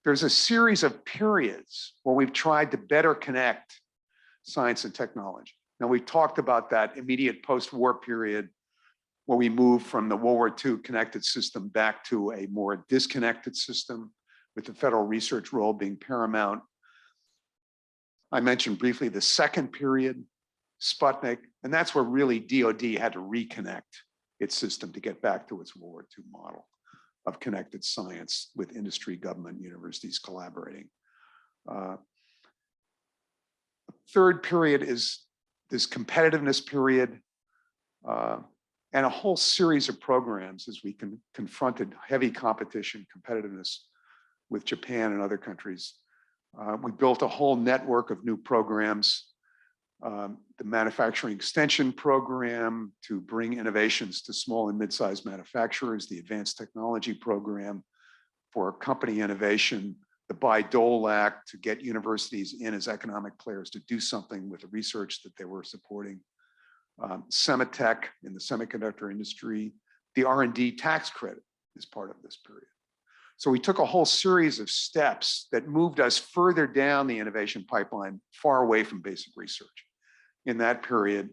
there's a series of periods where we've tried to better connect science and technology. Now, we've talked about that immediate post-war period where we moved from the World War II connected system back to a more disconnected system with the federal research role being paramount. I mentioned briefly the second period, Sputnik, and that's where really DoD had to reconnect its system to get back to its World War II model of connected science with industry, government, universities collaborating. Third period is this competitiveness period, and a whole series of programs as we confronted heavy competition, competitiveness with Japan and other countries. We built a whole network of new programs, the manufacturing extension program to bring innovations to small and mid-sized manufacturers, the advanced technology program for company innovation, the Bayh-Dole Act to get universities in as economic players to do something with the research that they were supporting, Semitech in the semiconductor industry, the R&D tax credit is part of this period. So we took a whole series of steps that moved us further down the innovation pipeline, far away from basic research. In that period,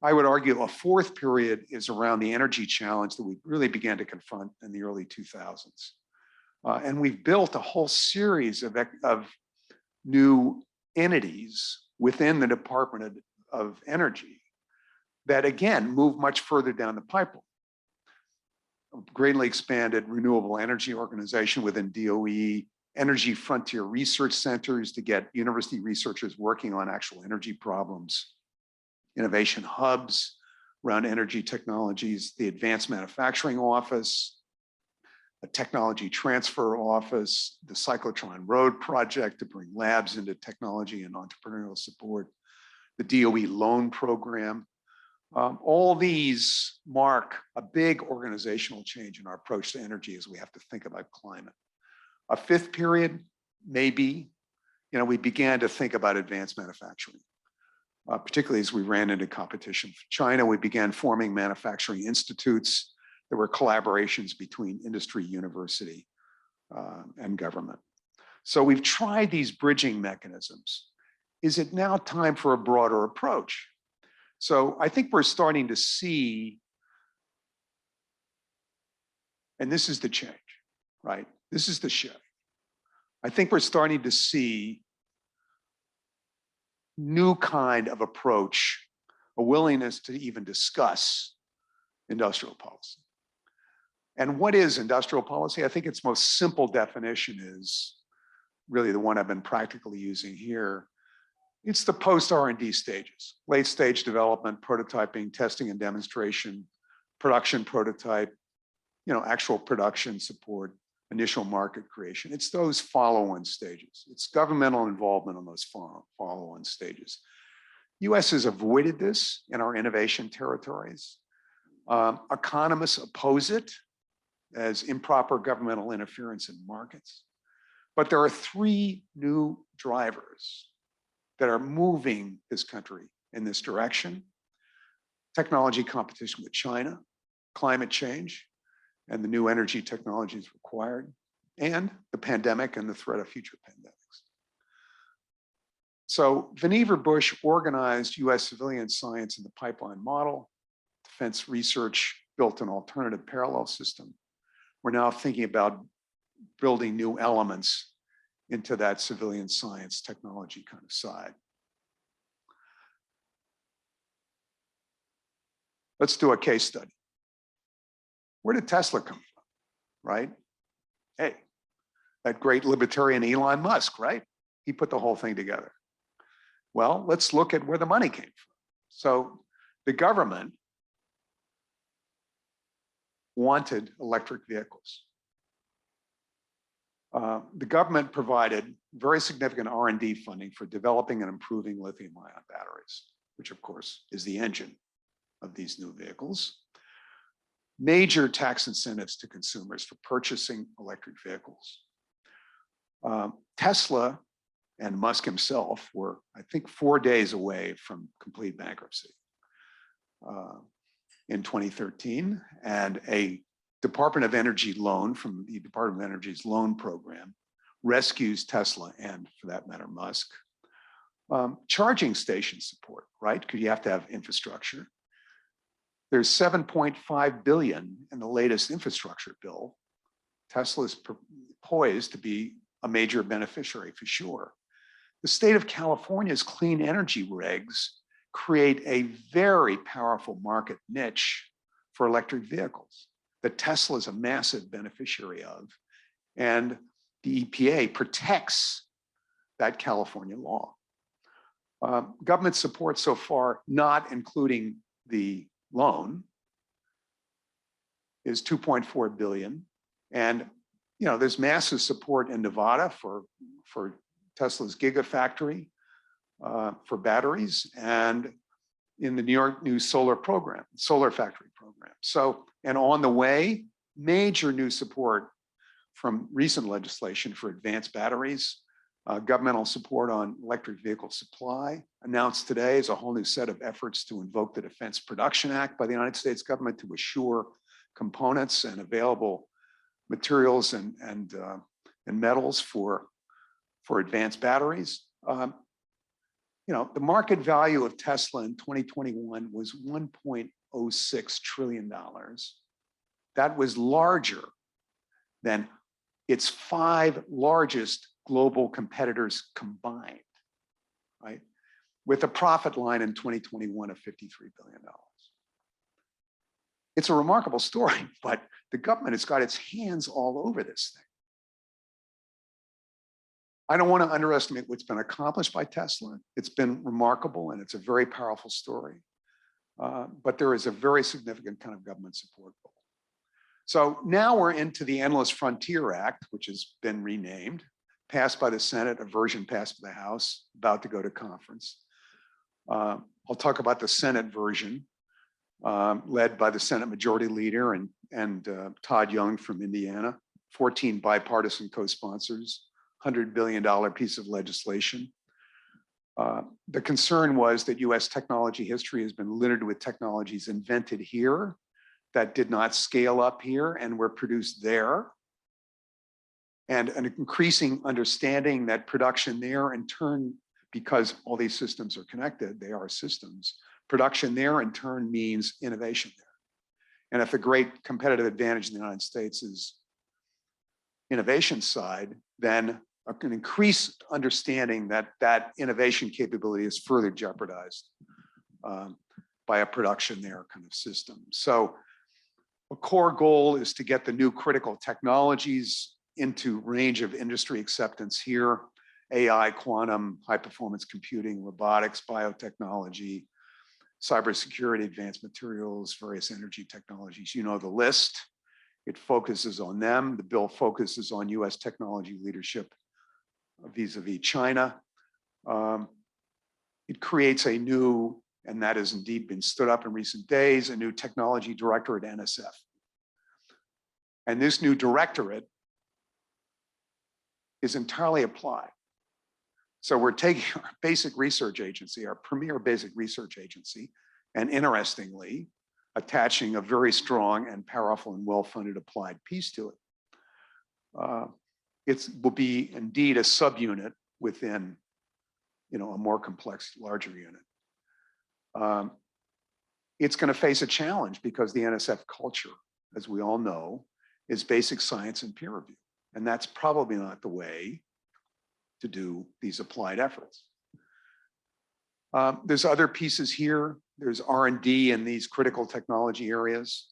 I would argue a fourth period is around the energy challenge that we really began to confront in the early 2000s. And we've built a whole series of new entities within the Department of Energy that again, move much further down the pipeline. A greatly expanded renewable energy organization within DOE, energy frontier research centers to get university researchers working on actual energy problems, innovation hubs around energy technologies, the advanced manufacturing office, a technology transfer office, the Cyclotron Road project to bring labs into technology and entrepreneurial support, the DOE loan program. All these mark a big organizational change in our approach to energy as we have to think about climate. A fifth period, maybe, we began to think about advanced manufacturing, particularly as we ran into competition from China. We began forming manufacturing institutes. There were collaborations between industry, university, and government. So we've tried these bridging mechanisms. Is it now time for a broader approach? So I think we're starting to see, and this is the change, right? This is the shift. I think we're starting to see new kind of approach, a willingness to even discuss industrial policy. And what is industrial policy? I think its most simple definition is really the one I've been practically using here. It's the post-R&D stages, late stage development, prototyping, testing and demonstration, production prototype, actual production support, initial market creation. It's those follow-on stages. It's governmental involvement on those follow-on stages. US has avoided this in our innovation territories. Economists oppose it as improper governmental interference in markets. But there are three new drivers that are moving this country in this direction: technology competition with China, climate change, and the new energy technologies required, and the pandemic and the threat of future pandemics. So Vannevar Bush organized US civilian science in the pipeline model. Defense research built an alternative parallel system. We're now thinking about building new elements into that civilian science technology kind of side. Let's do a case study. Where did Tesla come from, right? Hey, that great libertarian Elon Musk, right? He put the whole thing together. Well, let's look at where the money came from. So the government wanted electric vehicles. The government provided very significant R&D funding for developing and improving lithium-ion batteries, which of course is the engine of these new vehicles. Major tax incentives to consumers for purchasing electric vehicles. Tesla and Musk himself were, I think, 4 days away from complete bankruptcy in 2013, and a Department of Energy loan from the Department of Energy's loan program rescues Tesla and, for that matter, Musk. Charging station support, right? Because you have to have infrastructure. There's $7.5 billion in the latest infrastructure bill. Tesla is poised to be a major beneficiary for sure. The state of California's clean energy regs create a very powerful market niche for electric vehicles that Tesla is a massive beneficiary of. And the EPA protects that California law. Government support so far, not including the loan, is $2.4 billion. And there's massive support in Nevada for Tesla's Gigafactory for batteries, and in the New York new solar factory program. So, and on the way, major new support from recent legislation for advanced batteries, governmental support on electric vehicle supply. Announced today is a whole new set of efforts to invoke the Defense Production Act by the United States government to assure components and available materials and metals for advanced batteries. The market value of Tesla in 2021 was $1.06 trillion. That was larger than its 5 largest global competitors combined, right? With a profit line in 2021 of $53 billion. It's a remarkable story, but the government has got its hands all over this thing. I don't want to underestimate what's been accomplished by Tesla. It's been remarkable and it's a very powerful story. But there is a very significant kind of government support goal. So now we're into the Endless Frontier Act, which has been renamed, passed by the Senate, a version passed by the House, about to go to conference. I'll talk about the Senate version, led by the Senate Majority Leader and Todd Young from Indiana, 14 bipartisan co-sponsors, $100 billion piece of legislation. The concern was that US technology history has been littered with technologies invented here that did not scale up here and were produced there. And an increasing understanding that production there in turn, because all these systems are connected, they are systems, production there in turn means innovation there. And if the great competitive advantage in the United States is innovation side, then an increased understanding that that innovation capability is further jeopardized by a production there kind of system. So a core goal is to get the new critical technologies into range of industry acceptance here: AI, quantum, high performance computing, robotics, biotechnology, cybersecurity, advanced materials, various energy technologies. You know the list. It focuses on them. The bill focuses on US technology leadership vis-a-vis China. It creates a new, and that has indeed been stood up in recent days, a new technology director at NSF. And this new directorate is entirely applied. So we're taking our basic research agency, our premier basic research agency, and interestingly, attaching a very strong and powerful and well-funded applied piece to it. It will be indeed a subunit within, a more complex, larger unit. It's going to face a challenge because the NSF culture, as we all know, is basic science and peer review. And that's probably not the way to do these applied efforts. There's other pieces here. There's R&D in these critical technology areas.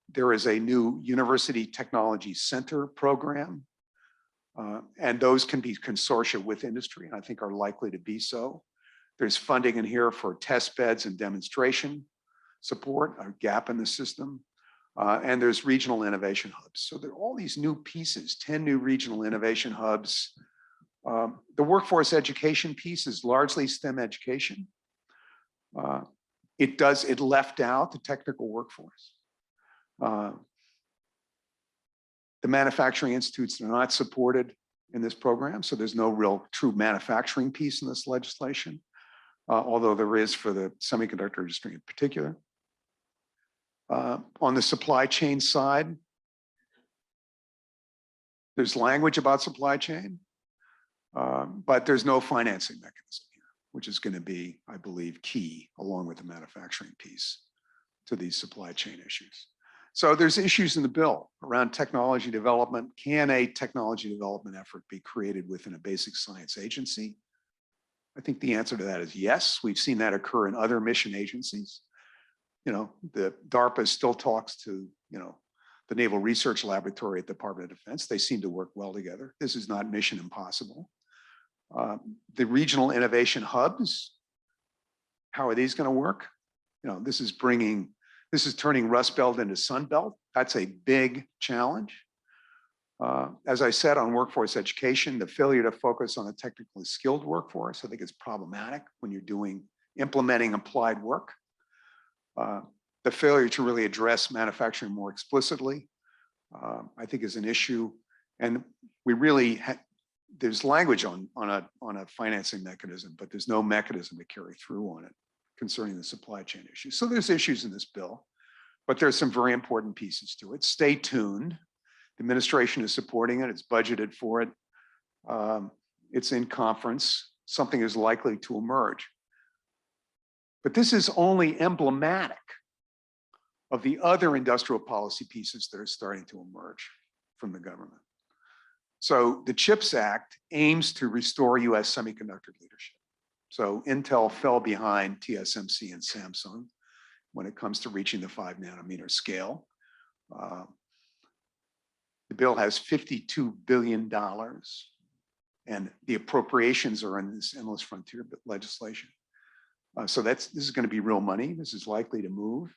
There is a new University Technology Center program, and those can be consortia with industry, and I think are likely to be so. There's funding in here for test beds and demonstration support, a gap in the system. And there's regional innovation hubs. So there are all these new pieces, 10 new regional innovation hubs. The workforce education piece is largely STEM education. It left out the technical workforce. The manufacturing institutes are not supported in this program, so there's no real true manufacturing piece in this legislation, although there is for the semiconductor industry in particular. On the supply chain side, there's language about supply chain, but there's no financing mechanism here, which is going to be, I believe, key along with the manufacturing piece to these supply chain issues. So there's issues in the bill around technology development. Can a technology development effort be created within a basic science agency? I think the answer to that is yes. We've seen that occur in other mission agencies. The DARPA still talks to, the Naval Research Laboratory at the Department of Defense. They seem to work well together. This is not mission impossible. The regional innovation hubs, how are these going to work? This is turning Rust Belt into Sun Belt. That's a big challenge. As I said, on workforce education, the failure to focus on a technically skilled workforce, I think is problematic when you're implementing applied work. The failure to really address manufacturing more explicitly, I think is an issue. And we really, there's language on a financing mechanism, but there's no mechanism to carry through on it concerning the supply chain issues. So there's issues in this bill, but there's some very important pieces to it. Stay tuned. The administration is supporting it. It's budgeted for it. It's in conference. Something is likely to emerge. But this is only emblematic of the other industrial policy pieces that are starting to emerge from the government. So the CHIPS Act aims to restore US semiconductor leadership. So Intel fell behind TSMC and Samsung when it comes to reaching the 5 nanometer scale. The bill has $52 billion, and the appropriations are in this endless frontier legislation. So this is going to be real money. This is likely to move.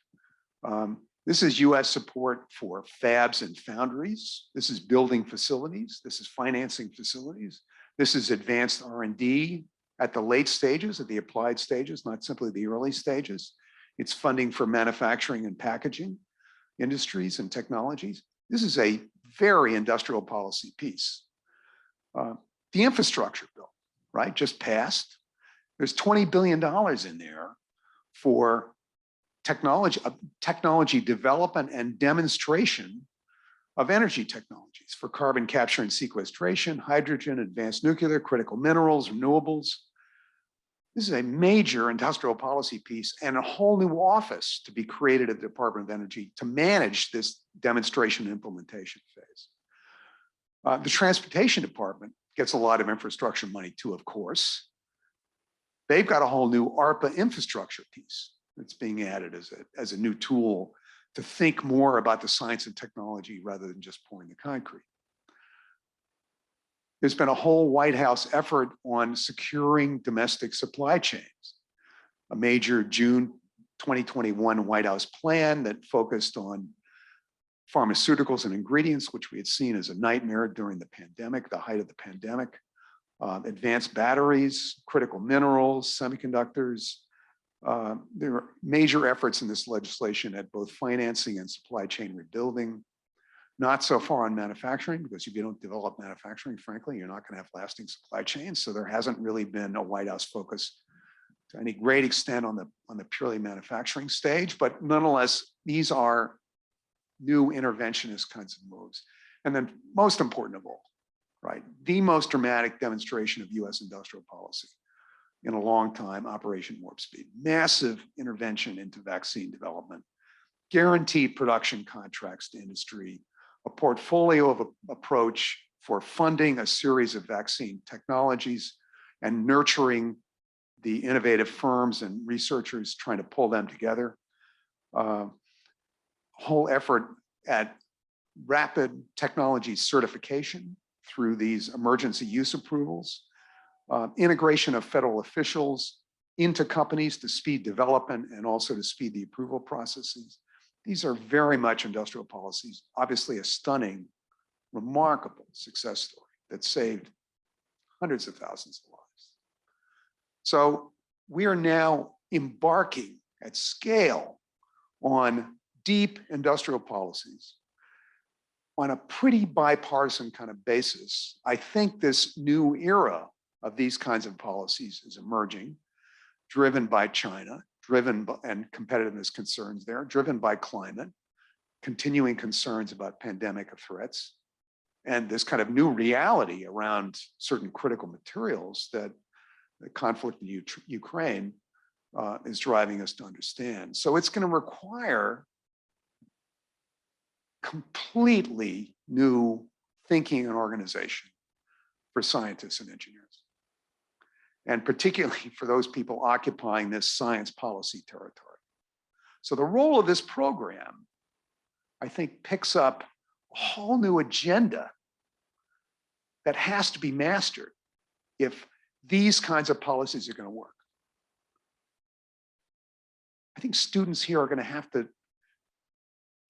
This is US support for fabs and foundries. This is building facilities. This is financing facilities. This is advanced R&D at the late stages, at the applied stages, not simply the early stages. It's funding for manufacturing and packaging industries and technologies. This is a very industrial policy piece. The infrastructure bill, right, just passed. There's $20 billion in there for technology development and demonstration of energy technologies for carbon capture and sequestration, hydrogen, advanced nuclear, critical minerals, renewables. This is a major industrial policy piece and a whole new office to be created at the Department of Energy to manage this demonstration and implementation phase. The Transportation Department gets a lot of infrastructure money too, of course. They've got a whole new ARPA infrastructure piece that's being added as a new tool to think more about the science and technology rather than just pouring the concrete. There's been a whole White House effort on securing domestic supply chains. A major June 2021 White House plan that focused on pharmaceuticals and ingredients, which we had seen as a nightmare during the pandemic, the height of the pandemic. advanced batteries, critical minerals, semiconductors. There are major efforts in this legislation at both financing and supply chain rebuilding. Not so far on manufacturing, because if you don't develop manufacturing, frankly, you're not going to have lasting supply chains. So there hasn't really been a White House focus to any great extent on the purely manufacturing stage, but nonetheless, these are new interventionist kinds of moves. And then most important of all, right, the most dramatic demonstration of US industrial policy in a long time, Operation Warp Speed, massive intervention into vaccine development, guaranteed production contracts to industry, a portfolio of approach for funding a series of vaccine technologies and nurturing the innovative firms and researchers trying to pull them together. Whole effort at rapid technology certification through these emergency use approvals, integration of federal officials into companies to speed development and also to speed the approval processes. These are very much industrial policies, obviously a stunning, remarkable success story that saved hundreds of thousands of lives. So we are now embarking at scale on deep industrial policies on a pretty bipartisan kind of basis. I think this new era of these kinds of policies is emerging, driven by China, driven by, and competitiveness concerns there, driven by climate, continuing concerns about pandemic threats, and this kind of new reality around certain critical materials that the conflict in Ukraine is driving us to understand. So it's going to require completely new thinking and organization for scientists and engineers, and particularly for those people occupying this science policy territory. So the role of this program, I think, picks up a whole new agenda that has to be mastered if these kinds of policies are going to work. I think students here are going to have to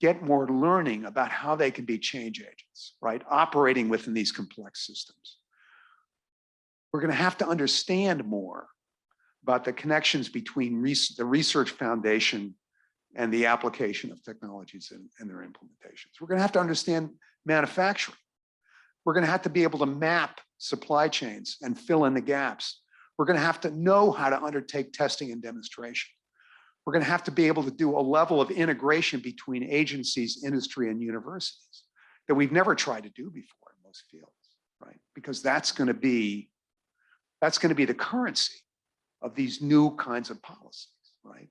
get more learning about how they can be change agents, right? Operating within these complex systems. We're going to have to understand more about the connections between the research foundation and the application of technologies and their implementations. We're going to have to understand manufacturing. We're going to have to be able to map supply chains and fill in the gaps. We're going to have to know how to undertake testing and demonstration. We're going to have to be able to do a level of integration between agencies, industry, and universities that we've never tried to do before in most fields, right? Because that's going to be the currency of these new kinds of policies, right?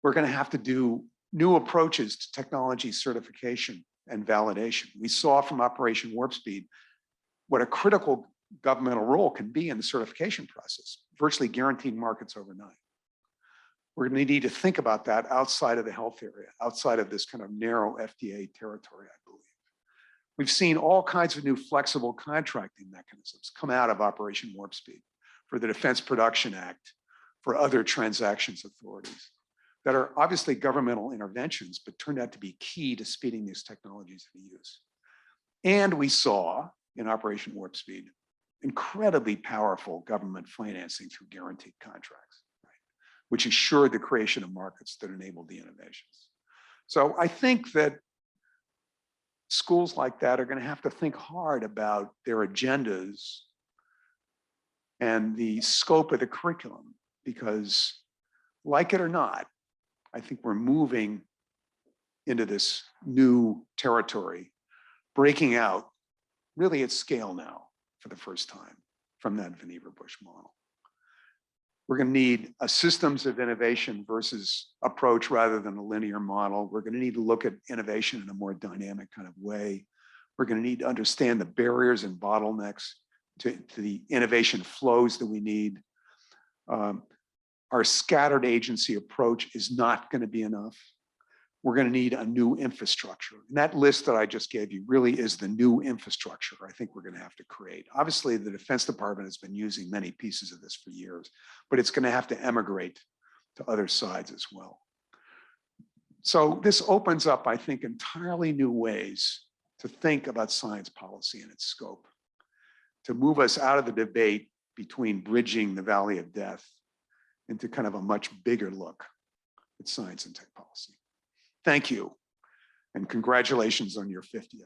We're going to have to do new approaches to technology certification and validation. We saw from Operation Warp Speed what a critical governmental role can be in the certification process, virtually guaranteeing markets overnight. We're going to need to think about that outside of the health area, outside of this kind of narrow FDA territory, I believe. We've seen all kinds of new flexible contracting mechanisms come out of Operation Warp Speed for the Defense Production Act, for other transactions authorities that are obviously governmental interventions, but turned out to be key to speeding these technologies into use. And we saw in Operation Warp Speed incredibly powerful government financing through guaranteed contracts, right, which assured the creation of markets that enabled the innovations. So I think that schools like that are going to have to think hard about their agendas and the scope of the curriculum, because like it or not, I think we're moving into this new territory, breaking out really at scale now for the first time from that Vannevar Bush model. We're going to need a systems of innovation versus approach rather than a linear model. We're going to need to look at innovation in a more dynamic kind of way. We're going to need to understand the barriers and bottlenecks to the innovation flows that we need. Our scattered agency approach is not going to be enough. We're going to need a new infrastructure. And that list that I just gave you really is the new infrastructure I think we're going to have to create. Obviously, the Defense Department has been using many pieces of this for years, but it's going to have to emigrate to other sides as well. So this opens up, I think, entirely new ways to think about science policy and its scope. to move us out of the debate between bridging the valley of death into kind of a much bigger look at science and tech policy. Thank you, and congratulations on your 50th.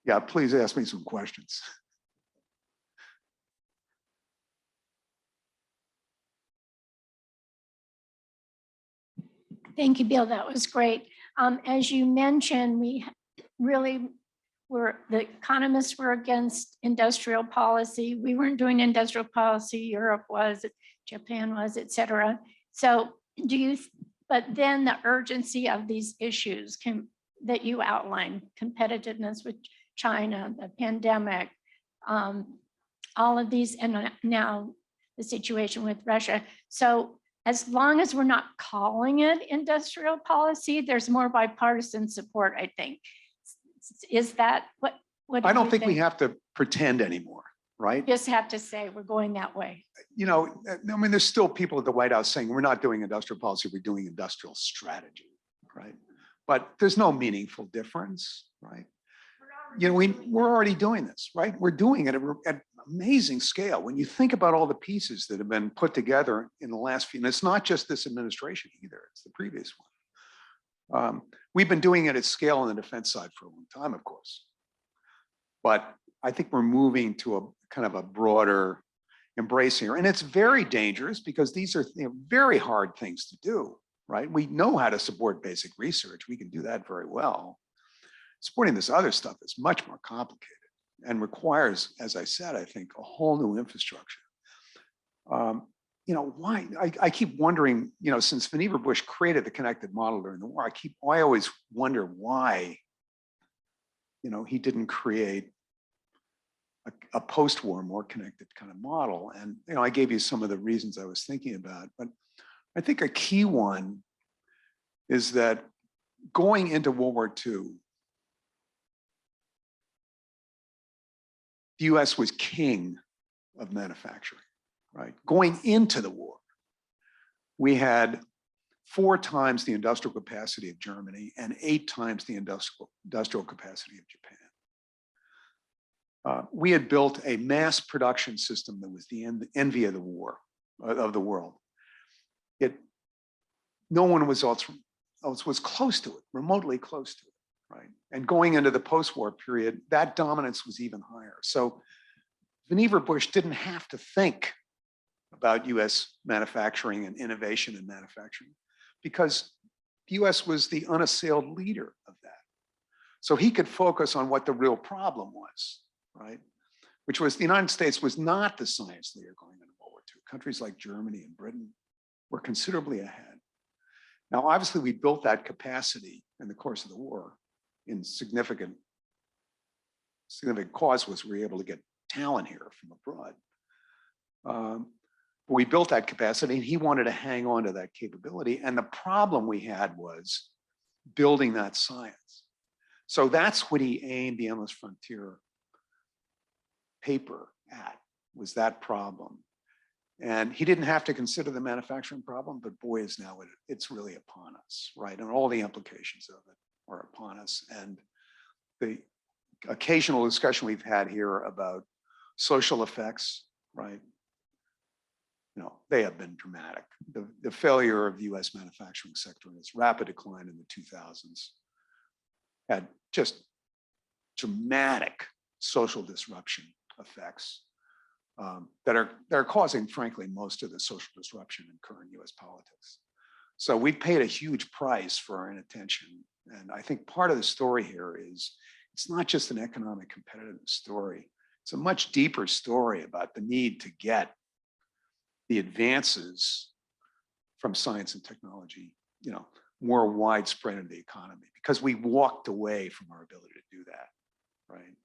Yeah, please ask me some questions. Thank you, Bill. That was great. As you mentioned, we really the economists were against industrial policy. We weren't doing industrial policy. Europe was, Japan was, et cetera. So but then the urgency of these issues that you outlined, competitiveness with China, the pandemic, all of these, and now the situation with Russia. So as long as we're not calling it industrial policy, there's more bipartisan support, I think. Is that what I don't think we have to pretend anymore, right? Just have to say we're going that way. You know, I mean, there's still people at the White House saying we're not doing industrial policy, we're doing industrial strategy, right? But there's no meaningful difference, right? You know, we're already doing this, right? We're doing it at amazing scale. When you think about all the pieces that have been put together in the last few, and it's not just this administration either, it's the previous one. We've been doing it at scale on the defense side for a long time, of course. But I think we're moving to a kind of a broader embrace here. And it's very dangerous because these are very hard things to do, right? We know how to support basic research. We can do that very well. Supporting this other stuff is much more complicated and requires, as I said, I think, a whole new infrastructure. You know, why? I keep wondering, you know, since Vannevar Bush created the connected model during the war, I always wonder why, you know, he didn't create a post-war, more connected kind of model. And, you know, I gave you some of the reasons I was thinking about, but I think a key one is that going into World War II, the US was king of manufacturing, right? Going into the war, we had 4 times the industrial capacity of Germany and 8 times the industrial capacity of Japan. We had built a mass production system that was the envy of the war, of the world. No one was else was close to it, remotely close to it, right? And going into the post-war period, that dominance was even higher. So Vannevar Bush didn't have to think about US manufacturing and innovation in manufacturing because the US was the unassailed leader of that. So he could focus on what the real problem was, right? Which was the United States was not the science leader going into World War II. Countries like Germany and Britain were considerably ahead. Now, obviously, we built that capacity in the course of the war in significant cause was we were able to get talent here from abroad. But we built that capacity and he wanted to hang on to that capability. And the problem we had was building that science. So that's what he aimed the Endless Frontier paper at, was that problem. And he didn't have to consider the manufacturing problem, but boy, is now it's really upon us, right? And all the implications of it are upon us. And the occasional discussion we've had here about social effects, right? You know, they have been dramatic. The failure of the US manufacturing sector and its rapid decline in the 2000s had just dramatic social disruption effects that are causing, frankly, most of the social disruption in current US politics. So we paid a huge price for our inattention. And I think part of the story here is it's not just an economic competitiveness story. It's a much deeper story about the need to get the advances from science and technology, you know, more widespread in the economy, because we walked away from our ability to do that, right?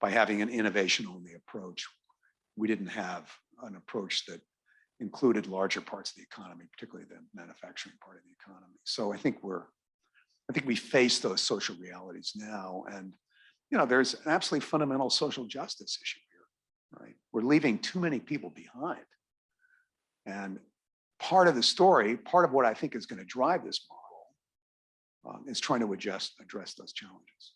By having an innovation-only approach. We didn't have an approach that included larger parts of the economy, particularly the manufacturing part of the economy. So I think we face those social realities now. And, you know, there's an absolutely fundamental social justice issue here, right? We're leaving too many people behind. And part of the story, part of what I think is going to drive this model is trying to address those challenges.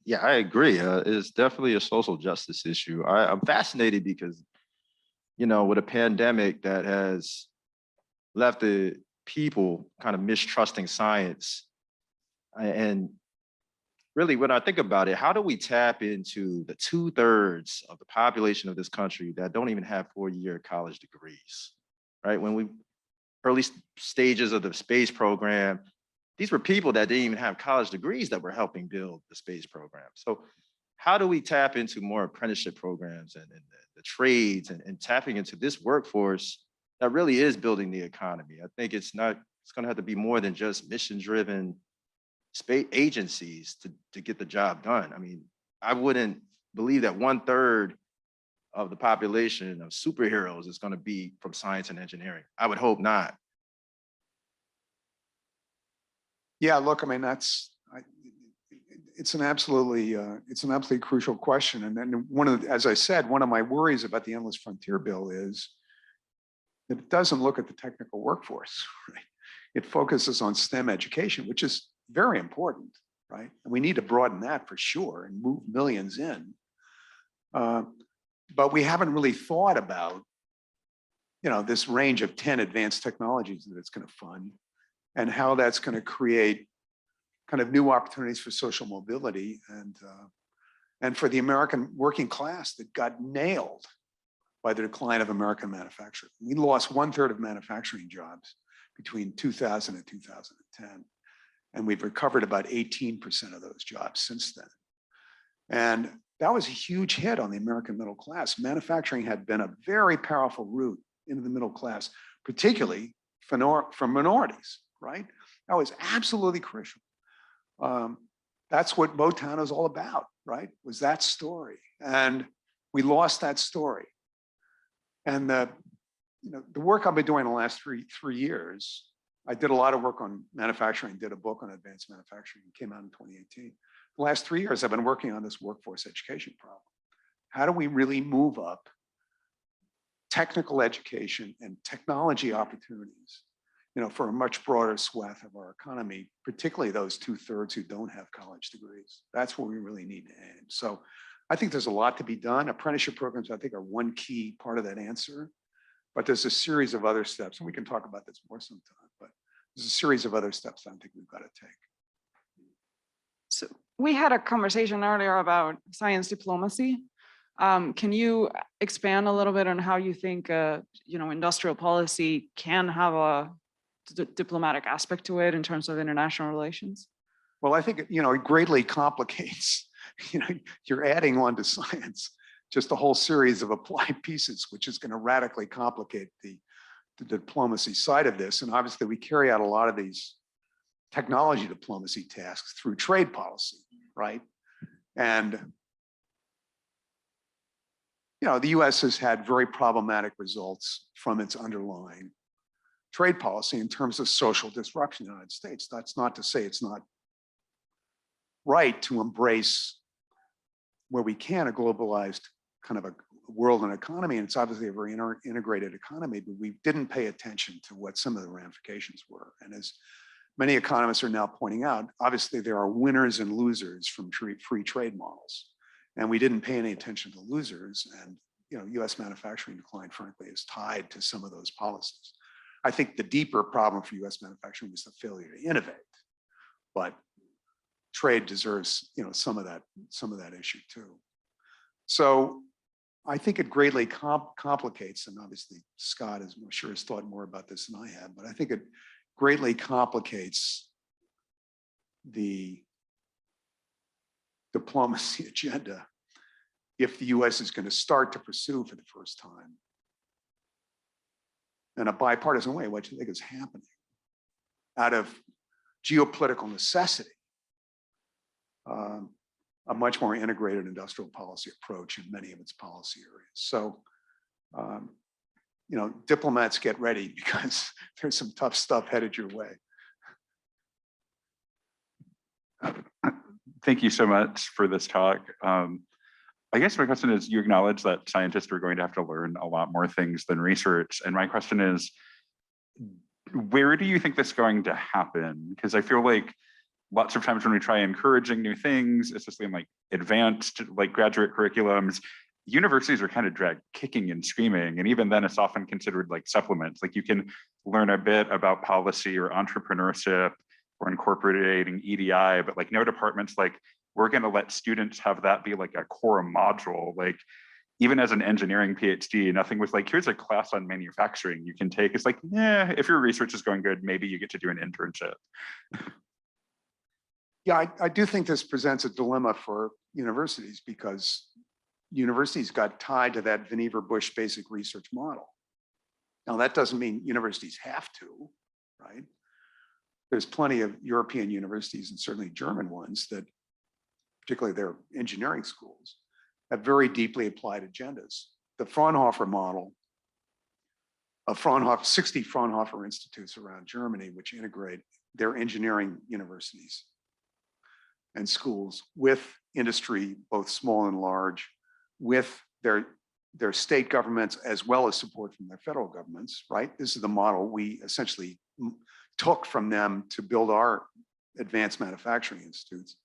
Yeah, I agree. It's definitely a social justice issue. I'm fascinated because, you know, with a pandemic that has left the people kind of mistrusting science, and really when I think about it, how do we tap into the 2/3 of the population of this country that don't even have 4-year college degrees, right? When we early stages of the space program, these were people that didn't even have college degrees that were helping build the space program. So how do we tap into more apprenticeship programs and the trades and tapping into this workforce that really is building the economy? I think it's going to have to be more than just mission-driven space agencies to get the job done. I mean, I wouldn't believe that 1/3 of the population of superheroes is going to be from science and engineering. I would hope not. Yeah, look, I mean, it's an absolutely crucial question. And then as I said, one of my worries about the Endless Frontier bill is that it doesn't look at the technical workforce, right? It focuses on STEM education, which is very important, right? And we need to broaden that for sure and move millions in. But we haven't really thought about, you know, this range of 10 advanced technologies that it's going to fund and how that's going to create kind of new opportunities for social mobility and for the American working class that got nailed by the decline of American manufacturing. We lost 1/3 of manufacturing jobs between 2000 and 2010. And we've recovered about 18% of those jobs since then. And that was a huge hit on the American middle class. Manufacturing had been a very powerful route into the middle class, particularly from minorities, right? That was absolutely crucial. That's what Motown is all about, right? Was that story. And we lost that story. And the work I've been doing the last three years, I did a lot of work on manufacturing, did a book on advanced manufacturing, came out in 2018. The last 3 years, I've been working on this workforce education problem. How do we really move up technical education and technology opportunities, you know, for a much broader swath of our economy, particularly those 2/3 who don't have college degrees? That's where we really need to aim. So I think there's a lot to be done. Apprenticeship programs, I think, are one key part of that answer. But there's a series of other steps, and we can talk about this more sometime, but there's a series of other steps I think we've got to take. So we had a conversation earlier about science diplomacy. Can you expand a little bit on how you think, industrial policy can have a diplomatic aspect to it in terms of international relations? Well, I think, it greatly complicates, you're adding on to science just a whole series of applied pieces, which is going to radically complicate the diplomacy side of this. And obviously we carry out a lot of these technology diplomacy tasks through trade policy, right? And, the US has had very problematic results from its underlying trade policy in terms of social disruption in the United States. That's not to say it's not right to embrace where we can a globalized kind of a world and economy. And it's obviously a very integrated economy, but we didn't pay attention to what some of the ramifications were. And as many economists are now pointing out, obviously there are winners and losers from free trade models. And we didn't pay any attention to losers. And US manufacturing decline, frankly, is tied to some of those policies. I think the deeper problem for US manufacturing is the failure to innovate. But trade deserves, some of that issue too. So I think it greatly complicates, and obviously Scott is, I'm sure, has thought more about this than I have, but I think it greatly complicates the diplomacy agenda if the US is going to start to pursue for the first time in a bipartisan way, what you think is happening out of geopolitical necessity, a much more integrated industrial policy approach in many of its policy areas. So, diplomats, get ready because there's some tough stuff headed your way. Thank you so much for this talk. I guess my question is, you acknowledge that scientists are going to have to learn a lot more things than research. And my question is, where do you think this is going to happen? Because I feel like lots of times when we try encouraging new things, especially in like advanced, like graduate curriculums, universities are kind of dragged kicking and screaming. And even then it's often considered like supplements. Like you can learn a bit about policy or entrepreneurship or incorporating EDI, but like no departments like, we're going to let students have that be like a core module. Like even as an engineering PhD, nothing was like, here's a class on manufacturing you can take. It's like, yeah, if your research is going good, maybe you get to do an internship. Yeah, I do think this presents a dilemma for universities because universities got tied to that Vannevar-Bush basic research model. Now, that doesn't mean universities have to, right? There's plenty of European universities and certainly German ones that, particularly their engineering schools, have very deeply applied agendas. The Fraunhofer model of 60 Fraunhofer institutes around Germany, which integrate their engineering universities and schools with industry, both small and large, with their state governments, as well as support from their federal governments, right? This is the model we essentially took from them to build our advanced manufacturing institutes.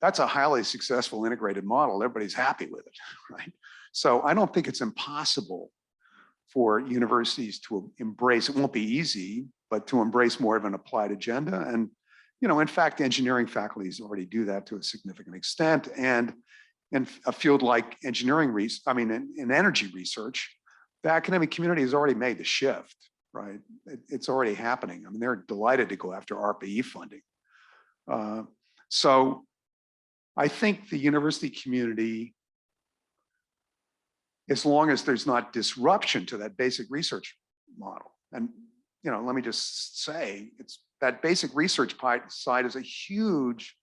That's a highly successful integrated model. Everybody's happy with it, right? So I don't think it's impossible for universities to embrace, it won't be easy, but to embrace more of an applied agenda. And, you know, in fact, engineering faculties already do that to a significant extent. And in a field like engineering, in energy research, the academic community has already made the shift, right? It's already happening. I mean, they're delighted to go after ARPA-E funding. So I think the university community, as long as there's not disruption to that basic research model, and you know, let me just say, it's that basic research side is a huge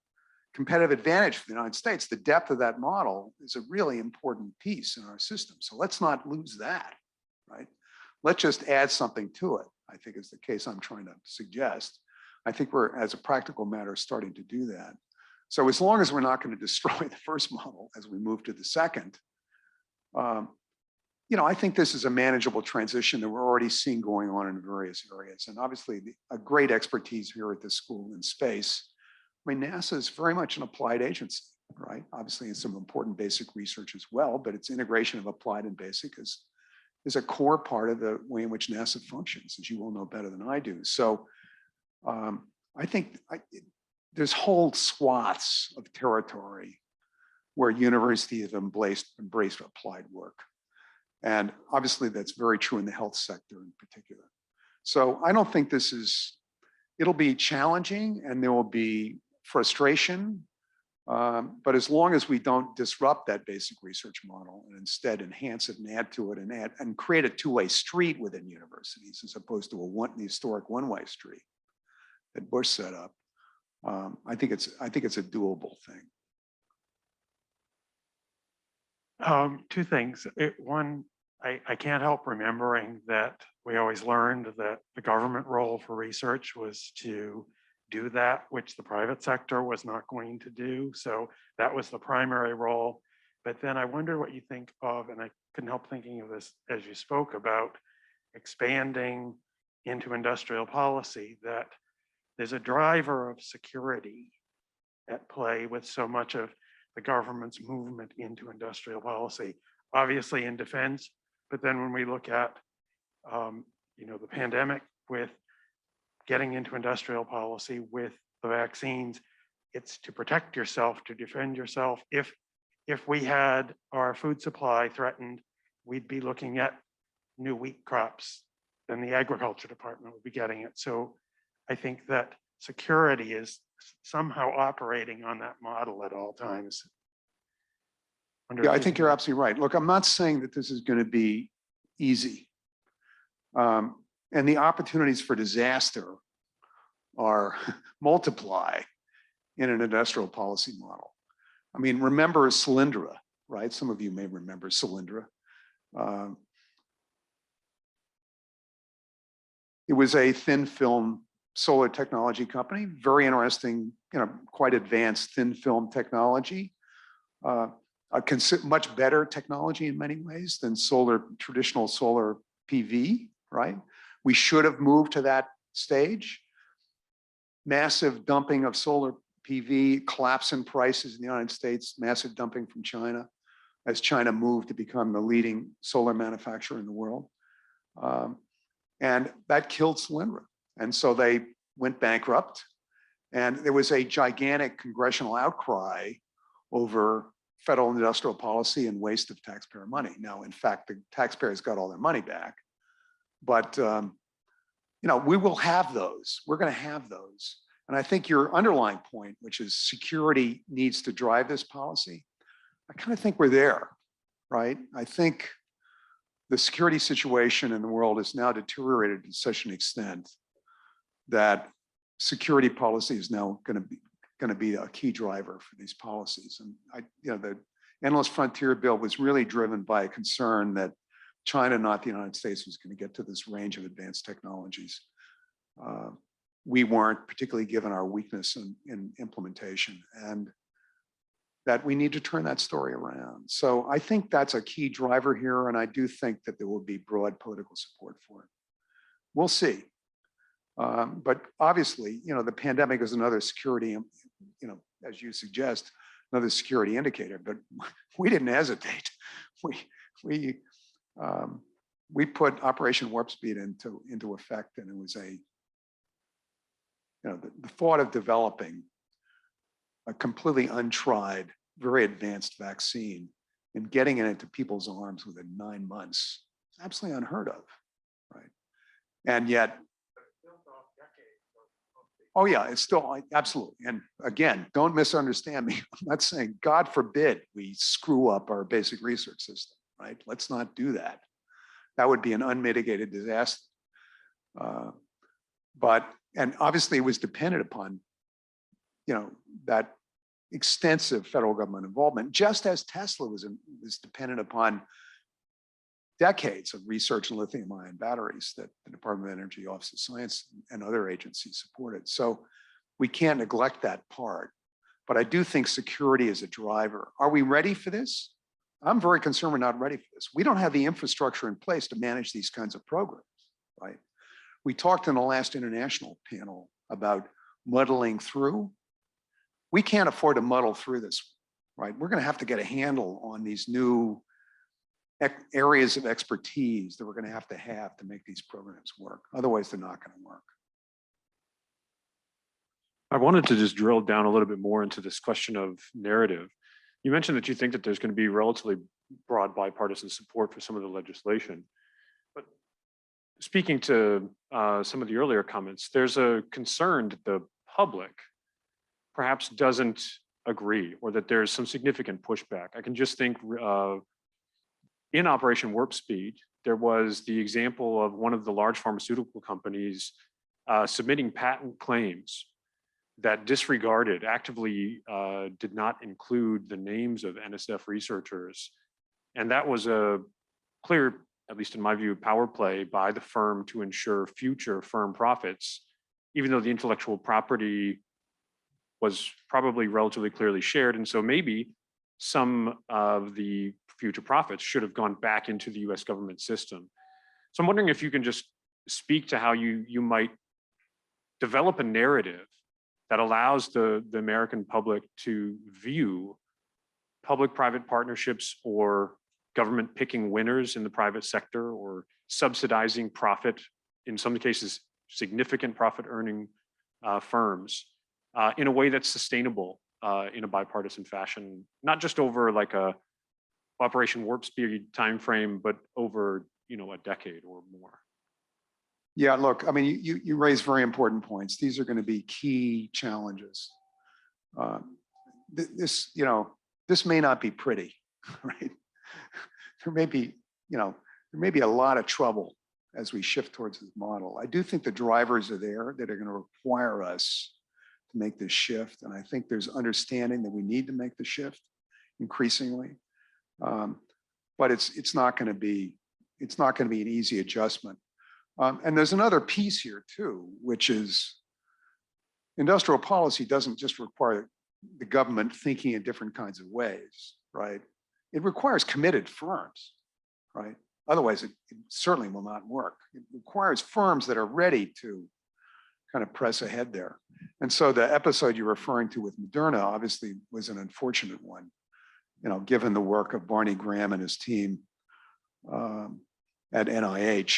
competitive advantage for the United States. The depth of that model is a really important piece in our system. So let's not lose that, right? Let's just add something to it, I think is the case I'm trying to suggest. I think we're, as a practical matter, starting to do that. So as long as we're not going to destroy the first model as we move to the second, you know, I think this is a manageable transition that we're already seeing going on in various areas. And obviously a great expertise here at this school in space. I mean, NASA is very much an applied agency, right? Obviously it's some important basic research as well, but its integration of applied and basic is a core part of the way in which NASA functions, as you all know better than I do. So I think there's whole swaths of territory where universities have embraced applied work. And obviously that's very true in the health sector in particular. So I don't think it'll be challenging and there will be frustration, but as long as we don't disrupt that basic research model and instead enhance it and add to it and create a two-way street within universities as opposed to the historic one-way street that Bush set up, I think it's a doable thing. Two things. One, I can't help remembering that we always learned that the government role for research was to do that which the private sector was not going to do. So that was the primary role. But then I wonder what you think of, and I couldn't help thinking of this as you spoke about expanding into industrial policy, that there's a driver of security at play with so much of the government's movement into industrial policy, obviously in defense, but then when we look at, you know, the pandemic with getting into industrial policy with the vaccines, it's to protect yourself, to defend yourself. If we had our food supply threatened, we'd be looking at new wheat crops, then the agriculture department would be getting it. So I think that security is somehow operating on that model at all times. Yeah, I think you're absolutely right. Look, I'm not saying that this is going to be easy. And the opportunities for disaster are multiply in an industrial policy model. I mean, remember Solyndra, right? Some of you may remember Solyndra. It was a thin film solar technology company, very interesting, quite advanced thin film technology. Much better technology in many ways than traditional solar PV, right? We should have moved to that stage. Massive dumping of solar PV, collapse in prices in the United States, massive dumping from China as China moved to become the leading solar manufacturer in the world. And that killed Solyndra. And so they went bankrupt. And there was a gigantic congressional outcry over federal industrial policy and waste of taxpayer money. Now, in fact, the taxpayers got all their money back. But we will have those. We're going to have those. And I think your underlying point, which is security needs to drive this policy, I kind of think we're there, right? I think the security situation in the world is now deteriorated to such an extent that security policy is now going to be a key driver for these policies. And the Endless Frontier Bill was really driven by a concern that China, not the United States, was going to get to this range of advanced technologies. We weren't, particularly given our weakness in implementation, and that we need to turn that story around. So I think that's a key driver here, and I do think that there will be broad political support for it. We'll see. But obviously, the pandemic is another security, as you suggest, another security indicator, but we didn't hesitate. We put Operation Warp Speed into effect, and it was the thought of developing a completely untried, very advanced vaccine and getting it into people's arms within 9 months, is absolutely unheard of, right? And yet, oh yeah, it's still, absolutely. And again, don't misunderstand me. I'm not saying, God forbid, we screw up our basic research system, right? Let's not do that. That would be an unmitigated disaster. And obviously it was dependent upon, that extensive federal government involvement, just as Tesla was dependent upon decades of research in lithium-ion batteries that the Department of Energy, Office of Science, and other agencies supported. So we can't neglect that part. But I do think security is a driver. Are we ready for this? I'm very concerned we're not ready for this. We don't have the infrastructure in place to manage these kinds of programs, right? We talked in the last international panel about muddling through. We can't afford to muddle through this, right? We're going to have to get a handle on these new areas of expertise that we're going to have to make these programs work. Otherwise, they're not going to work. I wanted to just drill down a little bit more into this question of narrative. You mentioned that you think that there's going to be relatively broad bipartisan support for some of the legislation. But speaking to some of the earlier comments, there's a concern that the public perhaps doesn't agree, or that there's some significant pushback. I can just think in Operation Warp Speed, there was the example of one of the large pharmaceutical companies submitting patent claims that disregarded, actively did not include the names of NSF researchers. And that was a clear, at least in my view, power play by the firm to ensure future firm profits, even though the intellectual property was probably relatively clearly shared. And so maybe some of the future profits should have gone back into the US government system. So I'm wondering if you can just speak to how you might develop a narrative that allows the American public to view public-private partnerships or government picking winners in the private sector or subsidizing profit, in some cases, significant profit earning firms in a way that's sustainable in a bipartisan fashion, not just over like a Operation Warp Speed timeframe, but over a decade or more. Yeah, look, I mean, you raise very important points. These are going to be key challenges. This may not be pretty, right? There may be a lot of trouble as we shift towards this model. I do think the drivers are there that are going to require us to make this shift, and I think there's understanding that we need to make the shift increasingly. But it's not going to be an easy adjustment. And there's another piece here too, which is industrial policy doesn't just require the government thinking in different kinds of ways, right? It requires committed firms, right? Otherwise, it certainly will not work. It requires firms that are ready to kind of press ahead there. And so the episode you're referring to with Moderna obviously was an unfortunate one, you know, given the work of Barney Graham and his team at NIH.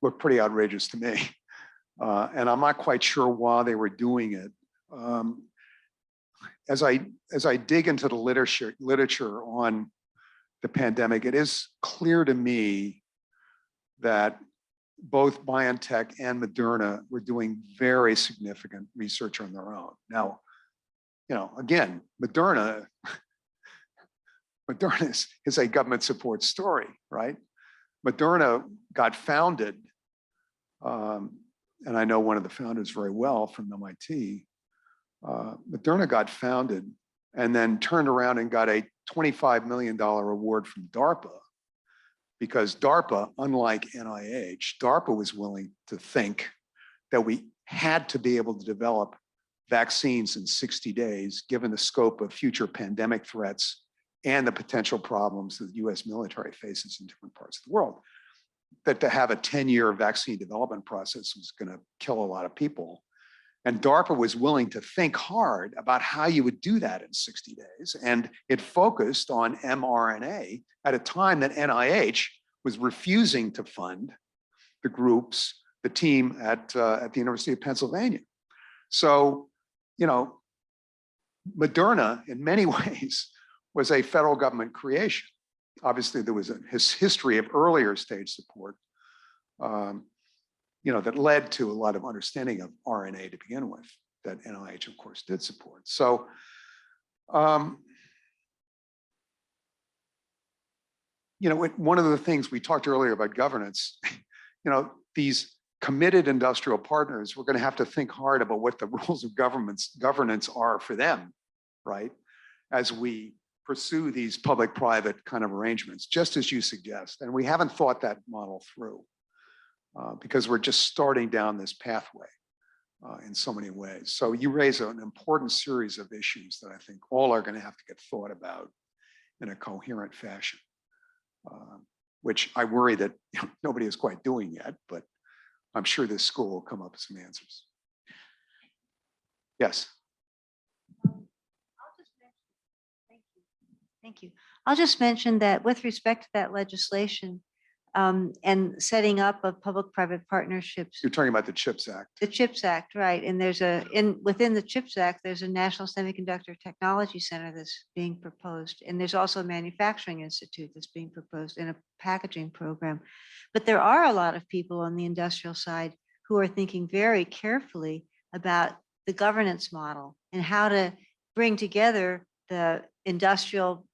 Looked pretty outrageous to me. And I'm not quite sure why they were doing it. As I dig into the literature on the pandemic, it is clear to me that both BioNTech and Moderna were doing very significant research on their own. Now, you know, again, Moderna is a government support story, right? Moderna got founded, and I know one of the founders very well from MIT. Moderna got founded and then turned around and got a $25 million award from DARPA, because DARPA, unlike NIH, DARPA was willing to think that we had to be able to develop vaccines in 60 days, given the scope of future pandemic threats and the potential problems that the US military faces in different parts of the world. That to have a 10-year vaccine development process was going to kill a lot of people. And DARPA was willing to think hard about how you would do that in 60 days. And it focused on mRNA at a time that NIH was refusing to fund the groups, the team at the University of Pennsylvania. So, you know, Moderna in many ways was a federal government creation. Obviously, there was a history of earlier stage support, you know, that led to a lot of understanding of RNA to begin with, that NIH, of course, did support. So, you know, one of the things we talked earlier about governance, you know, these committed industrial partners, we're going to have to think hard about what the rules of governance are for them, right? As we pursue these public-private kind of arrangements, just as you suggest. And we haven't thought that model through because we're just starting down this pathway in so many ways. So you raise an important series of issues that I think all are going to have to get thought about in a coherent fashion, which I worry that nobody is quite doing yet, but I'm sure this school will come up with some answers. Yes. Thank you. I'll just mention that with respect to that legislation and setting up of public-private partnerships. You're talking about the CHIPS Act. The CHIPS Act, right. And there's within the CHIPS Act, there's a National Semiconductor Technology Center that's being proposed. And there's also a Manufacturing Institute that's being proposed in a packaging program. But there are a lot of people on the industrial side who are thinking very carefully about the governance model and how to bring together the industrial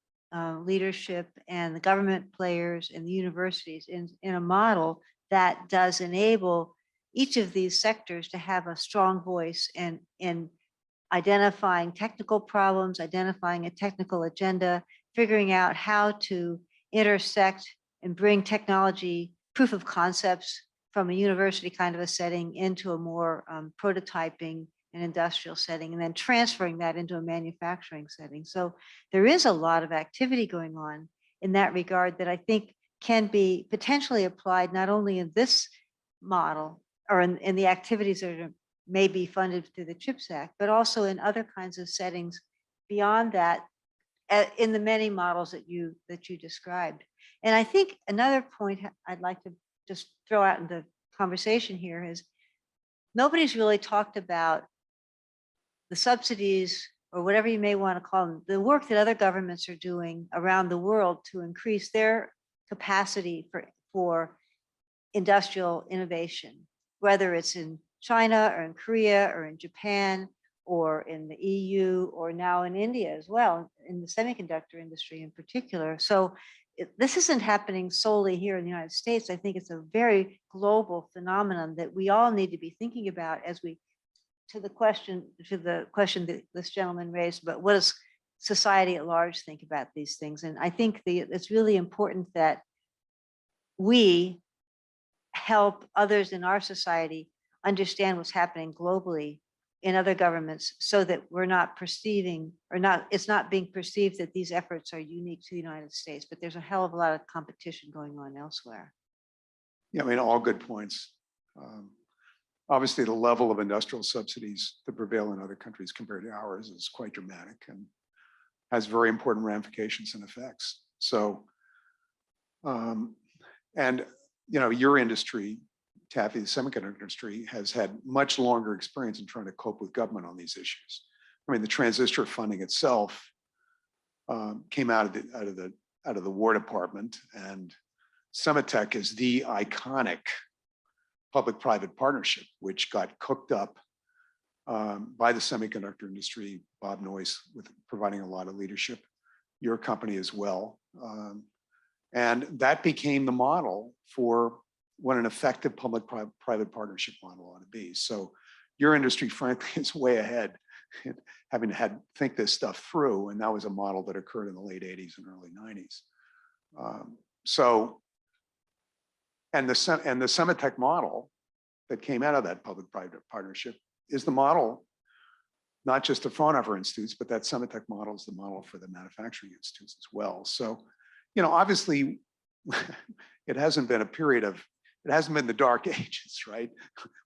leadership and the government players and the universities in a model that does enable each of these sectors to have a strong voice in identifying technical problems, identifying a technical agenda, figuring out how to intersect and bring technology proof of concepts from a university kind of a setting into a more prototyping an industrial setting, and then transferring that into a manufacturing setting. So there is a lot of activity going on in that regard that I think can be potentially applied not only in this model or in the activities that are may be funded through the CHIPS Act, but also in other kinds of settings beyond that, in the many models that you described. And I think another point I'd like to just throw out in the conversation here is nobody's really talked about the subsidies or whatever you may want to call them, the work that other governments are doing around the world to increase their capacity for industrial innovation, whether it's in China or in Korea or in Japan or in the EU or now in India as well, in the semiconductor industry in particular. So this isn't happening solely here in the United States. I think it's a very global phenomenon that we all need to be thinking about as we to the question that this gentleman raised, but what does society at large think about these things? And I think it's really important that we help others in our society understand what's happening globally in other governments so that we're not perceiving it's not being perceived that these efforts are unique to the United States, but there's a hell of a lot of competition going on elsewhere. Yeah, I mean, all good points. Obviously, the level of industrial subsidies that prevail in other countries compared to ours is quite dramatic and has very important ramifications and effects. So, and your industry, Taffy, the semiconductor industry, has had much longer experience in trying to cope with government on these issues. I mean, the transistor funding itself came out of the War Department, and Semitech is the iconic public-private partnership, which got cooked up by the semiconductor industry. Bob Noyce with providing a lot of leadership, your company as well, and that became the model for what an effective public-private partnership model ought to be. So your industry, frankly, is way ahead, having had think this stuff through, and that was a model that occurred in the late 80s and early 90s. And the Semitech model that came out of that public-private partnership is the model, not just of Fraunhofer Institutes, but that Semitech model is the model for the manufacturing institutes as well. So, obviously, it hasn't been the dark ages, right?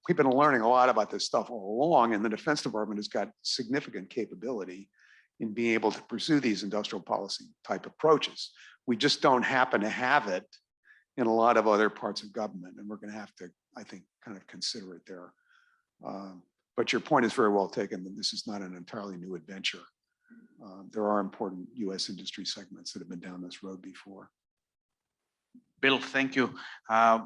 We've been learning a lot about this stuff all along, and the Defense Department has got significant capability in being able to pursue these industrial policy type approaches. We just don't happen to have it in a lot of other parts of government, and we're going to have to, I think, kind of consider it there. But your point is very well taken, that this is not an entirely new adventure. There are important US industry segments that have been down this road before. Bill, thank you.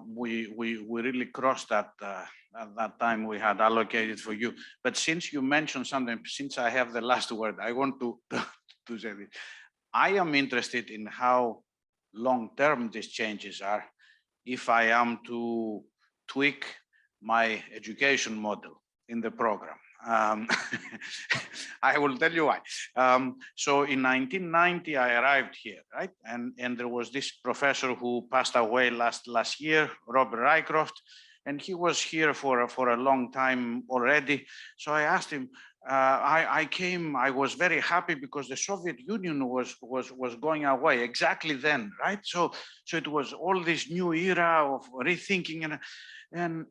We really crossed that at that time we had allocated for you. But since you mentioned something, since I have the last word, I want to say this. I am interested in how long-term these changes are. If I am to tweak my education model in the program. I will tell you why. So in 1990, I arrived here, right? And there was this professor who passed away last year, Robert Rycroft, and he was here for a long time already. So I asked him, I was very happy because the Soviet Union was going away exactly then, right? So it was all this new era of rethinking, and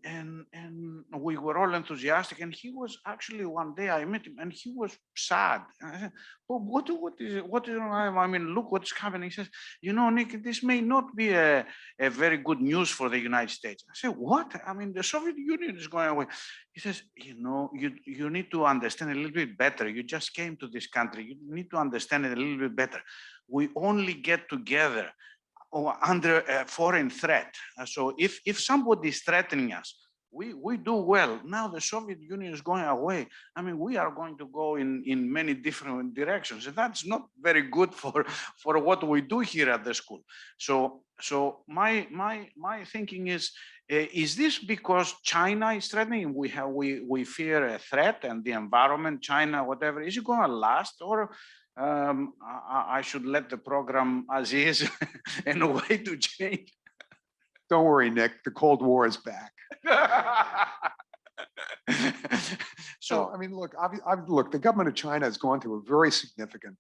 we were all enthusiastic. And he was actually, one day I met him and he was sad. I said, well, what is I mean, look what's happening. He says, Nick, this may not be a very good news for the United States. I said, what? I mean, the Soviet Union is going away. He says, you need to understand a little bit better. You just came to this country. You need to understand it a little bit better. We only get together under a foreign threat. So if somebody is threatening us, we do well. Now the Soviet Union is going away. I mean, we are going to go in many different directions, and that's not very good for what we do here at the school. So my thinking is this because China is threatening? We fear a threat, and the environment, China, whatever, is it going to last, or I should let the program as is and wait to change? Don't worry, Nick, the Cold War is back. So, I mean, look, the government of China has gone through a very significant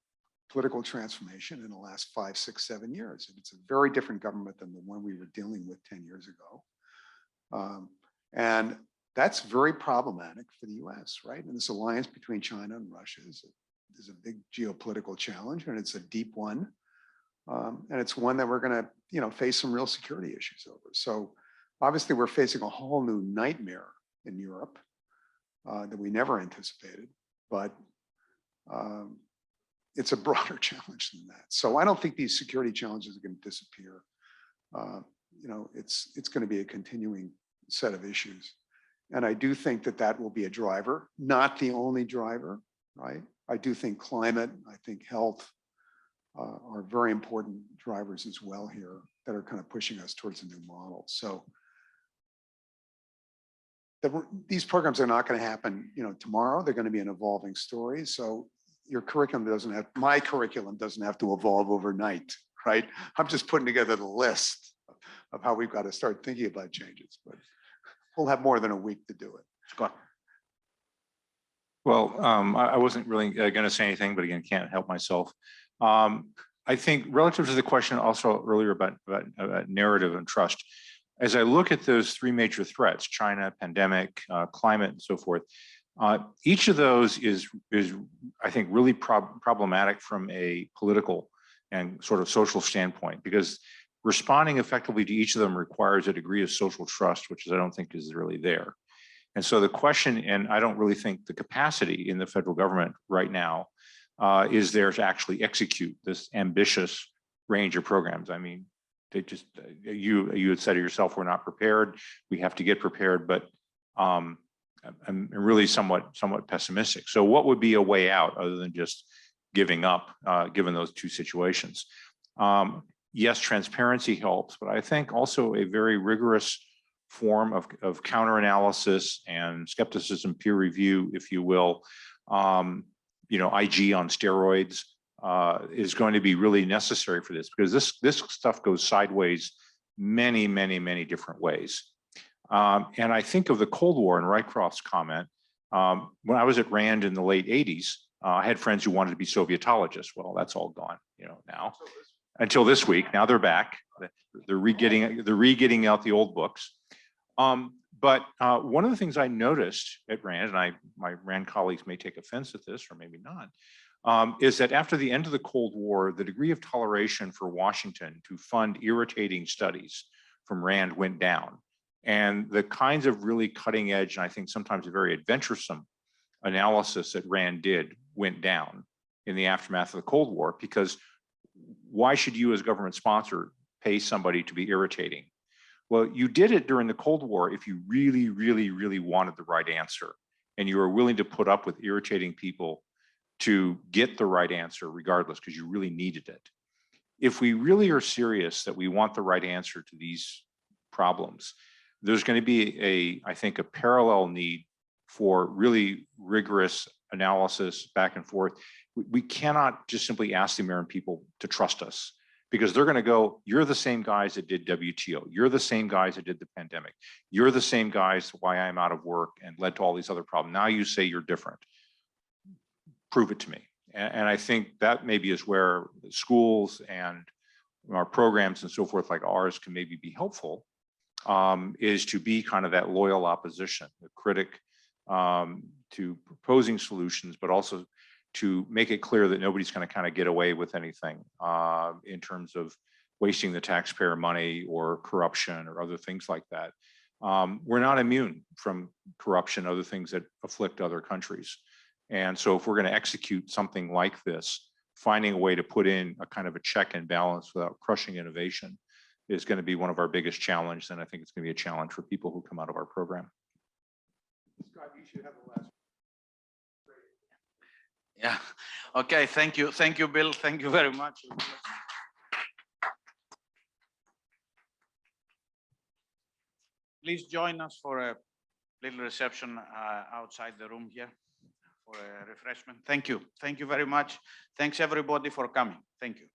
political transformation in the last 5, 6, 7 years. And it's a very different government than the one we were dealing with 10 years ago. And that's very problematic for the US, right? And this alliance between China and Russia is a big geopolitical challenge, and it's a deep one. And it's one that we're going to, face some real security issues over. So obviously we're facing a whole new nightmare in Europe that we never anticipated, but it's a broader challenge than that. So I don't think these security challenges are going to disappear. It's going to be a continuing set of issues. And I do think that will be a driver, not the only driver, right? I do think climate, I think health are very important drivers as well here that are kind of pushing us towards a new model. So these programs are not going to happen, tomorrow. They're going to be an evolving story. So my curriculum doesn't have to evolve overnight, right? I'm just putting together the list of how we've got to start thinking about changes. But we'll have more than a week to do it. Scott. Well, I wasn't really going to say anything, but again, can't help myself. I think relative to the question also earlier about narrative and trust, as I look at those three major threats, China, pandemic, climate, and so forth, each of those is I think, really problematic from a political and sort of social standpoint, because responding effectively to each of them requires a degree of social trust, which I don't think is really there. And so the question, and I don't really think the capacity in the federal government right now is there to actually execute this ambitious range of programs. I mean, they just, you had said it yourself, we're not prepared. We have to get prepared, but I'm really somewhat pessimistic. So what would be a way out other than just giving up, given those two situations? Yes, transparency helps, but I think also a very rigorous form of counter-analysis and skepticism, peer review, if you will, IG on steroids is going to be really necessary for this, because this stuff goes sideways many different ways. And I think of the Cold War and Rycroft's comment. When I was at RAND in the late 80s, I had friends who wanted to be Sovietologists. Well, that's all gone, now. Until this week, now they're back. They're re-getting out the old books. But one of the things I noticed at RAND, and my RAND colleagues may take offense at this, or maybe not, is that after the end of the Cold War, the degree of toleration for Washington to fund irritating studies from RAND went down. And the kinds of really cutting edge, and I think sometimes a very adventuresome analysis that RAND did went down in the aftermath of the Cold War, because why should you as government sponsor pay somebody to be irritating? Well, you did it during the Cold War if you really wanted the right answer, and you were willing to put up with irritating people to get the right answer regardless, because you really needed it. If we really are serious that we want the right answer to these problems, there's going to be I think, a parallel need for really rigorous analysis back and forth. We cannot just simply ask the American people to trust us, because they're going to go, you're the same guys that did WTO. You're the same guys that did the pandemic. You're the same guys why I'm out of work and led to all these other problems. Now you say you're different. Prove it to me. And I think that maybe is where schools and our programs and so forth like ours can maybe be helpful, is to be kind of that loyal opposition, the critic to proposing solutions, but also to make it clear that nobody's going to kind of get away with anything in terms of wasting the taxpayer money or corruption or other things like that. We're not immune from corruption, other things that afflict other countries. And so if we're going to execute something like this, finding a way to put in a kind of a check and balance without crushing innovation is going to be one of our biggest challenges. And I think it's going to be a challenge for people who come out of our program. Scott, you should have the last. Yeah. Okay. Thank you. Thank you, Bill. Thank you very much. Please join us for a little reception outside the room here for a refreshment. Thank you. Thank you very much. Thanks everybody for coming. Thank you.